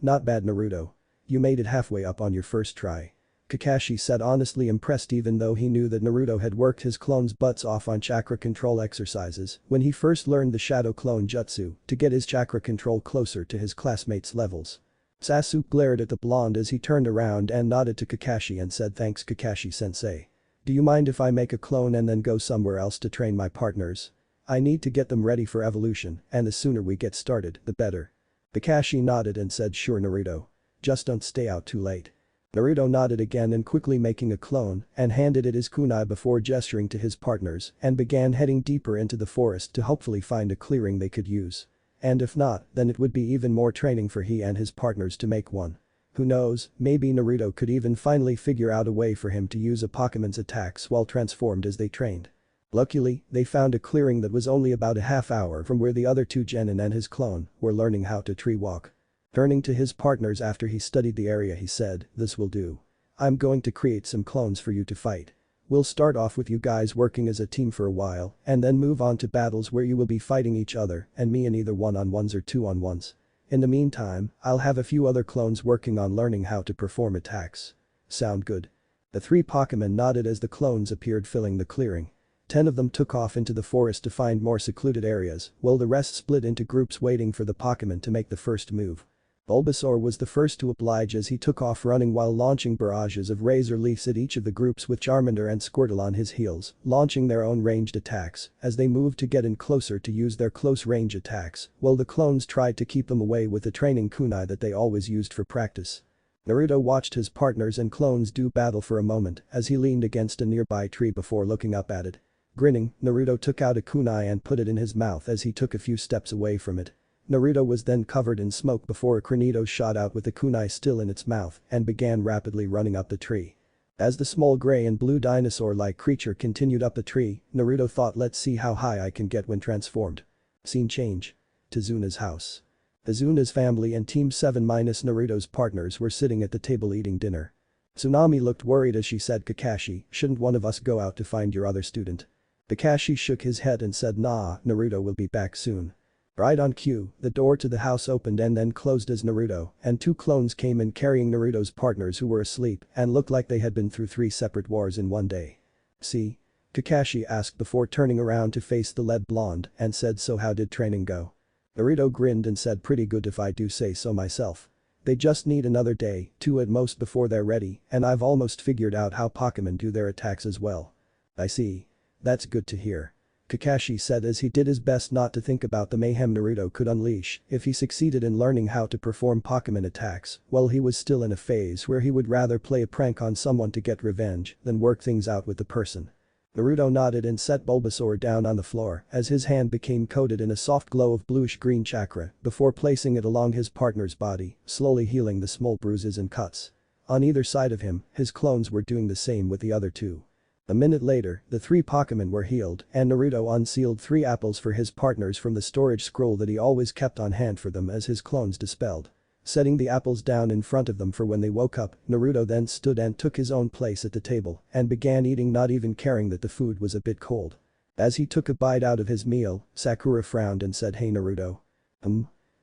Not bad, Naruto. You made it halfway up on your first try." Kakashi said, honestly impressed even though he knew that Naruto had worked his clones' butts off on chakra control exercises when he first learned the Shadow Clone Jutsu to get his chakra control closer to his classmates' levels. Sasuke glared at the blonde as he turned around and nodded to Kakashi and said, "Thanks, Kakashi-sensei. Do you mind if I make a clone and then go somewhere else to train my partners? I need to get them ready for evolution, and the sooner we get started, the better." Kakashi nodded and said, "Sure, Naruto. Just don't stay out too late." Naruto nodded again and quickly making a clone and handed it his kunai before gesturing to his partners and began heading deeper into the forest to hopefully find a clearing they could use. And if not, then it would be even more training for he and his partners to make one. Who knows, maybe Naruto could even finally figure out a way for him to use a Pokemon's attacks while transformed as they trained. Luckily, they found a clearing that was only about a half hour from where the other two genin and his clone were learning how to tree walk. Turning to his partners after he studied the area, he said, "This will do. I'm going to create some clones for you to fight. We'll start off with you guys working as a team for a while and then move on to battles where you will be fighting each other and me in either one-on-ones or two-on-ones. In the meantime, I'll have a few other clones working on learning how to perform attacks. Sound good?" The three Pokemon nodded as the clones appeared filling the clearing. 10 of them took off into the forest to find more secluded areas, while the rest split into groups waiting for the Pokemon to make the first move. Bulbasaur was the first to oblige as he took off running while launching barrages of razor leaves at each of the groups with Charmander and Squirtle on his heels, launching their own ranged attacks as they moved to get in closer to use their close-range attacks, while the clones tried to keep them away with the training kunai that they always used for practice. Naruto watched his partners and clones do battle for a moment as he leaned against a nearby tree before looking up at it. Grinning, Naruto took out a kunai and put it in his mouth as he took a few steps away from it. Naruto was then covered in smoke before a Cornito shot out with the kunai still in its mouth and began rapidly running up the tree. As the small gray and blue dinosaur-like creature continued up the tree, Naruto thought, let's see how high I can get when transformed. Scene change. To Zuna's house. Zuna's family and Team 7 minus Naruto's partners were sitting at the table eating dinner. Tsunami looked worried as she said, "Kakashi, shouldn't one of us go out to find your other student?" Kakashi shook his head and said, "Nah, Naruto will be back soon." Right on cue, the door to the house opened and then closed as Naruto and two clones came in carrying Naruto's partners who were asleep and looked like they had been through 3 separate wars in one day. "See?" Kakashi asked before turning around to face the lead blonde and said, "So how did training go?" Naruto grinned and said, "Pretty good if I do say so myself. They just need another day, 2 at most before they're ready, and I've almost figured out how Pokemon do their attacks as well." "I see. That's good to hear," Kakashi said as he did his best not to think about the mayhem Naruto could unleash if he succeeded in learning how to perform Pokemon attacks while he was still in a phase where he would rather play a prank on someone to get revenge than work things out with the person. Naruto nodded and set Bulbasaur down on the floor as his hand became coated in a soft glow of bluish-green chakra before placing it along his partner's body, slowly healing the small bruises and cuts. On either side of him, his clones were doing the same with the other two. A minute later, the 3 Pokemon were healed and Naruto unsealed 3 apples for his partners from the storage scroll that he always kept on hand for them as his clones dispelled. Setting the apples down in front of them for when they woke up, Naruto then stood and took his own place at the table and began eating, not even caring that the food was a bit cold. As he took a bite out of his meal, Sakura frowned and said, "Hey Naruto."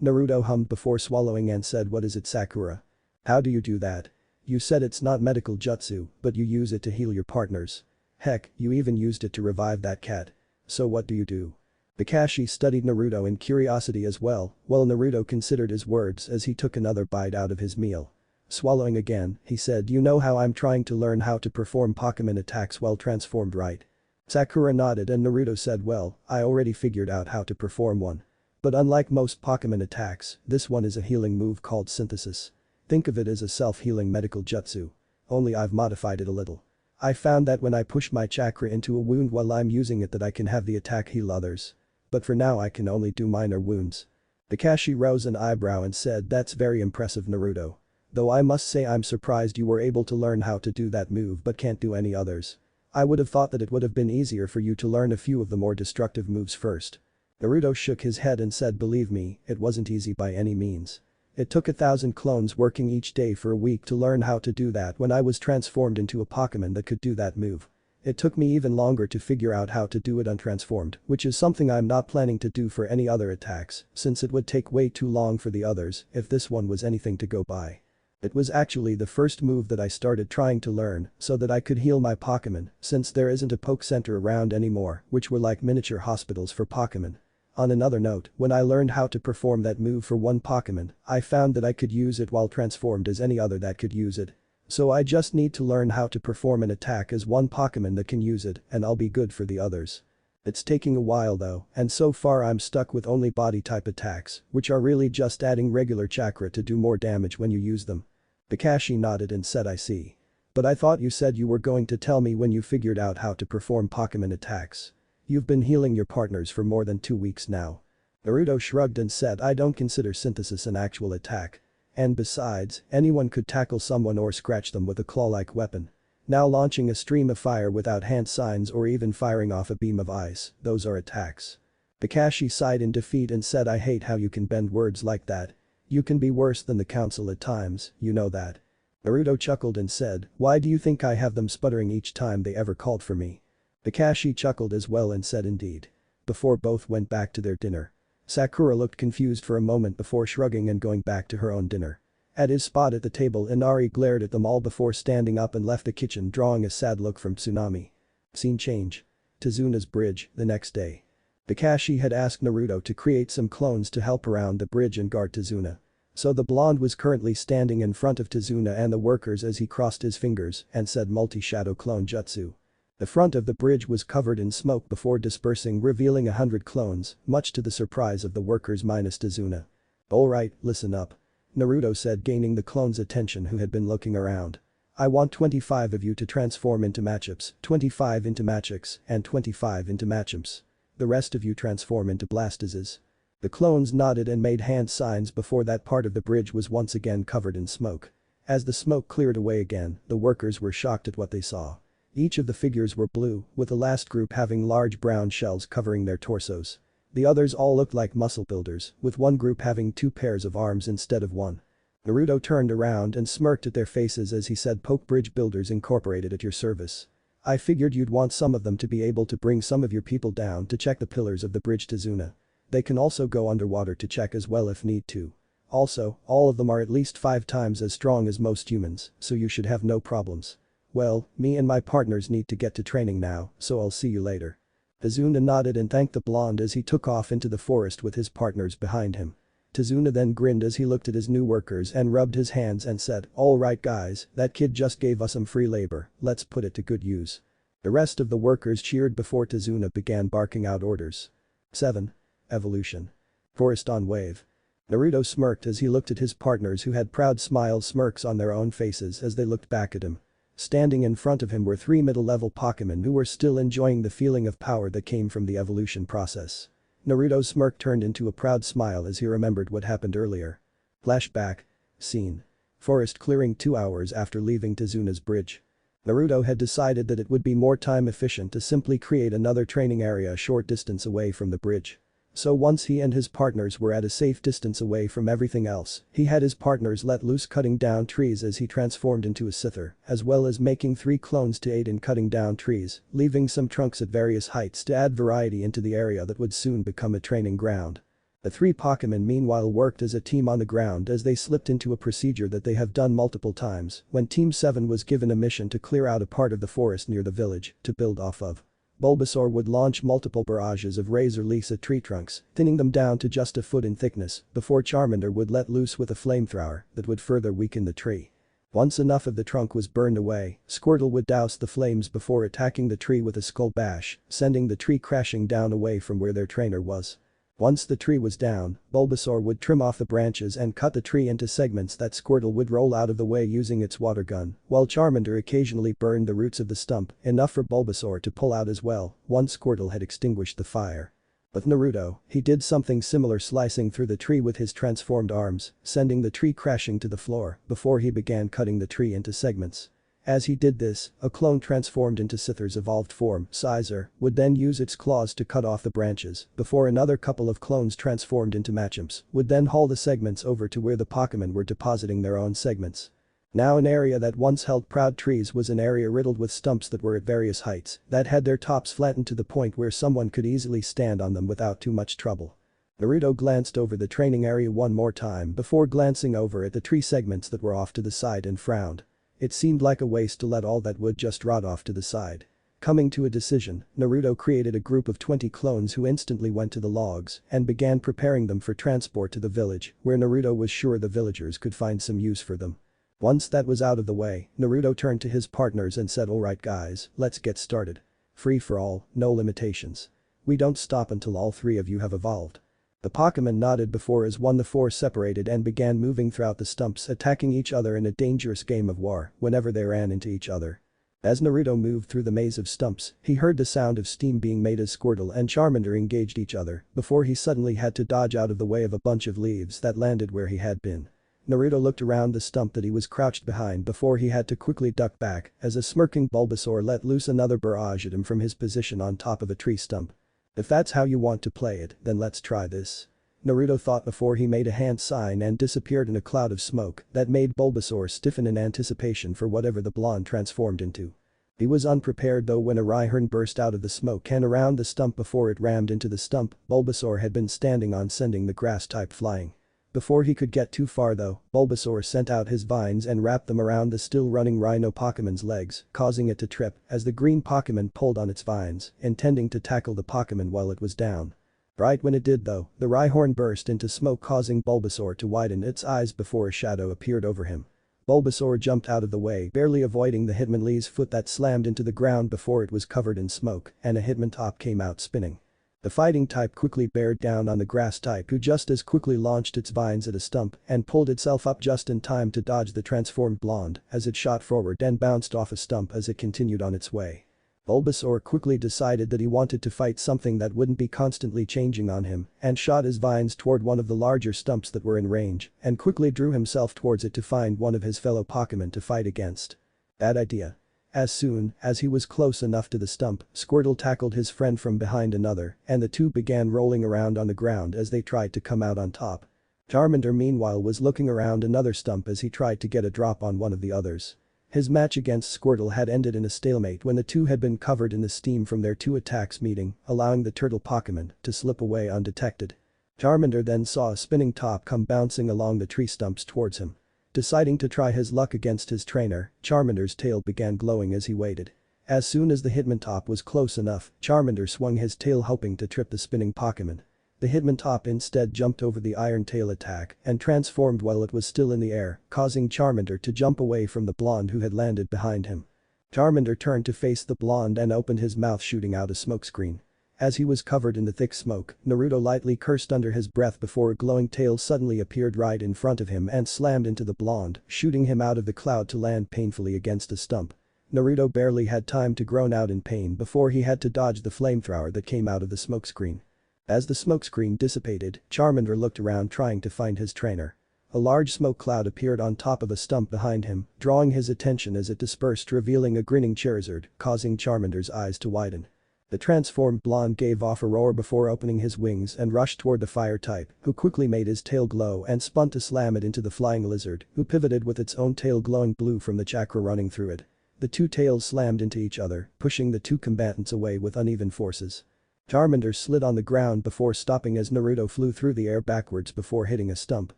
Naruto hummed before swallowing and said, "What is it, Sakura? How do you do that? You said it's not medical jutsu, but you use it to heal your partners. Heck, you even used it to revive that cat. So what do you do?" Kakashi studied Naruto in curiosity as well, while Naruto considered his words as he took another bite out of his meal. Swallowing again, he said, "You know how I'm trying to learn how to perform Pokemon attacks while transformed, right?" Sakura nodded and Naruto said, "Well, I already figured out how to perform one. But unlike most Pokemon attacks, this one is a healing move called Synthesis. Think of it as a self-healing medical jutsu. Only I've modified it a little. I found that when I push my chakra into a wound while I'm using it that I can have the attack heal others. But for now I can only do minor wounds." Kakashi rose an eyebrow and said, "That's very impressive, Naruto. Though I must say I'm surprised you were able to learn how to do that move but can't do any others. I would have thought that it would have been easier for you to learn a few of the more destructive moves first." Naruto shook his head and said, "Believe me, it wasn't easy by any means. It took 1,000 clones working each day for a week to learn how to do that when I was transformed into a Pokemon that could do that move. It took me even longer to figure out how to do it untransformed, which is something I'm not planning to do for any other attacks since it would take way too long for the others if this one was anything to go by. It was actually the first move that I started trying to learn so that I could heal my Pokemon since there isn't a Poke Center around anymore, which were like miniature hospitals for Pokemon. On another note, when I learned how to perform that move for one Pokemon, I found that I could use it while transformed as any other that could use it. So I just need to learn how to perform an attack as one Pokemon that can use it and I'll be good for the others. It's taking a while though, and so far I'm stuck with only body type attacks, which are really just adding regular chakra to do more damage when you use them." Kakashi nodded and said, "I see. But I thought you said you were going to tell me when you figured out how to perform Pokemon attacks. You've been healing your partners for more than 2 weeks now." Naruto shrugged and said, "I don't consider Synthesis an actual attack. And besides, anyone could tackle someone or scratch them with a claw-like weapon. Now launching a stream of fire without hand signs or even firing off a beam of ice, those are attacks. Kakashi sighed in defeat and said, I hate how you can bend words like that. You can be worse than the council at times, you know that. Naruto chuckled and said, why do you think I have them sputtering each time they ever called for me? Kakashi chuckled as well and said indeed. Before both went back to their dinner. Sakura looked confused for a moment before shrugging and going back to her own dinner. At his spot at the table, Inari glared at them all before standing up and left the kitchen, drawing a sad look from Tsunami. Scene change. Tizuna's bridge, the next day. Kakashi had asked Naruto to create some clones to help around the bridge and guard Tizuna. So the blonde was currently standing in front of Tizuna and the workers as he crossed his fingers and said multi-shadow clone jutsu. The front of the bridge was covered in smoke before dispersing, revealing 100 clones, much to the surprise of the workers minus Tizuna. Alright, listen up. Naruto said, gaining the clone's attention who had been looking around. I want 25 of you to transform into matchups, 25 into matchups, and 25 into matchups. The rest of you transform into blastoises. The clones nodded and made hand signs before that part of the bridge was once again covered in smoke. As the smoke cleared away again, the workers were shocked at what they saw. Each of the figures were blue, with the last group having large brown shells covering their torsos. The others all looked like muscle builders, with one group having 2 pairs of arms instead of 1. Naruto turned around and smirked at their faces as he said, Poke Bridge Builders Incorporated at your service. I figured you'd want some of them to be able to bring some of your people down to check the pillars of the bridge Tizuna. They can also go underwater to check as well if need to. Also, all of them are at least 5 times as strong as most humans, so you should have no problems. Well, me and my partners need to get to training now, so I'll see you later. Tizuna nodded and thanked the blonde as he took off into the forest with his partners behind him. Tizuna then grinned as he looked at his new workers and rubbed his hands and said, alright guys, that kid just gave us some free labor, let's put it to good use. The rest of the workers cheered before Tizuna began barking out orders. 7. Evolution. Forest on wave. Naruto smirked as he looked at his partners who had proud smirks on their own faces as they looked back at him. Standing in front of him were 3 middle-level Pokemon who were still enjoying the feeling of power that came from the evolution process. Naruto's smirk turned into a proud smile as he remembered what happened earlier. Flashback. Scene. Forest clearing 2 hours after leaving Tizuna's bridge. Naruto had decided that it would be more time efficient to simply create another training area a short distance away from the bridge. So once he and his partners were at a safe distance away from everything else, he had his partners let loose cutting down trees as he transformed into a Sither, as well as making 3 clones to aid in cutting down trees, leaving some trunks at various heights to add variety into the area that would soon become a training ground. The 3 Pokemon meanwhile worked as a team on the ground as they slipped into a procedure that they have done multiple times when Team 7 was given a mission to clear out a part of the forest near the village to build off of. Bulbasaur would launch multiple barrages of razor leaves at tree trunks, thinning them down to just a foot in thickness before Charmander would let loose with a flamethrower that would further weaken the tree. Once enough of the trunk was burned away, Squirtle would douse the flames before attacking the tree with a skull bash, sending the tree crashing down away from where their trainer was. Once the tree was down, Bulbasaur would trim off the branches and cut the tree into segments that Squirtle would roll out of the way using its water gun, while Charmander occasionally burned the roots of the stump, enough for Bulbasaur to pull out as well, once Squirtle had extinguished the fire. With Naruto, he did something similar, slicing through the tree with his transformed arms, sending the tree crashing to the floor before he began cutting the tree into segments. As he did this, a clone transformed into Sither's evolved form, Scizor, would then use its claws to cut off the branches, before another couple of clones transformed into Machamps would then haul the segments over to where the Pokemon were depositing their own segments. Now an area that once held proud trees was an area riddled with stumps that were at various heights, that had their tops flattened to the point where someone could easily stand on them without too much trouble. Naruto glanced over the training area one more time before glancing over at the tree segments that were off to the side and frowned. It seemed like a waste to let all that wood just rot off to the side. Coming to a decision, Naruto created a group of 20 clones who instantly went to the logs and began preparing them for transport to the village, where Naruto was sure the villagers could find some use for them. Once that was out of the way, Naruto turned to his partners and said, alright guys, let's get started. Free for all, no limitations. We don't stop until all 3 of you have evolved. The Pokemon nodded before as the 4 separated and began moving throughout the stumps, attacking each other in a dangerous game of war whenever they ran into each other. As Naruto moved through the maze of stumps, he heard the sound of steam being made as Squirtle and Charmander engaged each other before he suddenly had to dodge out of the way of a bunch of leaves that landed where he had been. Naruto looked around the stump that he was crouched behind before he had to quickly duck back as a smirking Bulbasaur let loose another barrage at him from his position on top of a tree stump. If that's how you want to play it, then let's try this. Naruto thought before he made a hand sign and disappeared in a cloud of smoke that made Bulbasaur stiffen in anticipation for whatever the blonde transformed into. He was unprepared though when a Rhyhorn burst out of the smoke and around the stump before it rammed into the stump Bulbasaur had been standing on, sending the grass type flying. Before he could get too far though, Bulbasaur sent out his vines and wrapped them around the still running Rhino Pokemon's legs, causing it to trip as the green Pokemon pulled on its vines, intending to tackle the Pokemon while it was down. Right when it did though, the Rhyhorn burst into smoke causing Bulbasaur to widen its eyes before a shadow appeared over him. Bulbasaur jumped out of the way, barely avoiding the Hitmonlee's foot that slammed into the ground before it was covered in smoke, and a Hitmontop came out spinning. The fighting type quickly bared down on the grass type who just as quickly launched its vines at a stump and pulled itself up just in time to dodge the transformed blonde as it shot forward and bounced off a stump as it continued on its way. Bulbasaur quickly decided that he wanted to fight something that wouldn't be constantly changing on him and shot his vines toward one of the larger stumps that were in range and quickly drew himself towards it to find one of his fellow Pokémon to fight against. Bad idea. As soon as he was close enough to the stump, Squirtle tackled his friend from behind another and the two began rolling around on the ground as they tried to come out on top. Charmander meanwhile was looking around another stump as he tried to get a drop on one of the others. His match against Squirtle had ended in a stalemate when the two had been covered in the steam from their two attacks meeting, allowing the turtle Pokémon to slip away undetected. Charmander then saw a spinning top come bouncing along the tree stumps towards him. Deciding to try his luck against his trainer, Charmander's tail began glowing as he waited. As soon as the Hitmontop was close enough, Charmander swung his tail hoping to trip the spinning Pokémon. The Hitmontop instead jumped over the Iron Tail attack and transformed while it was still in the air, causing Charmander to jump away from the blonde who had landed behind him. Charmander turned to face the blonde and opened his mouth shooting out a smokescreen. As he was covered in the thick smoke, Naruto lightly cursed under his breath before a glowing tail suddenly appeared right in front of him and slammed into the blonde, shooting him out of the cloud to land painfully against a stump. Naruto barely had time to groan out in pain before he had to dodge the flamethrower that came out of the smokescreen. As the smokescreen dissipated, Charmander looked around trying to find his trainer. A large smoke cloud appeared on top of a stump behind him, drawing his attention as it dispersed revealing a grinning Charizard, causing Charmander's eyes to widen. The transformed blonde gave off a roar before opening his wings and rushed toward the fire type, who quickly made his tail glow and spun to slam it into the flying lizard, who pivoted with its own tail glowing blue from the chakra running through it. The two tails slammed into each other, pushing the two combatants away with uneven forces. Charmander slid on the ground before stopping as Naruto flew through the air backwards before hitting a stump.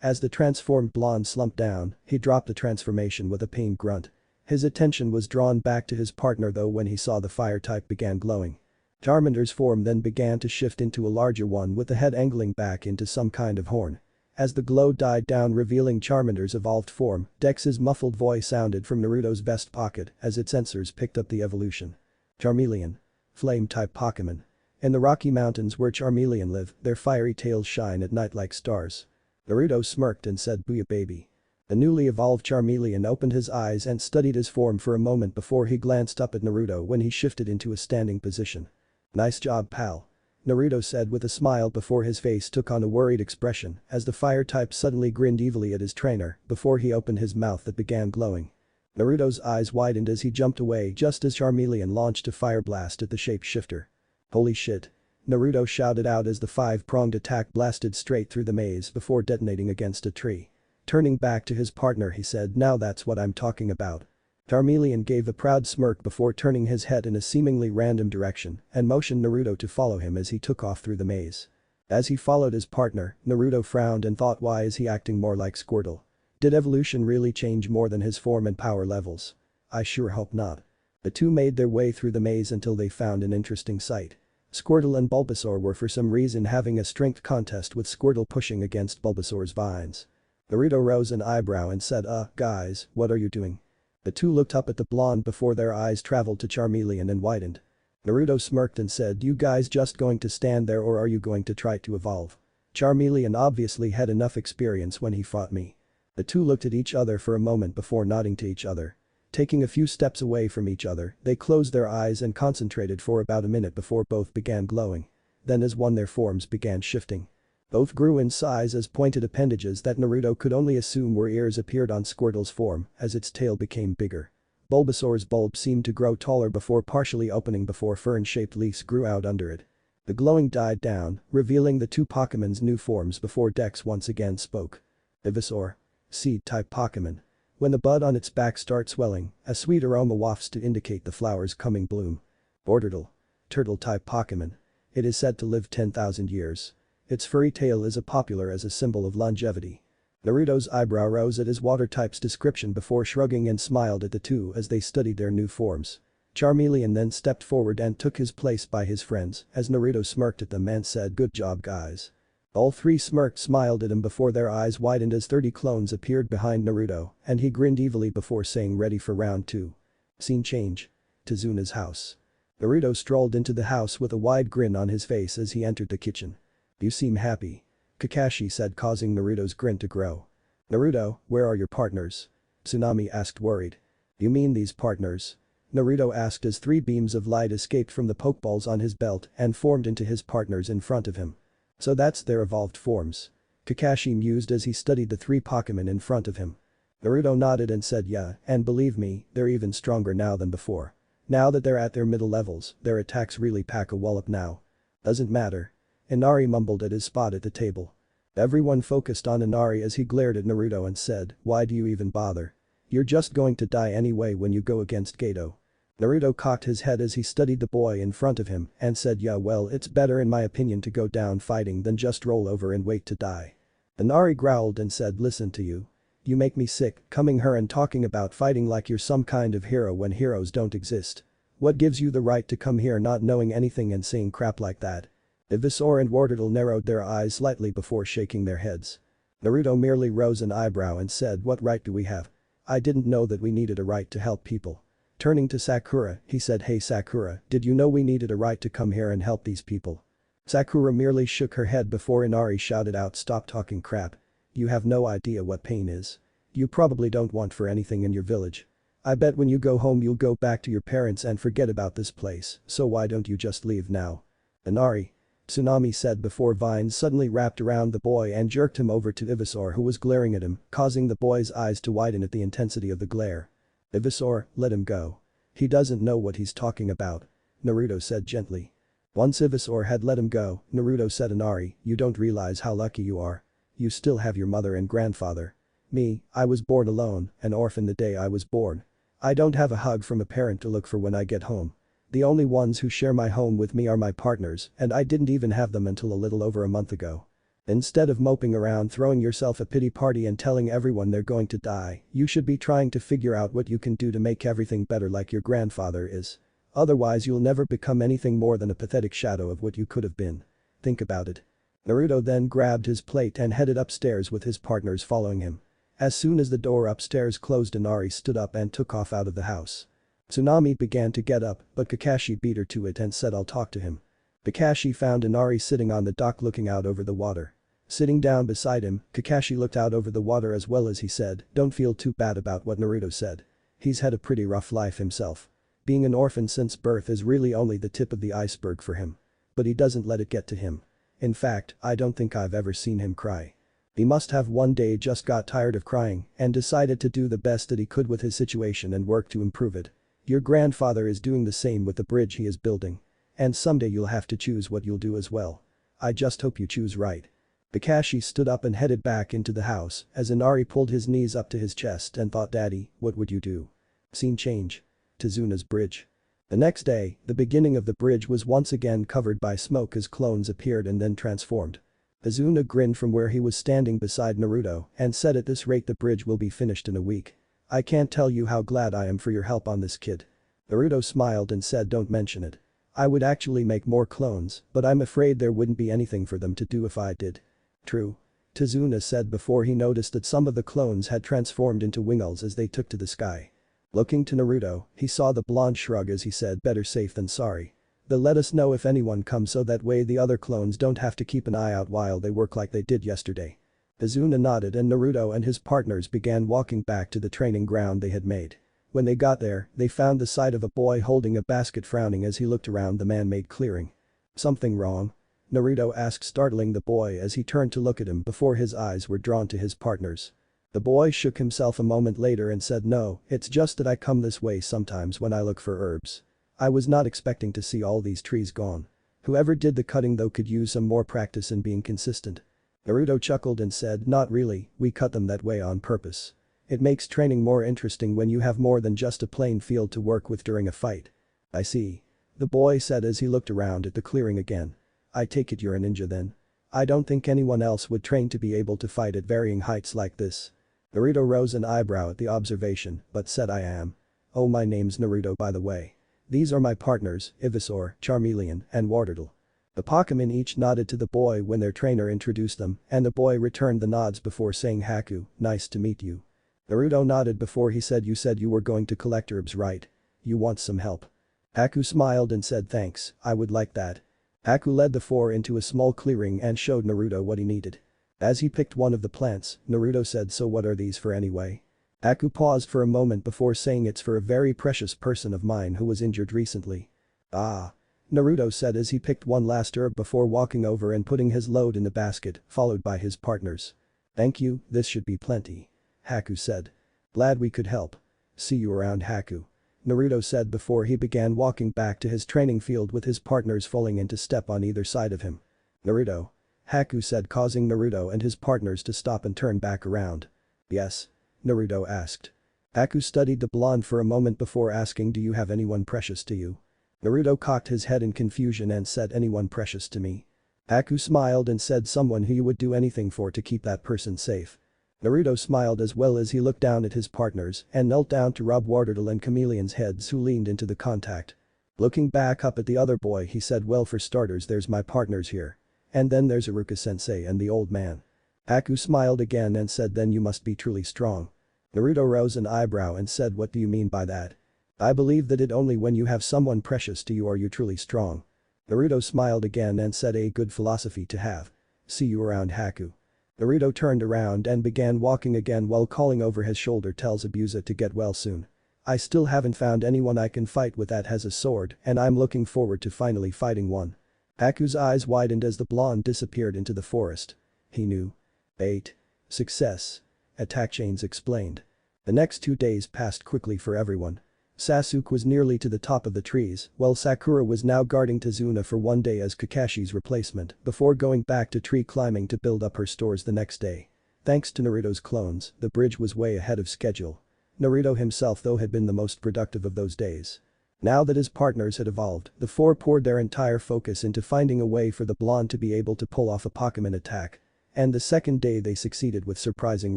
As the transformed blonde slumped down, he dropped the transformation with a pained grunt. His attention was drawn back to his partner though when he saw the fire type began glowing. Charmander's form then began to shift into a larger one with the head angling back into some kind of horn. As the glow died down revealing Charmander's evolved form, Dex's muffled voice sounded from Naruto's vest pocket as its sensors picked up the evolution. Charmeleon. Flame-type Pokémon. In the Rocky Mountains where Charmeleon live, their fiery tails shine at night like stars. Naruto smirked and said booyah baby. The newly evolved Charmeleon opened his eyes and studied his form for a moment before he glanced up at Naruto when he shifted into a standing position. Nice job pal. Naruto said with a smile before his face took on a worried expression as the fire type suddenly grinned evilly at his trainer before he opened his mouth that began glowing. Naruto's eyes widened as he jumped away just as Charmeleon launched a fire blast at the shapeshifter. Holy shit. Naruto shouted out as the five-pronged attack blasted straight through the maze before detonating against a tree. Turning back to his partner he said now that's what I'm talking about. Charmeleon gave a proud smirk before turning his head in a seemingly random direction and motioned Naruto to follow him as he took off through the maze. As he followed his partner, Naruto frowned and thought why is he acting more like Squirtle? Did evolution really change more than his form and power levels? I sure hope not. The two made their way through the maze until they found an interesting sight. Squirtle and Bulbasaur were for some reason having a strength contest with Squirtle pushing against Bulbasaur's vines. Naruto rose an eyebrow and said guys, what are you doing? The two looked up at the blonde before their eyes traveled to Charmeleon and widened. Naruto smirked and said you guys just going to stand there or are you going to try to evolve? Charmeleon obviously had enough experience when he fought me. The two looked at each other for a moment before nodding to each other. Taking a few steps away from each other, they closed their eyes and concentrated for about a minute before both began glowing. Then as one their forms began shifting. Both grew in size as pointed appendages that Naruto could only assume were ears appeared on Squirtle's form as its tail became bigger. Bulbasaur's bulb seemed to grow taller before partially opening before fern-shaped leaves grew out under it. The glowing died down, revealing the two Pokemon's new forms before Dex once again spoke. Ivysaur. Seed-type Pokemon. When the bud on its back starts swelling, a sweet aroma wafts to indicate the flower's coming bloom. Bordertle. Turtle-type Pokemon. It is said to live 10,000 years. Its furry tail is popular as a symbol of longevity. Naruto's eyebrow rose at his water-type's description before shrugging and smiled at the two as they studied their new forms. Charmeleon then stepped forward and took his place by his friends as Naruto smirked at them and said, "Good job guys." All three smiled at him before their eyes widened as 30 clones appeared behind Naruto and he grinned evilly before saying, "Ready for round 2. Scene change. Tizuna's house. Naruto strolled into the house with a wide grin on his face as he entered the kitchen. "You seem happy," Kakashi said, causing Naruto's grin to grow. "Naruto, where are your partners?" Tsunami asked, worried. "You mean these partners?" Naruto asked as 3 beams of light escaped from the pokeballs on his belt and formed into his partners in front of him. "So that's their evolved forms." Kakashi mused as he studied the 3 Pokemon in front of him. Naruto nodded and said, "Yeah, and believe me, they're even stronger now than before. Now that they're at their middle levels, their attacks really pack a wallop now." "Doesn't matter." Inari mumbled at his spot at the table. Everyone focused on Inari as he glared at Naruto and said, "Why do you even bother? You're just going to die anyway when you go against Gato." Naruto cocked his head as he studied the boy in front of him and said, "Yeah, well, it's better in my opinion to go down fighting than just roll over and wait to die." Inari growled and said, "Listen to you. You make me sick, coming here and talking about fighting like you're some kind of hero when heroes don't exist. What gives you the right to come here not knowing anything and saying crap like that?" Ivysaur and Wartortle narrowed their eyes slightly before shaking their heads. Naruto merely rose an eyebrow and said, "What right do we have? I didn't know that we needed a right to help people." Turning to Sakura, he said, "Hey Sakura, did you know we needed a right to come here and help these people?" Sakura merely shook her head before Inari shouted out, "Stop talking crap. You have no idea what pain is. You probably don't want for anything in your village. I bet when you go home you'll go back to your parents and forget about this place, so why don't you just leave now?" "Inari," Tsunami said before vines suddenly wrapped around the boy and jerked him over to Ivysaur who was glaring at him, causing the boy's eyes to widen at the intensity of the glare. "Ivysaur, let him go. He doesn't know what he's talking about," Naruto said gently. Once Ivysaur had let him go, Naruto said, "Inari, you don't realize how lucky you are. You still have your mother and grandfather. Me, I was born alone, an orphan the day I was born. I don't have a hug from a parent to look for when I get home. The only ones who share my home with me are my partners and I didn't even have them until a little over a month ago. Instead of moping around throwing yourself a pity party and telling everyone they're going to die, you should be trying to figure out what you can do to make everything better like your grandfather is. Otherwise you'll never become anything more than a pathetic shadow of what you could have been. Think about it." Naruto then grabbed his plate and headed upstairs with his partners following him. As soon as the door upstairs closed, Inari stood up and took off out of the house. Tsunami began to get up, but Kakashi beat her to it and said, "I'll talk to him." Kakashi found Inari sitting on the dock looking out over the water. Sitting down beside him, Kakashi looked out over the water as well as he said, "Don't feel too bad about what Naruto said. He's had a pretty rough life himself. Being an orphan since birth is really only the tip of the iceberg for him. But he doesn't let it get to him. In fact, I don't think I've ever seen him cry. He must have one day just got tired of crying and decided to do the best that he could with his situation and work to improve it. Your grandfather is doing the same with the bridge he is building. And someday you'll have to choose what you'll do as well. I just hope you choose right." Kakashi stood up and headed back into the house as Inari pulled his knees up to his chest and thought, "Daddy, what would you do?" Scene change. Tizuna's bridge. The next day, the beginning of the bridge was once again covered by smoke as clones appeared and then transformed. Tizuna grinned from where he was standing beside Naruto and said, "At this rate the bridge will be finished in a week. I can't tell you how glad I am for your help on this, kid." Naruto smiled and said, "Don't mention it. I would actually make more clones, but I'm afraid there wouldn't be anything for them to do if I did." "True," Tizuna said before he noticed that some of the clones had transformed into wingulls as they took to the sky. Looking to Naruto, he saw the blonde shrug as he said, "Better safe than sorry. They'll let us know if anyone comes so that way the other clones don't have to keep an eye out while they work like they did yesterday." Tizuna nodded and Naruto and his partners began walking back to the training ground they had made. When they got there, they found the sight of a boy holding a basket frowning as he looked around the man-made clearing. "Something wrong?" Naruto asked, startling the boy as he turned to look at him before his eyes were drawn to his partners. The boy shook himself a moment later and said, "No, it's just that I come this way sometimes when I look for herbs. I was not expecting to see all these trees gone. Whoever did the cutting though could use some more practice in being consistent." Naruto chuckled and said, "Not really, we cut them that way on purpose. It makes training more interesting when you have more than just a plain field to work with during a fight." "I see." The boy said as he looked around at the clearing again. "I take it you're a ninja then? I don't think anyone else would train to be able to fight at varying heights like this." Naruto rose an eyebrow at the observation, but said, "I am. Oh, my name's Naruto by the way. These are my partners, Ivysaur, Charmeleon, and Wartortle." The Pokemon each nodded to the boy when their trainer introduced them, and the boy returned the nods before saying, "Haku, nice to meet you." Naruto nodded before he said, "You said you were going to collect herbs, right? You want some help?" Haku smiled and said, "Thanks, I would like that." Haku led the four into a small clearing and showed Naruto what he needed. As he picked one of the plants, Naruto said, "So what are these for anyway?" Haku paused for a moment before saying, "It's for a very precious person of mine who was injured recently." "Ah." Naruto said as he picked one last herb before walking over and putting his load in the basket, followed by his partners. "Thank you, this should be plenty." Haku said. "Glad we could help. See you around, Haku." Naruto said before he began walking back to his training field with his partners falling into step on either side of him. "Naruto." Haku said, causing Naruto and his partners to stop and turn back around. "Yes?" Naruto asked. Haku studied the blonde for a moment before asking, "Do you have anyone precious to you?" Naruto cocked his head in confusion and said, "Anyone precious to me?" Haku smiled and said, "Someone who you would do anything for to keep that person safe." Naruto smiled as well as he looked down at his partners and knelt down to rub Wartortle and Chameleon's heads who leaned into the contact. Looking back up at the other boy he said, "Well, for starters there's my partners here. And then there's Iruka-sensei and the old man." Haku smiled again and said, "Then you must be truly strong." Naruto rose an eyebrow and said, "What do you mean by that?" "I believe that it only when you have someone precious to you are you truly strong." Naruto smiled again and said, "A good philosophy to have. See you around, Haku." Naruto turned around and began walking again while calling over his shoulder, "Tell Zabuza to get well soon. I still haven't found anyone I can fight with that has a sword and I'm looking forward to finally fighting one." Haku's eyes widened as the blonde disappeared into the forest. He knew. 8. Success. Attack chains explained. The next 2 days passed quickly for everyone. Sasuke was nearly to the top of the trees, while Sakura was now guarding Tazuna for one day as Kakashi's replacement before going back to tree climbing to build up her stores the next day. Thanks to Naruto's clones, the bridge was way ahead of schedule. Naruto himself though had been the most productive of those days. Now that his partners had evolved, the four poured their entire focus into finding a way for the blonde to be able to pull off a Pokemon attack. And the second day they succeeded with surprising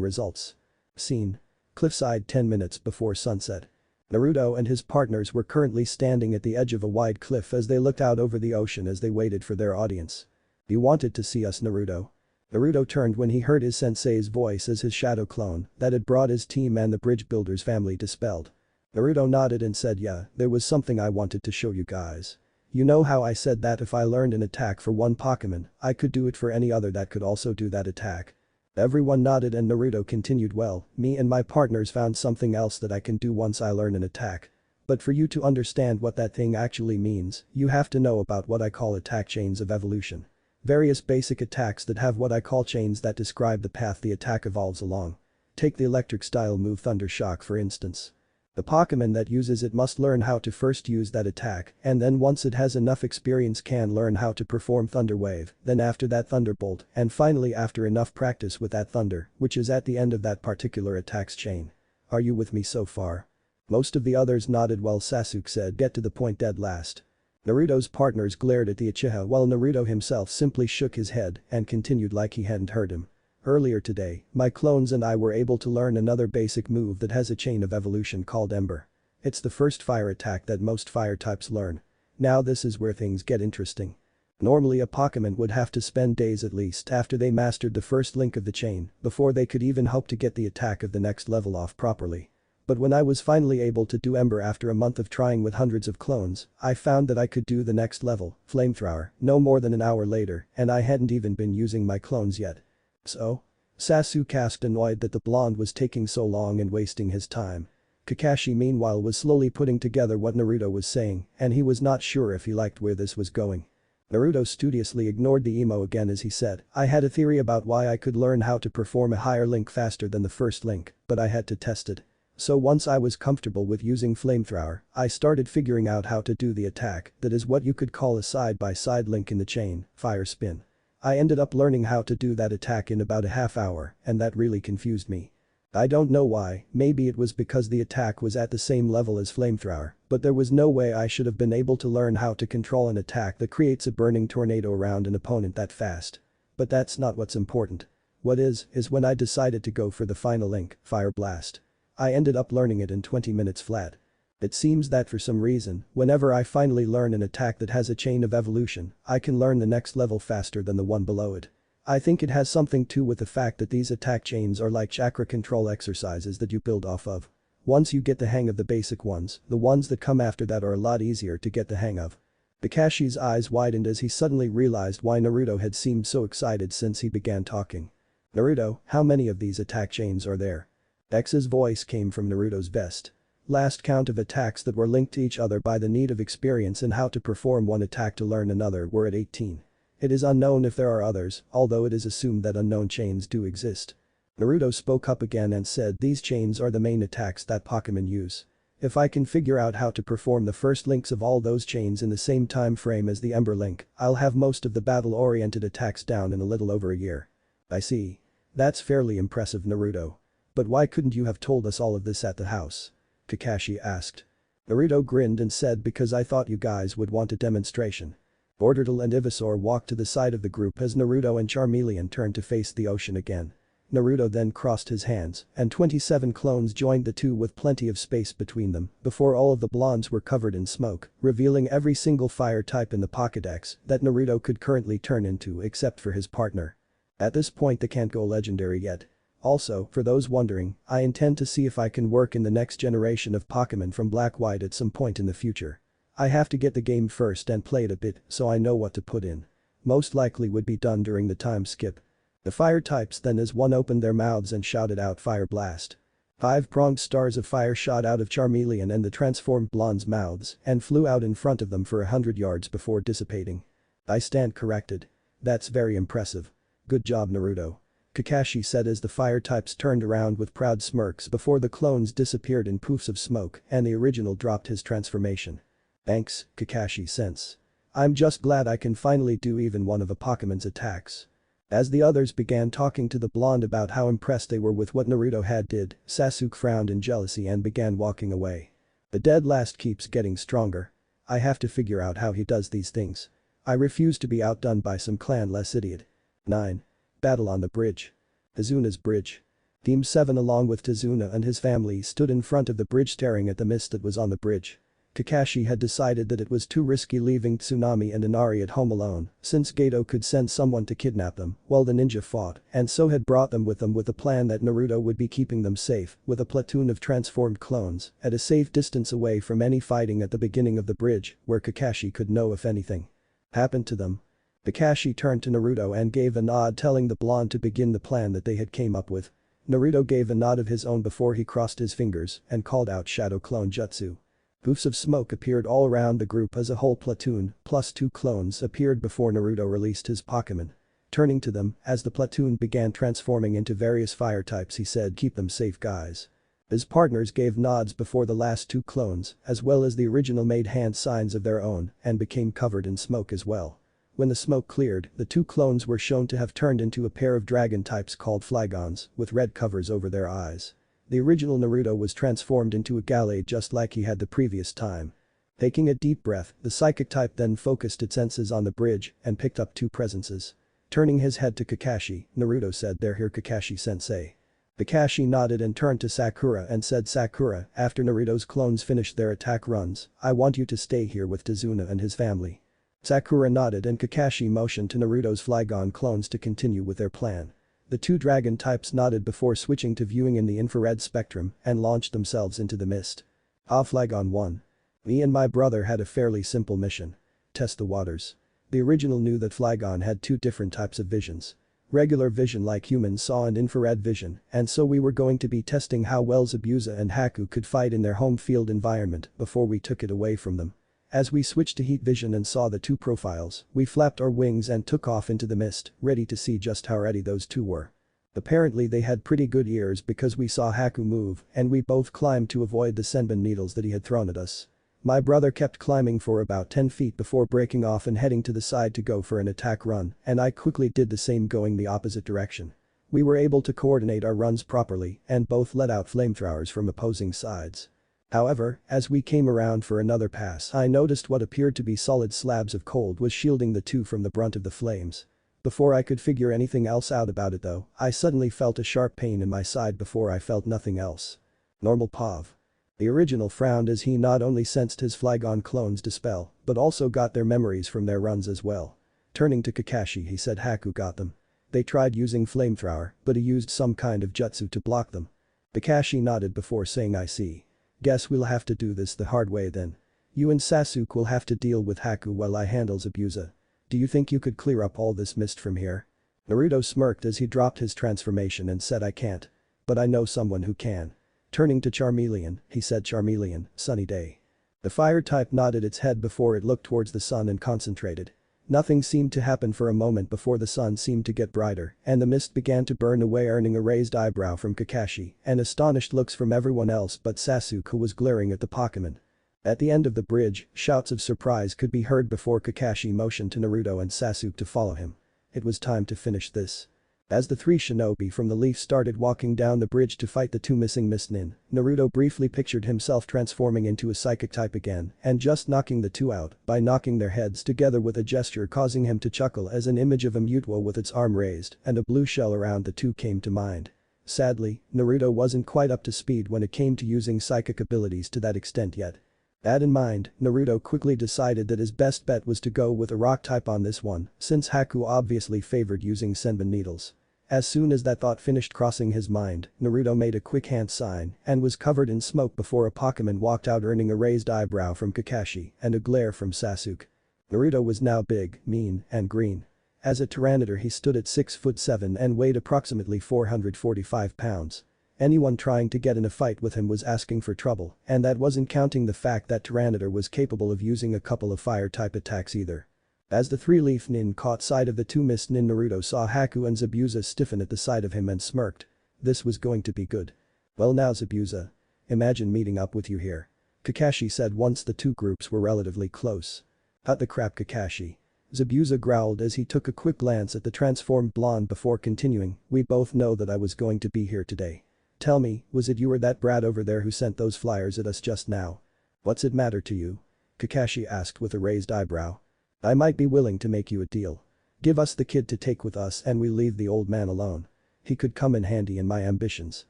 results. Scene. Cliffside 10 minutes before sunset. Naruto and his partners were currently standing at the edge of a wide cliff as they looked out over the ocean as they waited for their audience. "You wanted to see us, Naruto?" Naruto turned when he heard his sensei's voice as his shadow clone that had brought his team and the bridge builders family dispelled. Naruto nodded and said, "Yeah, there was something I wanted to show you guys. You know how I said that if I learned an attack for one Pokemon, I could do it for any other that could also do that attack?" Everyone nodded and Naruto continued, "Well, me and my partners found something else that I can do once I learn an attack. But for you to understand what that thing actually means, you have to know about what I call attack chains of evolution. Various basic attacks that have what I call chains that describe the path the attack evolves along. Take the electric style move Thunder Shock for instance. The Pokemon that uses it must learn how to first use that attack and then once it has enough experience can learn how to perform Thunder Wave, then after that Thunderbolt, and finally after enough practice with that Thunder, which is at the end of that particular attack's chain. Are you with me so far?" Most of the others nodded while Sasuke said, "Get to the point dead last." Naruto's partners glared at the Uchiha while Naruto himself simply shook his head and continued like he hadn't heard him. "Earlier today, my clones and I were able to learn another basic move that has a chain of evolution called Ember. It's the first fire attack that most fire types learn. Now this is where things get interesting. Normally a Pokemon would have to spend days at least after they mastered the first link of the chain before they could even hope to get the attack of the next level off properly. But when I was finally able to do Ember after a month of trying with hundreds of clones, I found that I could do the next level, Flamethrower, no more than an hour later and I hadn't even been using my clones yet." "So?" Sasuke asked, annoyed that the blonde was taking so long and wasting his time. Kakashi meanwhile was slowly putting together what Naruto was saying and he was not sure if he liked where this was going. Naruto studiously ignored the emo again as he said, I had a theory about why I could learn how to perform a higher link faster than the first link, but I had to test it. So once I was comfortable with using flamethrower, I started figuring out how to do the attack that is what you could call a side-by-side link in the chain, fire spin. I ended up learning how to do that attack in about a half hour, and that really confused me. I don't know why, maybe it was because the attack was at the same level as flamethrower, but there was no way I should have been able to learn how to control an attack that creates a burning tornado around an opponent that fast. But that's not what's important. What is when I decided to go for the final link, Fire Blast. I ended up learning it in 20 minutes flat. It seems that for some reason, whenever I finally learn an attack that has a chain of evolution, I can learn the next level faster than the one below it. I think it has something to do with the fact that these attack chains are like chakra control exercises that you build off of. Once you get the hang of the basic ones, the ones that come after that are a lot easier to get the hang of. Kakashi's eyes widened as he suddenly realized why Naruto had seemed so excited since he began talking. Naruto, how many of these attack chains are there? X's voice came from Naruto's best. Last count of attacks that were linked to each other by the need of experience in how to perform one attack to learn another were at 18. It is unknown if there are others, although it is assumed that unknown chains do exist. Naruto spoke up again and said these chains are the main attacks that Pokemon use. If I can figure out how to perform the first links of all those chains in the same time frame as the Ember Link, I'll have most of the battle-oriented attacks down in a little over a year. I see. That's fairly impressive, Naruto. But why couldn't you have told us all of this at the house? Kakashi asked. Naruto grinned and said because I thought you guys would want a demonstration. Orderdal and Ivysaur walked to the side of the group as Naruto and Charmeleon turned to face the ocean again. Naruto then crossed his hands, and 27 clones joined the two with plenty of space between them before all of the blondes were covered in smoke, revealing every single fire type in the Pokédex that Naruto could currently turn into except for his partner. At this point they can't go legendary yet. Also, for those wondering, I intend to see if I can work in the next generation of Pokémon from Black-White at some point in the future. I have to get the game first and play it a bit so I know what to put in. Most likely would be done during the time skip. The fire types then as one opened their mouths and shouted out Fire Blast. 5-pronged stars of fire shot out of Charmeleon and the transformed blonde's mouths and flew out in front of them for 100 yards before dissipating. I stand corrected. That's very impressive. Good job, Naruto. Kakashi said as the fire types turned around with proud smirks before the clones disappeared in poofs of smoke and the original dropped his transformation. Thanks, Kakashi-sense. I'm just glad I can finally do even one of a Pokemon's attacks. As the others began talking to the blonde about how impressed they were with what Naruto had did, Sasuke frowned in jealousy and began walking away. The dead last keeps getting stronger. I have to figure out how he does these things. I refuse to be outdone by some clan-less idiot. 9. Battle on the bridge. Tazuna's bridge. Team 7 along with Tazuna and his family stood in front of the bridge staring at the mist that was on the bridge. Kakashi had decided that it was too risky leaving Tsunami and Inari at home alone, since Gato could send someone to kidnap them while the ninja fought, and so had brought them with the plan that Naruto would be keeping them safe with a platoon of transformed clones at a safe distance away from any fighting at the beginning of the bridge where Kakashi could know if anything happened to them. Kakashi turned to Naruto and gave a nod telling the blonde to begin the plan that they had came up with. Naruto gave a nod of his own before he crossed his fingers and called out Shadow Clone Jutsu. Poofs of smoke appeared all around the group as a whole platoon plus 2 clones appeared before Naruto released his Pokémon. Turning to them, as the platoon began transforming into various fire types he said keep them safe guys. His partners gave nods before the last 2 clones as well as the original made hand signs of their own and became covered in smoke as well. When the smoke cleared, the 2 clones were shown to have turned into a pair of dragon types called Flygons with red covers over their eyes. The original Naruto was transformed into a Gallade just like he had the previous time. Taking a deep breath, the psychic type then focused its senses on the bridge and picked up 2 presences. Turning his head to Kakashi, Naruto said they're here Kakashi-sensei. Kakashi nodded and turned to Sakura and said Sakura, after Naruto's clones finished their attack runs, I want you to stay here with Tazuna and his family. Sakura nodded and Kakashi motioned to Naruto's Flygon clones to continue with their plan. The 2 dragon types nodded before switching to viewing in the infrared spectrum and launched themselves into the mist. Flygon 1. Me and my brother had a fairly simple mission. Test the waters. The original knew that Flygon had 2 different types of visions. Regular vision like humans saw and infrared vision, and so we were going to be testing how well Zabuza and Haku could fight in their home field environment before we took it away from them. As we switched to heat vision and saw the two profiles, we flapped our wings and took off into the mist, ready to see just how ready those two were. Apparently they had pretty good ears because we saw Haku move and we both climbed to avoid the senbon needles that he had thrown at us. My brother kept climbing for about 10 feet before breaking off and heading to the side to go for an attack run, and I quickly did the same going the opposite direction. We were able to coordinate our runs properly and both let out flamethrowers from opposing sides. However, as we came around for another pass, I noticed what appeared to be solid slabs of cold was shielding the two from the brunt of the flames. Before I could figure anything else out about it though, I suddenly felt a sharp pain in my side before I felt nothing else. Normal Pav. The original frowned as he not only sensed his Flygon clones dispel, but also got their memories from their runs as well. Turning to Kakashi he said Haku got them. They tried using flamethrower, but he used some kind of jutsu to block them. Kakashi nodded before saying I see. Guess we'll have to do this the hard way then. You and Sasuke will have to deal with Haku while I handle Zabuza. Do you think you could clear up all this mist from here? Naruto smirked as he dropped his transformation and said I can't. But I know someone who can. Turning to Charmeleon, he said Charmeleon, sunny day. The fire type nodded its head before it looked towards the sun and concentrated. Nothing seemed to happen for a moment before the sun seemed to get brighter and the mist began to burn away, earning a raised eyebrow from Kakashi and astonished looks from everyone else but Sasuke, who was glaring at the Pokemon. At the end of the bridge, shouts of surprise could be heard before Kakashi motioned to Naruto and Sasuke to follow him. It was time to finish this. As the three shinobi from the Leaf started walking down the bridge to fight the two missing Mist Nin, Naruto briefly pictured himself transforming into a psychic type again and just knocking the two out by knocking their heads together with a gesture, causing him to chuckle as an image of a Mutwo with its arm raised and a blue shell around the two came to mind. Sadly, Naruto wasn't quite up to speed when it came to using psychic abilities to that extent yet. That in mind, Naruto quickly decided that his best bet was to go with a rock type on this one, since Haku obviously favored using senbon needles. As soon as that thought finished crossing his mind, Naruto made a quick hand sign and was covered in smoke before a Pokemon walked out, earning a raised eyebrow from Kakashi and a glare from Sasuke. Naruto was now big, mean, and green. As a Tyranitar he stood at 6'7" and weighed approximately 445 pounds. Anyone trying to get in a fight with him was asking for trouble, and that wasn't counting the fact that Tyranitar was capable of using a couple of fire-type attacks either. As the three-leaf nin caught sight of the two Mist Nin, Naruto saw Haku and Zabuza stiffen at the sight of him and smirked. This was going to be good. Well now Zabuza. Imagine meeting up with you here. Kakashi said once the two groups were relatively close. Cut the crap Kakashi. Zabuza growled as he took a quick glance at the transformed blonde before continuing, we both know that I was going to be here today. Tell me, was it you or that brat over there who sent those flyers at us just now? What's it matter to you? Kakashi asked with a raised eyebrow. I might be willing to make you a deal. Give us the kid to take with us and we leave the old man alone. He could come in handy in my ambitions.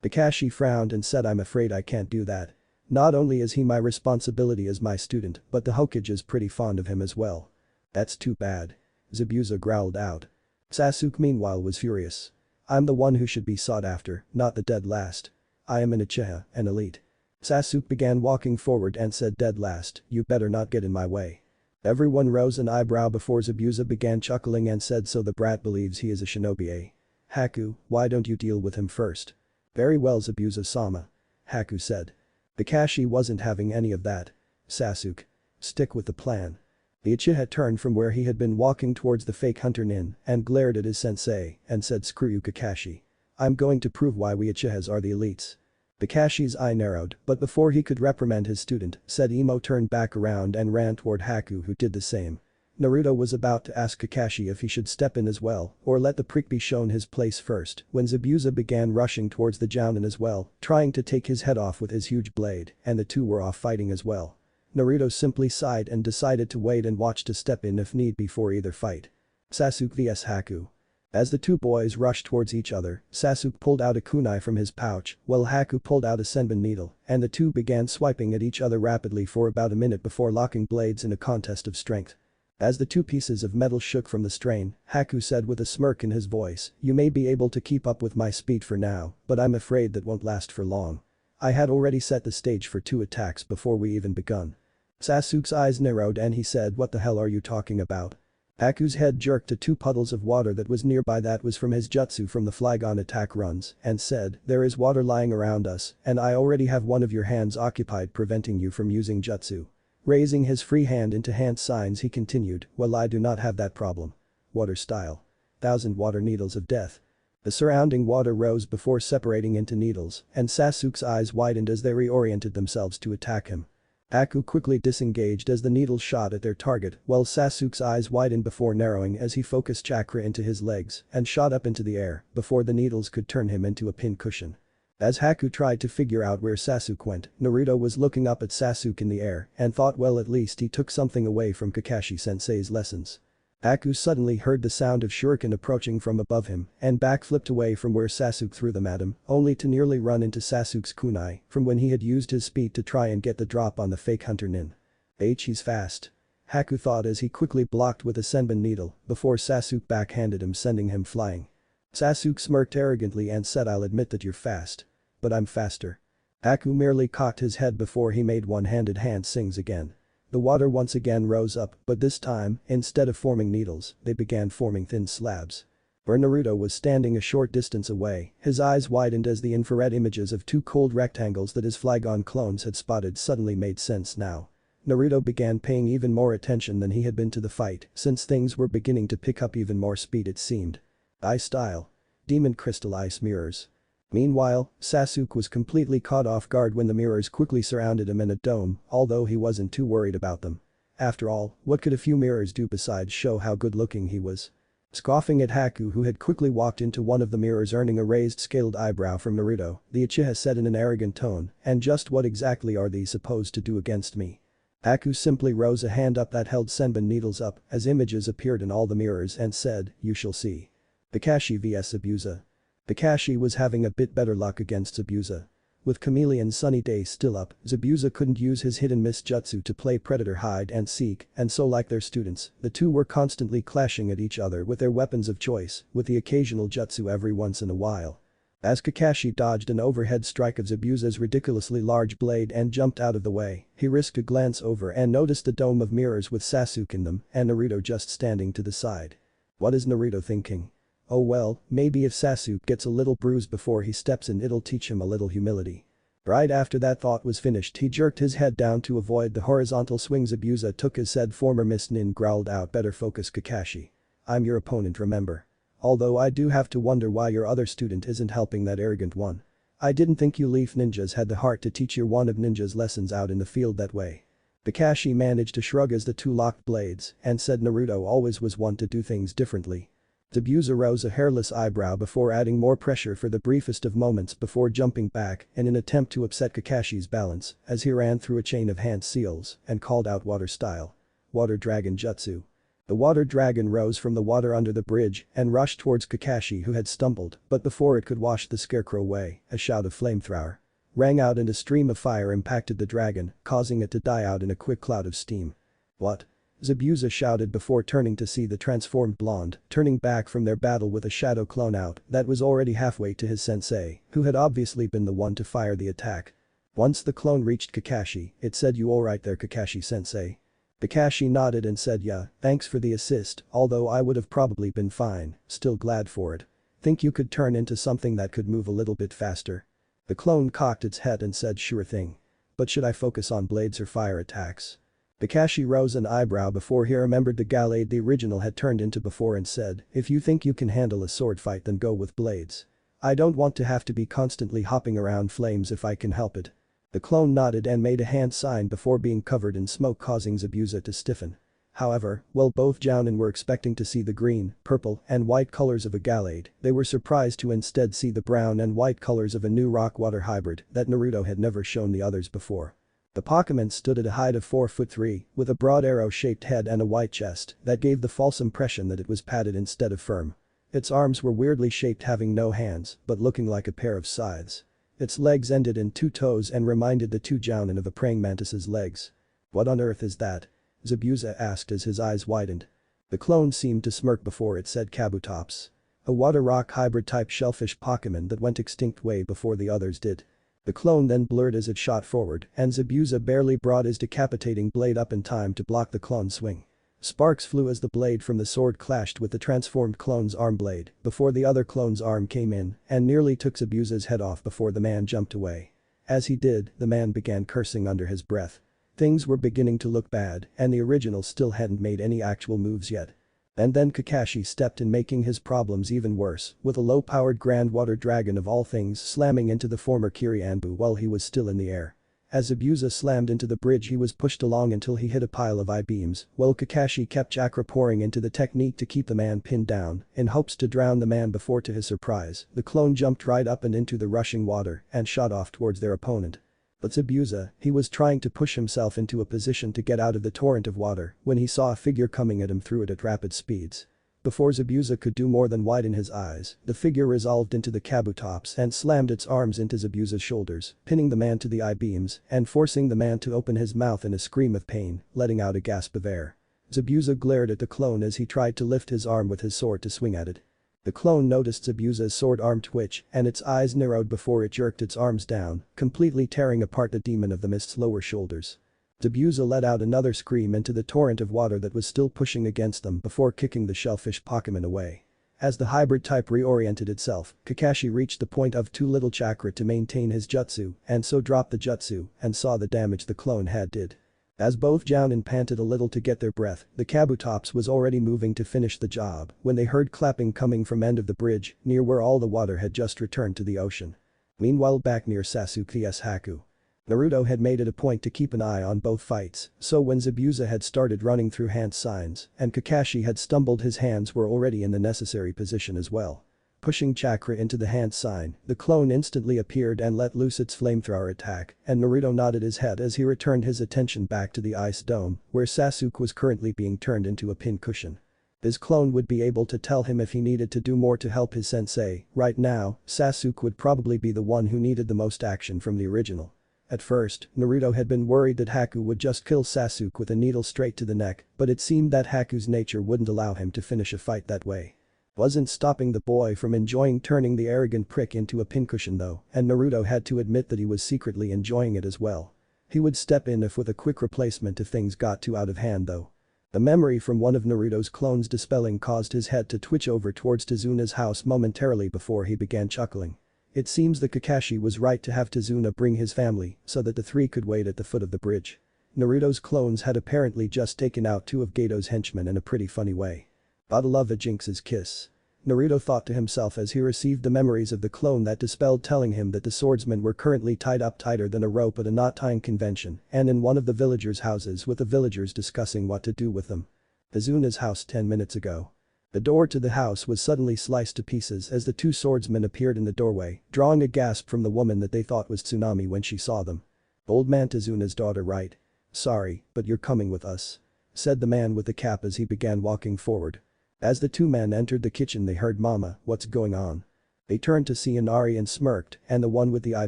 Kakashi frowned and said I'm afraid I can't do that. Not only is he my responsibility as my student, but the Hokage is pretty fond of him as well. That's too bad. Zabuza growled out. Sasuke meanwhile was furious. I'm the one who should be sought after, not the dead last. I am an Uchiha, an elite. Sasuke began walking forward and said dead last, you better not get in my way. Everyone rose an eyebrow before Zabuza began chuckling and said so the brat believes he is a shinobi, eh? Haku, why don't you deal with him first? Very well Zabuza-sama. Haku said. Kakashi wasn't having any of that. Sasuke. Stick with the plan. The Uchiha turned from where he had been walking towards the fake hunter Nin and glared at his sensei and said screw you Kakashi. I'm going to prove why we Uchihas are the elites. Kakashi's eye narrowed, but before he could reprimand his student, said Emo turned back around and ran toward Haku, who did the same. Naruto was about to ask Kakashi if he should step in as well or let the prick be shown his place first when Zabuza began rushing towards the Jounin as well, trying to take his head off with his huge blade, and the two were off fighting as well. Naruto simply sighed and decided to wait and watch to step in if need be for either fight. Sasuke vs Haku. As the two boys rushed towards each other, Sasuke pulled out a kunai from his pouch while Haku pulled out a senbon needle and the two began swiping at each other rapidly for about a minute before locking blades in a contest of strength. As the two pieces of metal shook from the strain, Haku said with a smirk in his voice, you may be able to keep up with my speed for now, but I'm afraid that won't last for long. I had already set the stage for 2 attacks before we even begun. Sasuke's eyes narrowed and he said what the hell are you talking about? Haku's head jerked to 2 puddles of water that was nearby that was from his jutsu from the Flygon attack runs and said there is water lying around us and I already have one of your hands occupied preventing you from using jutsu. Raising his free hand into hand signs he continued, well I do not have that problem. Water style. 1,000 water needles of death. The surrounding water rose before separating into needles, and Sasuke's eyes widened as they reoriented themselves to attack him. Haku quickly disengaged as the needles shot at their target, while Sasuke's eyes widened before narrowing as he focused chakra into his legs and shot up into the air before the needles could turn him into a pincushion. As Haku tried to figure out where Sasuke went, Naruto was looking up at Sasuke in the air and thought well at least he took something away from Kakashi-sensei's lessons. Haku suddenly heard the sound of shuriken approaching from above him and backflipped away from where Sasuke threw them at him, only to nearly run into Sasuke's kunai from when he had used his speed to try and get the drop on the fake hunter nin. He's fast. Haku thought as he quickly blocked with a senbon needle before Sasuke backhanded him sending him flying. Sasuke smirked arrogantly and said I'll admit that you're fast. But I'm faster. Haku merely cocked his head before he made one-handed hand sings again. The water once again rose up, but this time, instead of forming needles, they began forming thin slabs. Where Naruto was standing a short distance away, his eyes widened as the infrared images of two cold rectangles that his Flygon clones had spotted suddenly made sense now. Naruto began paying even more attention than he had been to the fight, since things were beginning to pick up even more speed it seemed. Eye style. Demon crystal ice mirrors. Meanwhile, Sasuke was completely caught off guard when the mirrors quickly surrounded him in a dome, although he wasn't too worried about them. After all, what could a few mirrors do besides show how good looking he was? Scoffing at Haku who had quickly walked into one of the mirrors earning a raised scaled eyebrow from Naruto, the Uchiha said in an arrogant tone, and just what exactly are these supposed to do against me? Haku simply rose a hand up that held senbon needles up as images appeared in all the mirrors and said, you shall see. Kakashi vs Zabuza. Kakashi was having a bit better luck against Zabuza. With Chameleon's sunny day still up, Zabuza couldn't use his hidden mist jutsu to play predator hide and seek, and so like their students, the two were constantly clashing at each other with their weapons of choice, with the occasional jutsu every once in a while. As Kakashi dodged an overhead strike of Zabuza's ridiculously large blade and jumped out of the way, he risked a glance over and noticed the dome of mirrors with Sasuke in them and Naruto just standing to the side. What is Naruto thinking? Oh well, maybe if Sasuke gets a little bruise before he steps in it'll teach him a little humility. Right after that thought was finished he jerked his head down to avoid the horizontal swing Zabuza took as said former Mist Nin growled out better focus Kakashi. I'm your opponent remember. Although I do have to wonder why your other student isn't helping that arrogant one. I didn't think you Leaf Ninjas had the heart to teach your one of ninjas lessons out in the field that way. Kakashi managed to shrug as the two locked blades and said Naruto always was one to do things differently. Zabuza rose a hairless eyebrow before adding more pressure for the briefest of moments before jumping back in an attempt to upset Kakashi's balance as he ran through a chain of hand seals and called out water style. Water dragon jutsu. The water dragon rose from the water under the bridge and rushed towards Kakashi who had stumbled, but before it could wash the scarecrow away, a shout of flamethrower rang out and a stream of fire impacted the dragon, causing it to die out in a quick cloud of steam. What? Zabuza shouted before turning to see the transformed blonde turning back from their battle with a shadow clone out that was already halfway to his sensei, who had obviously been the one to fire the attack. Once the clone reached Kakashi, it said you alright there Kakashi-sensei? Kakashi nodded and said yeah, thanks for the assist, although I would have probably been fine, still glad for it. Think you could turn into something that could move a little bit faster? The clone cocked its head and said sure thing. But should I focus on blades or fire attacks? Kakashi rose an eyebrow before he remembered the Gallade the original had turned into before and said, if you think you can handle a sword fight then go with blades. I don't want to have to be constantly hopping around flames if I can help it. The clone nodded and made a hand sign before being covered in smoke causing Zabuza to stiffen. However, while both Jounin were expecting to see the green, purple, and white colors of a Gallade, they were surprised to instead see the brown and white colors of a new rock-water hybrid that Naruto had never shown the others before. The Pokemon stood at a height of 4'3", with a broad arrow-shaped head and a white chest that gave the false impression that it was padded instead of firm. Its arms were weirdly shaped having no hands but looking like a pair of scythes. Its legs ended in two toes and reminded the two Jounin of a praying mantis's legs. What on earth is that? Zabuza asked as his eyes widened. The clone seemed to smirk before it said Kabutops. A water-rock hybrid-type shellfish Pokemon that went extinct way before the others did. The clone then blurred as it shot forward and Zabuza barely brought his decapitating blade up in time to block the clone's swing. Sparks flew as the blade from the sword clashed with the transformed clone's arm blade before the other clone's arm came in and nearly took Zabuza's head off before the man jumped away. As he did, the man began cursing under his breath. Things were beginning to look bad and the original still hadn't made any actual moves yet. And then Kakashi stepped in, making his problems even worse, with a low-powered Grand Water Dragon of all things slamming into the former Kiri Anbu while he was still in the air. As Zabuza slammed into the bridge, he was pushed along until he hit a pile of I-beams, while Kakashi kept chakra pouring into the technique to keep the man pinned down, in hopes to drown the man before, to his surprise, the clone jumped right up and into the rushing water and shot off towards their opponent. But Zabuza, he was trying to push himself into a position to get out of the torrent of water when he saw a figure coming at him through it at rapid speeds. Before Zabuza could do more than widen his eyes, the figure resolved into the kabutops and slammed its arms into Zabuza's shoulders, pinning the man to the I-beams and forcing the man to open his mouth in a scream of pain, letting out a gasp of air. Zabuza glared at the clone as he tried to lift his arm with his sword to swing at it. The clone noticed Zabuza's sword arm twitch and its eyes narrowed before it jerked its arms down, completely tearing apart the demon of the mist's lower shoulders. Zabuza let out another scream into the torrent of water that was still pushing against them before kicking the shellfish Pokemon away. As the hybrid type reoriented itself, Kakashi reached the point of too little chakra to maintain his jutsu and so dropped the jutsu and saw the damage the clone had did. As both Jounin panted a little to get their breath, the kabutops was already moving to finish the job when they heard clapping coming from end of the bridge near where all the water had just returned to the ocean. Meanwhile, back near Sasuke's Haku, Naruto had made it a point to keep an eye on both fights, so when Zabuza had started running through hand signs and Kakashi had stumbled, his hands were already in the necessary position as well. Pushing chakra into the hand sign, the clone instantly appeared and let loose its flamethrower attack, and Naruto nodded his head as he returned his attention back to the ice dome, where Sasuke was currently being turned into a pincushion. His clone would be able to tell him if he needed to do more to help his sensei. Right now, Sasuke would probably be the one who needed the most action from the original. At first, Naruto had been worried that Haku would just kill Sasuke with a needle straight to the neck, but it seemed that Haku's nature wouldn't allow him to finish a fight that way. Wasn't stopping the boy from enjoying turning the arrogant prick into a pincushion though, and Naruto had to admit that he was secretly enjoying it as well. He would step in if with a quick replacement if things got too out of hand though. The memory from one of Naruto's clones dispelling caused his head to twitch over towards Tezuna's house momentarily before he began chuckling. It seems that Kakashi was right to have Tezuna bring his family so that the three could wait at the foot of the bridge. Naruto's clones had apparently just taken out two of Gato's henchmen in a pretty funny way. Gotta love a Jinx's kiss. Naruto thought to himself as he received the memories of the clone that dispelled, telling him that the swordsmen were currently tied up tighter than a rope at a knot tying convention and in one of the villagers' houses, with the villagers discussing what to do with them. Tezuna's house 10 minutes ago. The door to the house was suddenly sliced to pieces as the two swordsmen appeared in the doorway, drawing a gasp from the woman that they thought was Tsunami when she saw them. "Old man, Tezuna's daughter, right? Sorry, but you're coming with us," said the man with the cap as he began walking forward. As the two men entered the kitchen, they heard, "Mama, what's going on?" They turned to see Inari and smirked, and the one with the eye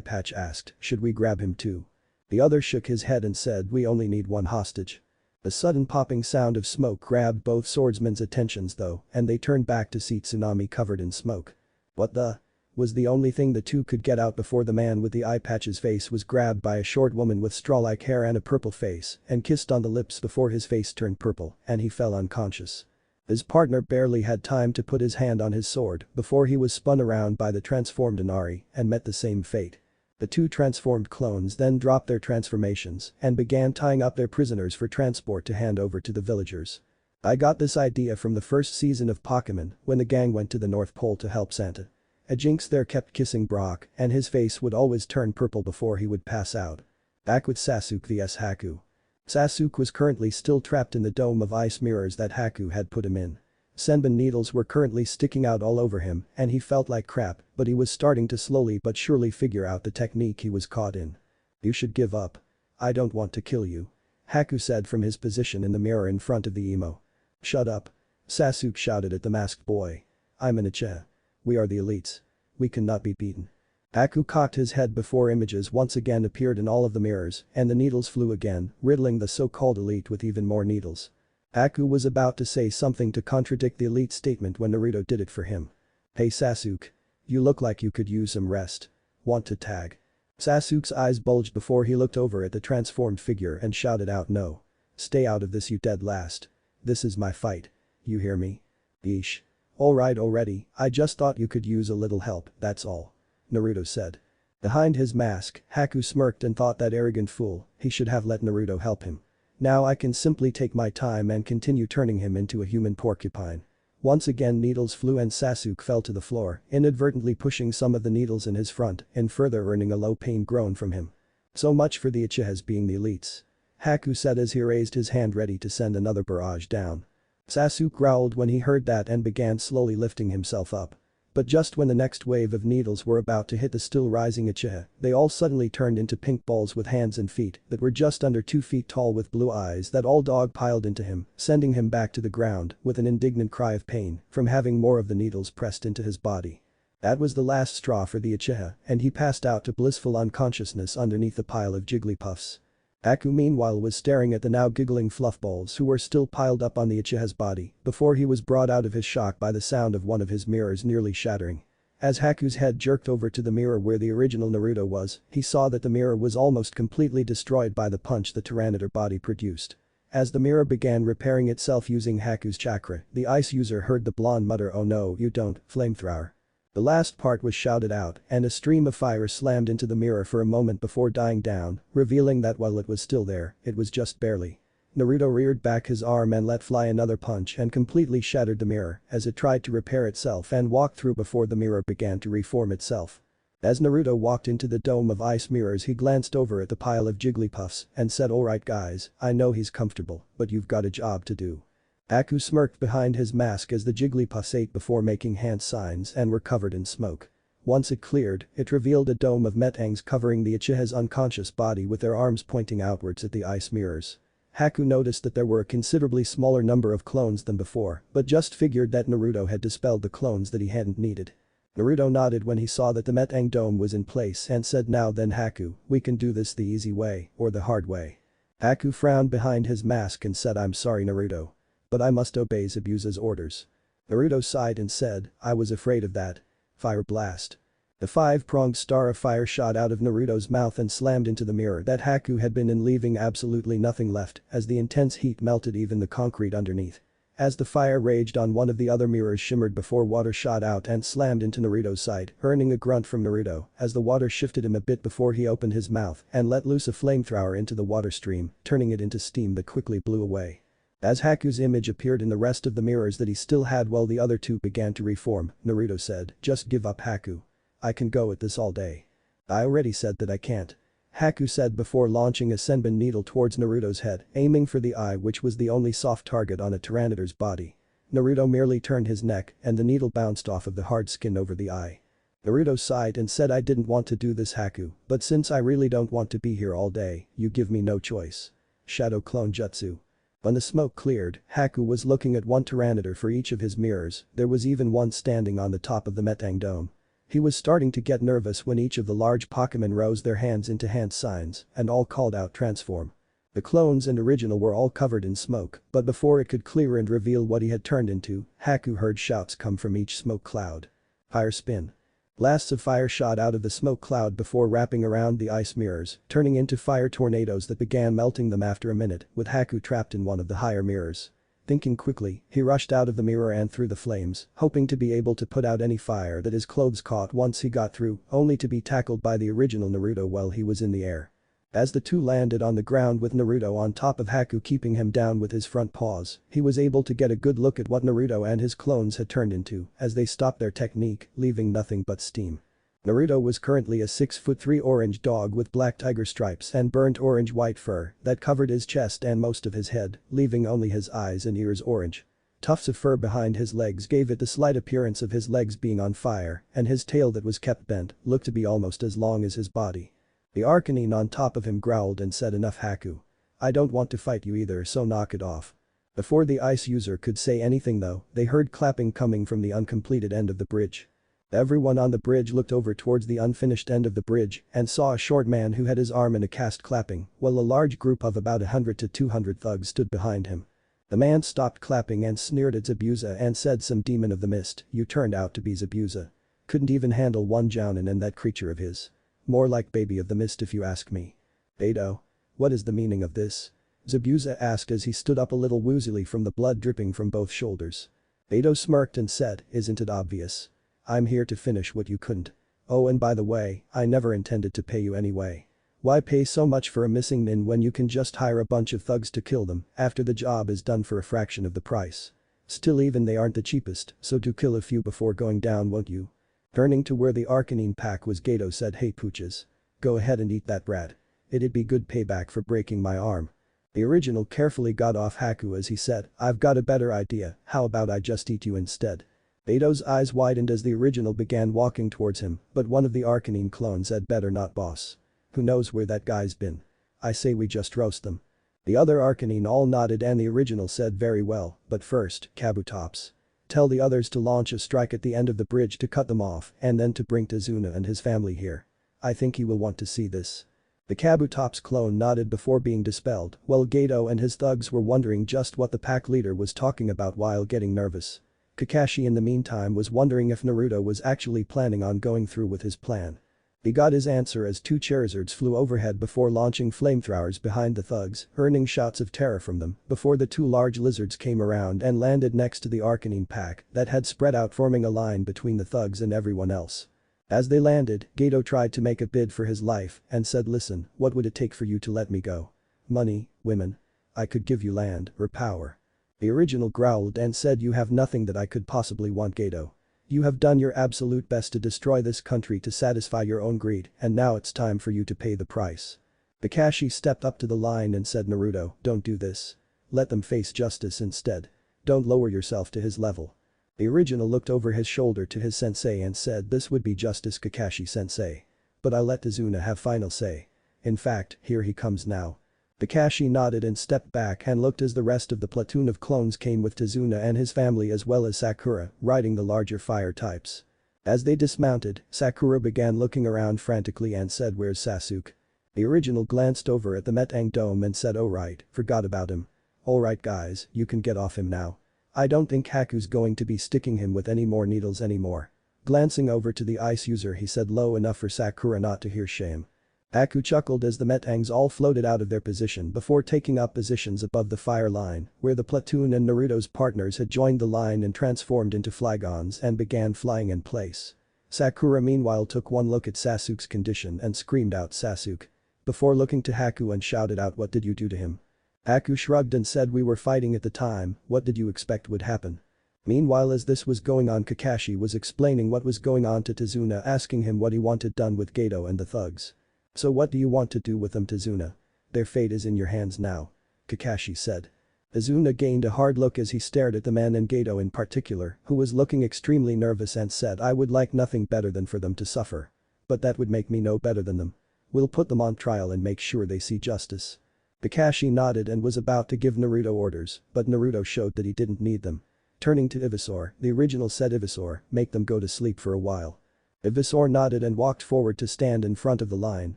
patch asked, "Should we grab him too?" The other shook his head and said, "We only need one hostage." The sudden popping sound of smoke grabbed both swordsmen's attentions though, and they turned back to see Tsunami covered in smoke. "What the?" was the only thing the two could get out before the man with the eye patch's face was grabbed by a short woman with straw-like hair and a purple face and kissed on the lips before his face turned purple and he fell unconscious. His partner barely had time to put his hand on his sword before he was spun around by the transformed Inari and met the same fate. The two transformed clones then dropped their transformations and began tying up their prisoners for transport to hand over to the villagers. I got this idea from the first season of Pokemon when the gang went to the North Pole to help Santa. A Jinx there kept kissing Brock and his face would always turn purple before he would pass out. Back with Sasuke vs Haku. Sasuke was currently still trapped in the dome of ice mirrors that Haku had put him in. Senbon needles were currently sticking out all over him and he felt like crap, but he was starting to slowly but surely figure out the technique he was caught in. "You should give up. I don't want to kill you," Haku said from his position in the mirror in front of the emo. "Shut up," Sasuke shouted at the masked boy. "I'm an Ichigo. We are the elites. We cannot be beaten." Haku cocked his head before images once again appeared in all of the mirrors and the needles flew again, riddling the so-called elite with even more needles. Haku was about to say something to contradict the elite statement when Naruto did it for him. "Hey Sasuke. You look like you could use some rest. Want to tag?" Sasuke's eyes bulged before he looked over at the transformed figure and shouted out, "No. Stay out of this, you dead last. This is my fight. You hear me?" "Yeesh. Alright already, I just thought you could use a little help, that's all," Naruto said. Behind his mask, Haku smirked and thought that arrogant fool, he should have let Naruto help him. Now I can simply take my time and continue turning him into a human porcupine. Once again needles flew and Sasuke fell to the floor, inadvertently pushing some of the needles in his front and further earning a low pain groan from him. So much for the Uchihas being the elites. Haku said as he raised his hand ready to send another barrage down. Sasuke growled when he heard that and began slowly lifting himself up. But just when the next wave of needles were about to hit the still rising Uchiha, they all suddenly turned into pink balls with hands and feet that were just under 2 feet tall with blue eyes that all dog-piled into him, sending him back to the ground with an indignant cry of pain from having more of the needles pressed into his body. That was the last straw for the Uchiha, and he passed out to blissful unconsciousness underneath a pile of Jigglypuffs. Haku meanwhile was staring at the now giggling fluffballs who were still piled up on the Uchiha's body before he was brought out of his shock by the sound of one of his mirrors nearly shattering. As Haku's head jerked over to the mirror where the original Naruto was, he saw that the mirror was almost completely destroyed by the punch the Tyranitar body produced. As the mirror began repairing itself using Haku's chakra, the ice user heard the blonde mutter, "Oh no, you don't, flamethrower." The last part was shouted out and a stream of fire slammed into the mirror for a moment before dying down, revealing that while it was still there, it was just barely. Naruto reared back his arm and let fly another punch and completely shattered the mirror as it tried to repair itself and walk through before the mirror began to reform itself. As Naruto walked into the dome of ice mirrors he glanced over at the pile of Jigglypuffs and said, "Alright guys, I know he's comfortable, but you've got a job to do." Haku smirked behind his mask as the Jigglypuffs ate before making hand signs and were covered in smoke. Once it cleared, it revealed a dome of metangs covering the Uchiha's unconscious body with their arms pointing outwards at the ice mirrors. Haku noticed that there were a considerably smaller number of clones than before, but just figured that Naruto had dispelled the clones that he hadn't needed. Naruto nodded when he saw that the metang dome was in place and said, "Now then Haku, we can do this the easy way or the hard way." Haku frowned behind his mask and said, "I'm sorry Naruto. But I must obey Zabuza's orders." Naruto sighed and said, "I was afraid of that." Fire blast. The 5-pronged star of fire shot out of Naruto's mouth and slammed into the mirror that Haku had been in, leaving absolutely nothing left as the intense heat melted even the concrete underneath. As the fire raged on, one of the other mirrors shimmered before water shot out and slammed into Naruto's side, earning a grunt from Naruto as the water shifted him a bit before he opened his mouth and let loose a flamethrower into the water stream, turning it into steam that quickly blew away. As Haku's image appeared in the rest of the mirrors that he still had while the other two began to reform, Naruto said, "Just give up Haku. I can go at this all day." "I already said that I can't," Haku said before launching a senbon needle towards Naruto's head, aiming for the eye which was the only soft target on a Tyranitar's body. Naruto merely turned his neck and the needle bounced off of the hard skin over the eye. Naruto sighed and said, "I didn't want to do this Haku, but since I really don't want to be here all day, you give me no choice." Shadow Clone Jutsu. When the smoke cleared, Haku was looking at one Tyranitar for each of his mirrors, there was even one standing on the top of the metang dome. He was starting to get nervous when each of the large Pokemon rose their hands into hand signs and all called out transform. The clones and original were all covered in smoke, but before it could clear and reveal what he had turned into, Haku heard shouts come from each smoke cloud. Fire spin. Blasts of fire shot out of the smoke cloud before wrapping around the ice mirrors, turning into fire tornadoes that began melting them after a minute, with Haku trapped in one of the higher mirrors. Thinking quickly, he rushed out of the mirror and through the flames, hoping to be able to put out any fire that his clothes caught once he got through, only to be tackled by the original Naruto while he was in the air. As the two landed on the ground with Naruto on top of Haku keeping him down with his front paws, he was able to get a good look at what Naruto and his clones had turned into as they stopped their technique, leaving nothing but steam. Naruto was currently a 6'3" orange dog with black tiger stripes and burnt orange-white fur that covered his chest and most of his head, leaving only his eyes and ears orange. Tufts of fur behind his legs gave it the slight appearance of his legs being on fire, and his tail that was kept bent looked to be almost as long as his body. The Arcanine on top of him growled and said, "Enough Haku. I don't want to fight you either, so knock it off." Before the ice user could say anything though, they heard clapping coming from the uncompleted end of the bridge. Everyone on the bridge looked over towards the unfinished end of the bridge and saw a short man who had his arm in a cast clapping, while a large group of about 100 to 200 thugs stood behind him. The man stopped clapping and sneered at Zabuza and said, "Some demon of the mist, you turned out to be Zabuza. Couldn't even handle one Jounin and that creature of his. More like baby of the mist if you ask me." "Beidou? What is the meaning of this?" Zabuza asked as he stood up a little woozily from the blood dripping from both shoulders. Beidou smirked and said, "Isn't it obvious? I'm here to finish what you couldn't." Oh, and by the way, I never intended to pay you anyway. Why pay so much for a missing nin when you can just hire a bunch of thugs to kill them after the job is done for a fraction of the price? Still, even they aren't the cheapest, so do kill a few before going down, won't you? Turning to where the Arcanine pack was, Gato said, hey pooches. Go ahead and eat that brat. It'd be good payback for breaking my arm. The original carefully got off Haku as he said, I've got a better idea, how about I just eat you instead? Gato's eyes widened as the original began walking towards him, but one of the Arcanine clones said, better not, boss. Who knows where that guy's been? I say we just roast them. The other Arcanine all nodded and the original said, very well, but first, Kabutops. Tell the others to launch a strike at the end of the bridge to cut them off and then to bring Tazuna and his family here. I think he will want to see this. The Kabutops clone nodded before being dispelled, while Gato and his thugs were wondering just what the pack leader was talking about while getting nervous. Kakashi in the meantime was wondering if Naruto was actually planning on going through with his plan. He got his answer as two Charizards flew overhead before launching flamethrowers behind the thugs, earning shots of terror from them before the two large lizards came around and landed next to the Arcanine pack that had spread out, forming a line between the thugs and everyone else. As they landed, Gato tried to make a bid for his life and said, listen, what would it take for you to let me go? Money, women? I could give you land or power. The original growled and said, you have nothing that I could possibly want, Gato. You have done your absolute best to destroy this country to satisfy your own greed, and now it's time for you to pay the price. Kakashi stepped up to the line and said, Naruto, don't do this. Let them face justice instead. Don't lower yourself to his level. The original looked over his shoulder to his sensei and said, this would be justice, Kakashi-sensei. But I'll let Tazuna have final say. In fact, here he comes now. Kakashi nodded and stepped back and looked as the rest of the platoon of clones came with Tazuna and his family as well as Sakura, riding the larger fire types. As they dismounted, Sakura began looking around frantically and said, where's Sasuke? The original glanced over at the Metang Dome and said, oh right, forgot about him. Alright guys, you can get off him now. I don't think Haku's going to be sticking him with any more needles anymore. Glancing over to the ice user, he said low enough for Sakura not to hear shame. Haku chuckled as the Metangs all floated out of their position before taking up positions above the fire line, where the platoon and Naruto's partners had joined the line and transformed into Flygons and began flying in place. Sakura meanwhile took one look at Sasuke's condition and screamed out, Sasuke. Before looking to Haku and shouted out, what did you do to him? Haku shrugged and said, we were fighting at the time, what did you expect would happen? Meanwhile, as this was going on, Kakashi was explaining what was going on to Tazuna, asking him what he wanted done with Gato and the thugs. So what do you want to do with them, Tazuna? Their fate is in your hands now. Kakashi said. Tazuna gained a hard look as he stared at the man and Gato in particular, who was looking extremely nervous, and said, I would like nothing better than for them to suffer. But that would make me no better than them. We'll put them on trial and make sure they see justice. Kakashi nodded and was about to give Naruto orders, but Naruto showed that he didn't need them. Turning to Ivysaur, the original said, Ivysaur, make them go to sleep for a while. Ivysaur nodded and walked forward to stand in front of the line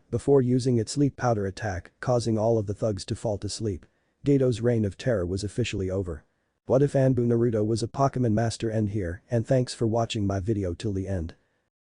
before using its sleep powder attack, causing all of the thugs to fall to sleep. Gato's reign of terror was officially over. What if Anbu Naruto was a Pokemon master? End here, and thanks for watching my video till the end.